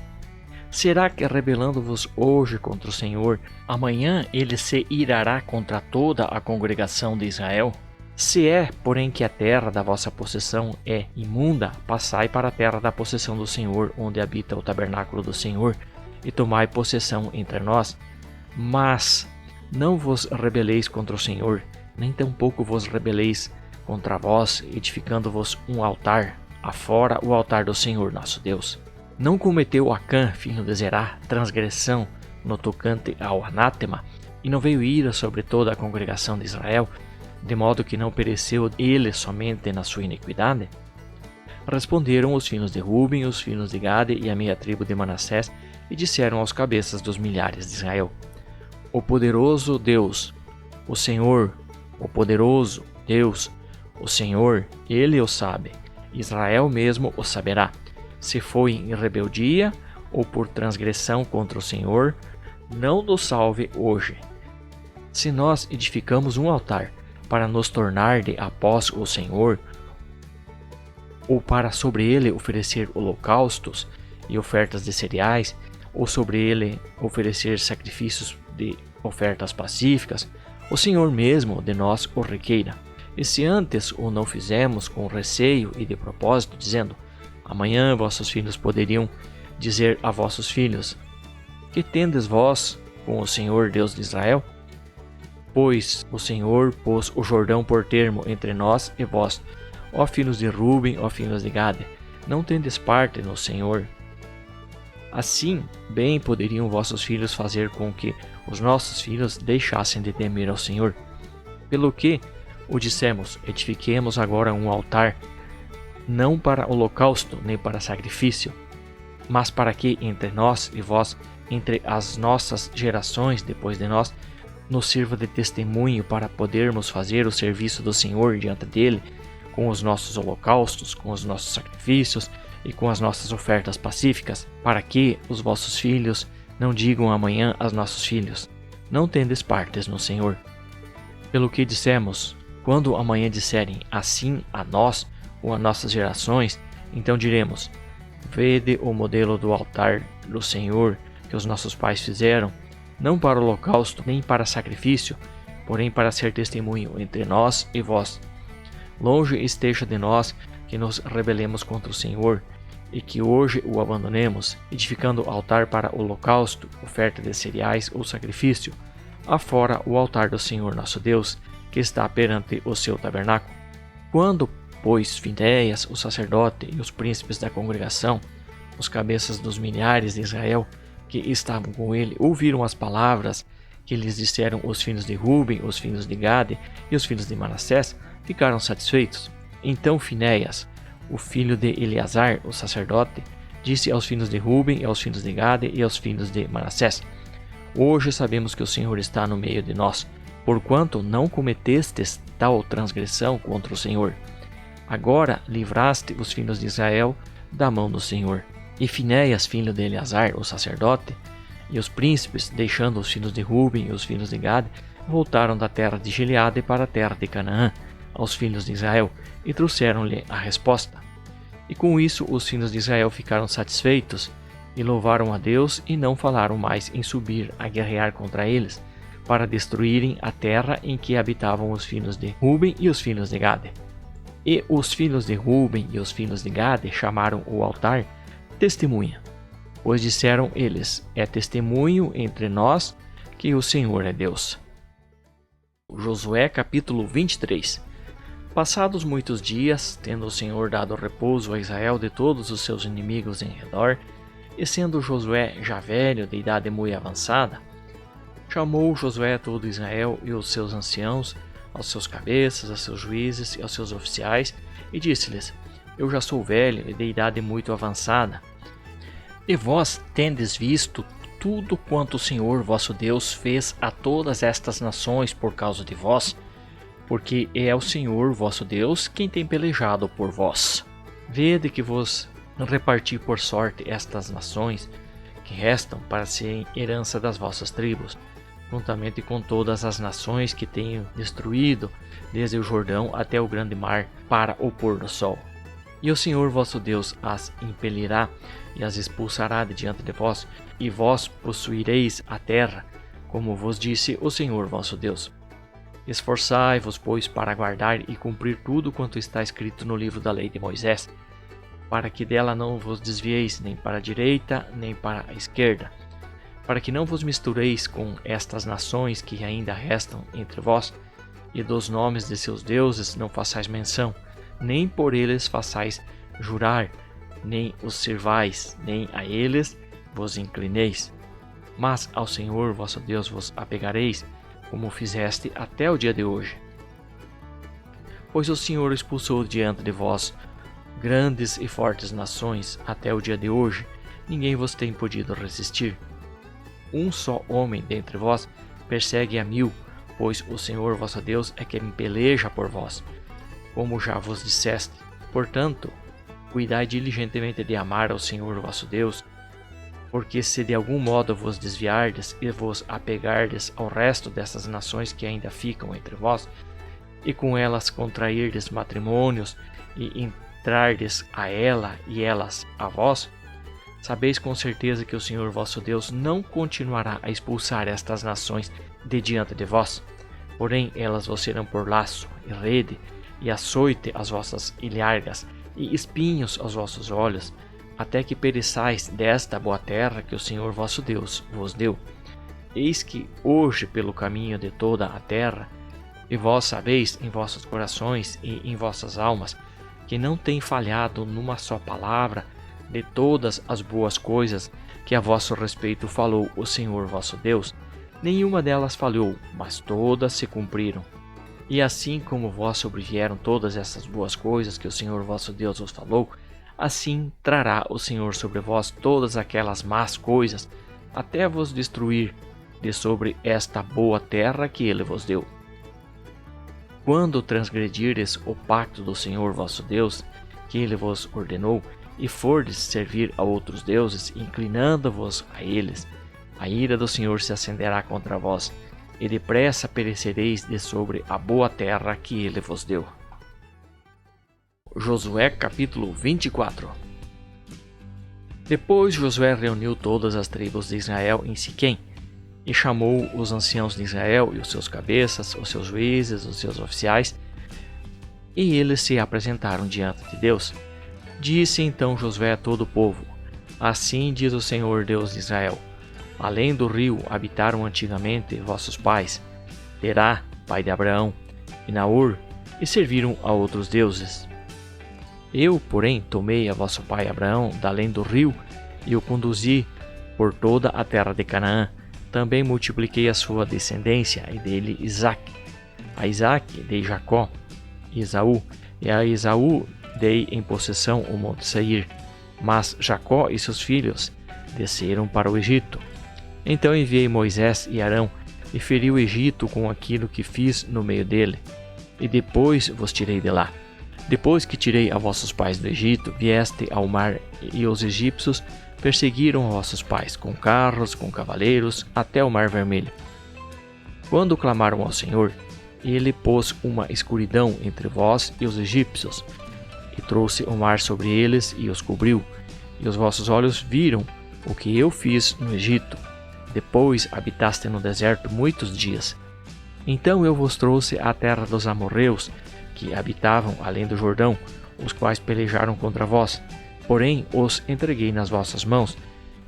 Será que rebelando-vos hoje contra o Senhor, amanhã ele se irará contra toda a congregação de Israel? Se é, porém, que a terra da vossa possessão é imunda, passai para a terra da possessão do Senhor, onde habita o tabernáculo do Senhor, e tomai possessão entre nós. Mas não vos rebeleis contra o Senhor, nem tampouco vos rebeleis contra vós, edificando-vos um altar afora o altar do Senhor nosso Deus. Não cometeu Acã, filho de Zerá, transgressão no tocante ao anátema, e não veio ira sobre toda a congregação de Israel, de modo que não pereceu ele somente na sua iniquidade? Responderam os filhos de Ruben, os filhos de Gade e a meia tribo de Manassés, e disseram aos cabeças dos milhares de Israel: O poderoso Deus, o Senhor, o poderoso Deus, o Senhor, Ele o sabe, Israel mesmo o saberá, se foi em rebeldia ou por transgressão contra o Senhor, não nos salve hoje. Se nós edificamos um altar para nos tornar de após o Senhor, ou para sobre ele oferecer holocaustos e ofertas de cereais, ou sobre ele oferecer sacrifícios de ofertas pacíficas, o Senhor mesmo de nós o requeira. E se antes o não fizemos com receio e de propósito, dizendo: Amanhã vossos filhos poderiam dizer a vossos filhos: Que tendes vós com o Senhor Deus de Israel? Pois o Senhor pôs o Jordão por termo entre nós e vós, ó filhos de Ruben, ó filhos de Gade, não tendes parte no Senhor. Assim, bem poderiam vossos filhos fazer com que os nossos filhos deixassem de temer ao Senhor. Pelo que o dissemos: edifiquemos agora um altar, não para holocausto nem para sacrifício, mas para que entre nós e vós, entre as nossas gerações depois de nós, nos sirva de testemunho para podermos fazer o serviço do Senhor diante dele, com os nossos holocaustos, com os nossos sacrifícios e com as nossas ofertas pacíficas, para que os vossos filhos não digam amanhã aos nossos filhos: Não tendes partes no Senhor. Pelo que dissemos: Quando amanhã disserem assim a nós ou a nossas gerações, então diremos: Vede o modelo do altar do Senhor que os nossos pais fizeram, não para holocausto nem para sacrifício, porém para ser testemunho entre nós e vós. Longe esteja de nós que nos rebelemos contra o Senhor, e que hoje o abandonemos, edificando altar para holocausto, oferta de cereais ou sacrifício, afora o altar do Senhor nosso Deus, que está perante o seu tabernáculo. Quando, pois, Finéias, o sacerdote, e os príncipes da congregação, os cabeças dos milhares de Israel, que estavam com ele, ouviram as palavras que lhes disseram os filhos de Ruben, os filhos de Gade e os filhos de Manassés, ficaram satisfeitos. Então Finéias, o filho de Eleazar, o sacerdote, disse aos filhos de Ruben, e aos filhos de Gade e aos filhos de Manassés: Hoje sabemos que o Senhor está no meio de nós, porquanto não cometestes tal transgressão contra o Senhor. Agora livraste os filhos de Israel da mão do Senhor. E Finéias, filho de Eleazar, o sacerdote, e os príncipes, deixando os filhos de Ruben e os filhos de Gade, voltaram da terra de Gileade para a terra de Canaã, aos filhos de Israel, e trouxeram-lhe a resposta. E com isso os filhos de Israel ficaram satisfeitos, e louvaram a Deus, e não falaram mais em subir a guerrear contra eles, para destruírem a terra em que habitavam os filhos de Ruben e os filhos de Gade. E os filhos de Ruben e os filhos de Gade chamaram o altar Testemunha, pois disseram eles: É testemunho entre nós que o Senhor é Deus. Josué capítulo 23. Passados muitos dias, tendo o Senhor dado repouso a Israel de todos os seus inimigos em redor, e sendo Josué já velho, de idade muito avançada, chamou Josué todo Israel e os seus anciãos, aos seus cabeças, aos seus juízes e aos seus oficiais, e disse-lhes: Eu já sou velho e de idade muito avançada, e vós tendes visto tudo quanto o Senhor vosso Deus fez a todas estas nações por causa de vós, porque é o Senhor vosso Deus quem tem pelejado por vós. Vede que vos reparti por sorte estas nações que restam para serem herança das vossas tribos, juntamente com todas as nações que tenho destruído, desde o Jordão até o grande mar, para o pôr do sol. E o Senhor vosso Deus as impelirá e as expulsará de diante de vós, e vós possuireis a terra, como vos disse o Senhor vosso Deus. Esforçai-vos, pois, para guardar e cumprir tudo quanto está escrito no livro da lei de Moisés, para que dela não vos desvieis nem para a direita, nem para a esquerda, para que não vos mistureis com estas nações que ainda restam entre vós, e dos nomes de seus deuses não façais menção, nem por eles façais jurar, nem os servais, nem a eles vos inclineis. Mas ao Senhor vosso Deus vos apegareis, como fizeste até o dia de hoje. Pois o Senhor expulsou diante de vós grandes e fortes nações até o dia de hoje, ninguém vos tem podido resistir. Um só homem dentre vós persegue a 1000, pois o Senhor vosso Deus é quem peleja por vós, como já vos disseste. Portanto, cuidai diligentemente de amar ao Senhor vosso Deus, porque se de algum modo vos desviardes e vos apegardes ao resto dessas nações que ainda ficam entre vós, e com elas contrairdes matrimônios e entrardes a ela e elas a vós, sabeis com certeza que o Senhor vosso Deus não continuará a expulsar estas nações de diante de vós, porém elas vos serão por laço e rede e açoite às vossas ilhargas e espinhos aos vossos olhos, até que pereçais desta boa terra que o Senhor vosso Deus vos deu. Eis que hoje pelo caminho de toda a terra, e vós sabeis em vossos corações e em vossas almas, que não tem falhado numa só palavra de todas as boas coisas que a vosso respeito falou o Senhor vosso Deus, nenhuma delas falhou, mas todas se cumpriram. E assim como vós sobrevieram todas essas boas coisas que o Senhor vosso Deus vos falou, assim trará o Senhor sobre vós todas aquelas más coisas, até vos destruir de sobre esta boa terra que ele vos deu. Quando transgredirdes o pacto do Senhor vosso Deus, que ele vos ordenou, e fordes servir a outros deuses, inclinando-vos a eles, a ira do Senhor se acenderá contra vós, e depressa perecereis de sobre a boa terra que ele vos deu. Josué capítulo 24. Depois Josué reuniu todas as tribos de Israel em Siquém, e chamou os anciãos de Israel e os seus cabeças, os seus juízes, os seus oficiais, e eles se apresentaram diante de Deus. Disse então Josué a todo o povo: Assim diz o Senhor Deus de Israel: Além do rio habitaram antigamente vossos pais, Terá, pai de Abraão, e Naor, e serviram a outros deuses. Eu, porém, tomei a vosso pai Abraão da além do rio e o conduzi por toda a terra de Canaã. Também multipliquei a sua descendência, e dele Isaque. A Isaque dei Jacó e Esaú, e a Esaú dei em possessão o monte Seir. Mas Jacó e seus filhos desceram para o Egito. Então enviei Moisés e Arão, e feri o Egito com aquilo que fiz no meio dele, e depois vos tirei de lá. Depois que tirei a vossos pais do Egito, vieste ao mar, e os egípcios perseguiram a vossos pais, com carros, com cavaleiros, até o mar vermelho. Quando clamaram ao Senhor, ele pôs uma escuridão entre vós e os egípcios, e trouxe o mar sobre eles e os cobriu, e os vossos olhos viram o que eu fiz no Egito. Depois habitaste no deserto muitos dias. Então eu vos trouxe à terra dos amorreus, que habitavam além do Jordão, os quais pelejaram contra vós. Porém os entreguei nas vossas mãos,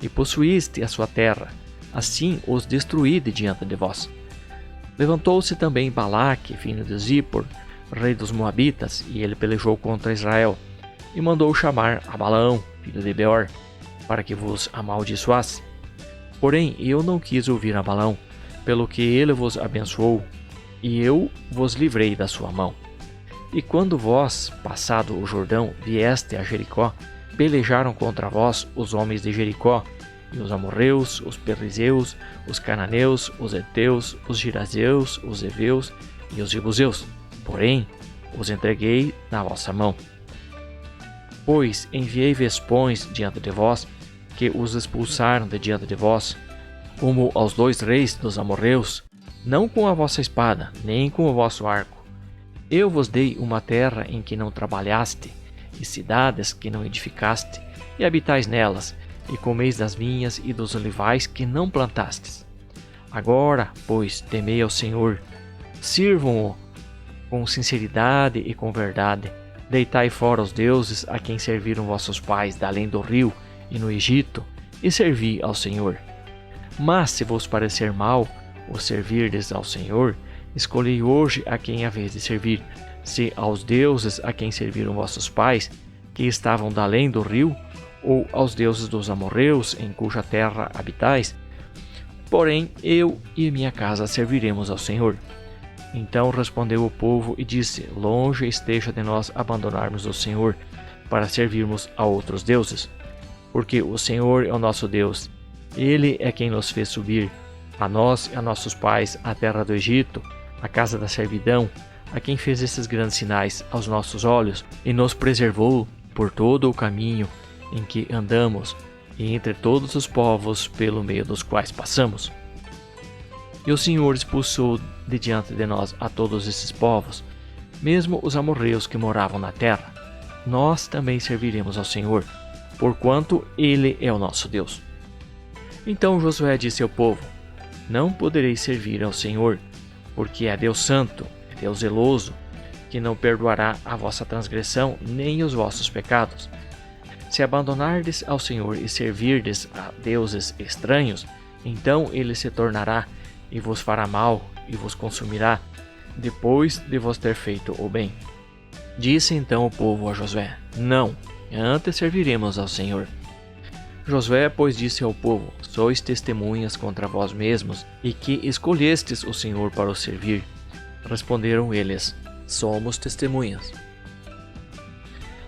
e possuíste a sua terra. Assim os destruí de diante de vós. Levantou-se também Balaque, filho de Zippor, rei dos Moabitas, e ele pelejou contra Israel, e mandou chamar a Balaão, filho de Beor, para que vos amaldiçoasse. Porém eu não quis ouvir a Balaão, pelo que ele vos abençoou, e eu vos livrei da sua mão. E quando vós, passado o Jordão, vieste a Jericó, pelejaram contra vós os homens de Jericó, e os amorreus, os perizeus, os cananeus, os heteus, os girazeus, os heveus e os jebuseus. Porém, os entreguei na vossa mão. Pois enviei vespões diante de vós, que os expulsaram de diante de vós, como aos 2 reis dos amorreus, não com a vossa espada, nem com o vosso arco. Eu vos dei uma terra em que não trabalhaste, e cidades que não edificaste, e habitais nelas, e comeis das vinhas e dos olivais que não plantastes. Agora, pois, temei ao Senhor, sirvam-o com sinceridade e com verdade. Deitai fora os deuses a quem serviram vossos pais da além do rio e no Egito, e servi ao Senhor. Mas se vos parecer mal o servirdes ao Senhor, escolhei hoje a quem haveis de servir, se aos deuses a quem serviram vossos pais, que estavam da além do rio, ou aos deuses dos amorreus, em cuja terra habitais? Porém, eu e minha casa serviremos ao Senhor. Então respondeu o povo e disse: Longe esteja de nós abandonarmos o Senhor, para servirmos a outros deuses. Porque o Senhor é o nosso Deus. Ele é quem nos fez subir, a nós e a nossos pais, à terra do Egito, a casa da servidão, a quem fez esses grandes sinais aos nossos olhos, e nos preservou por todo o caminho em que andamos, e entre todos os povos pelo meio dos quais passamos. E o Senhor expulsou de diante de nós a todos esses povos, mesmo os amorreus que moravam na terra. Nós também serviremos ao Senhor, porquanto Ele é o nosso Deus. Então Josué disse ao povo: Não podereis servir ao Senhor, porque é Deus santo, é Deus zeloso, que não perdoará a vossa transgressão nem os vossos pecados. Se abandonardes ao Senhor e servirdes a deuses estranhos, então Ele se tornará e vos fará mal e vos consumirá, depois de vos ter feito o bem. Disse então o povo a Josué: Não, antes serviremos ao Senhor. Josué, pois, disse ao povo: Sois testemunhas contra vós mesmos, e que escolhestes o Senhor para o servir. Responderam eles: Somos testemunhas.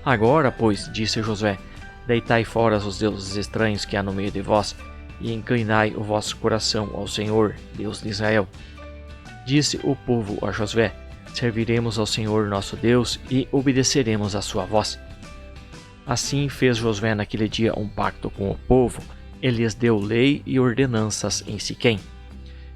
Agora, pois, disse Josué, deitai fora os deuses estranhos que há no meio de vós, e inclinai o vosso coração ao Senhor, Deus de Israel. Disse o povo a Josué: Serviremos ao Senhor nosso Deus e obedeceremos à sua voz. Assim fez Josué naquele dia um pacto com o povo, e lhes deu lei e ordenanças em Siquém.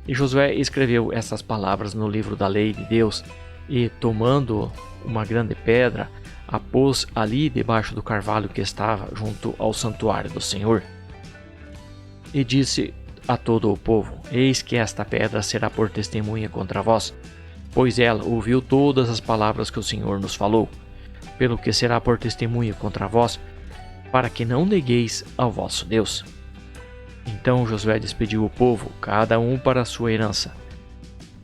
E Josué escreveu essas palavras no livro da lei de Deus, e, tomando uma grande pedra, a pôs ali debaixo do carvalho que estava junto ao santuário do Senhor. E disse a todo o povo: Eis que esta pedra será por testemunha contra vós, pois ela ouviu todas as palavras que o Senhor nos falou, pelo que será por testemunha contra vós, para que não negueis ao vosso Deus. Então Josué despediu o povo, cada um para a sua herança.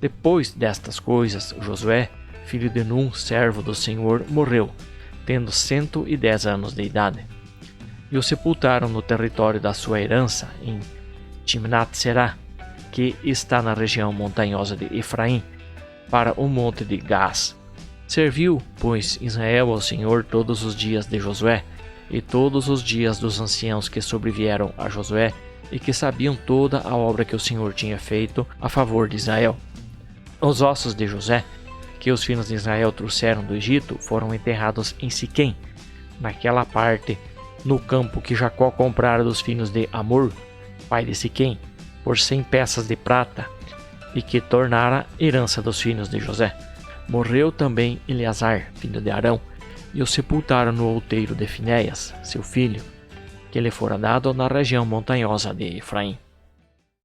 Depois destas coisas, Josué, filho de Num, servo do Senhor, morreu, tendo 110 anos de idade. E o sepultaram no território da sua herança, em Timnat-Será, que está na região montanhosa de Efraim, para o monte de Gás. Serviu, pois, Israel ao Senhor todos os dias de Josué, e todos os dias dos anciãos que sobrevieram a Josué, e que sabiam toda a obra que o Senhor tinha feito a favor de Israel. Os ossos de José, que os filhos de Israel trouxeram do Egito, foram enterrados em Siquém, naquela parte, no campo que Jacó comprara dos filhos de Amor, pai de Siquém, por 100 peças de prata, e que tornara herança dos filhos de José. Morreu também Eleazar, filho de Arão, e o sepultaram no outeiro de Finéias, seu filho, que lhe fora dado na região montanhosa de Efraim.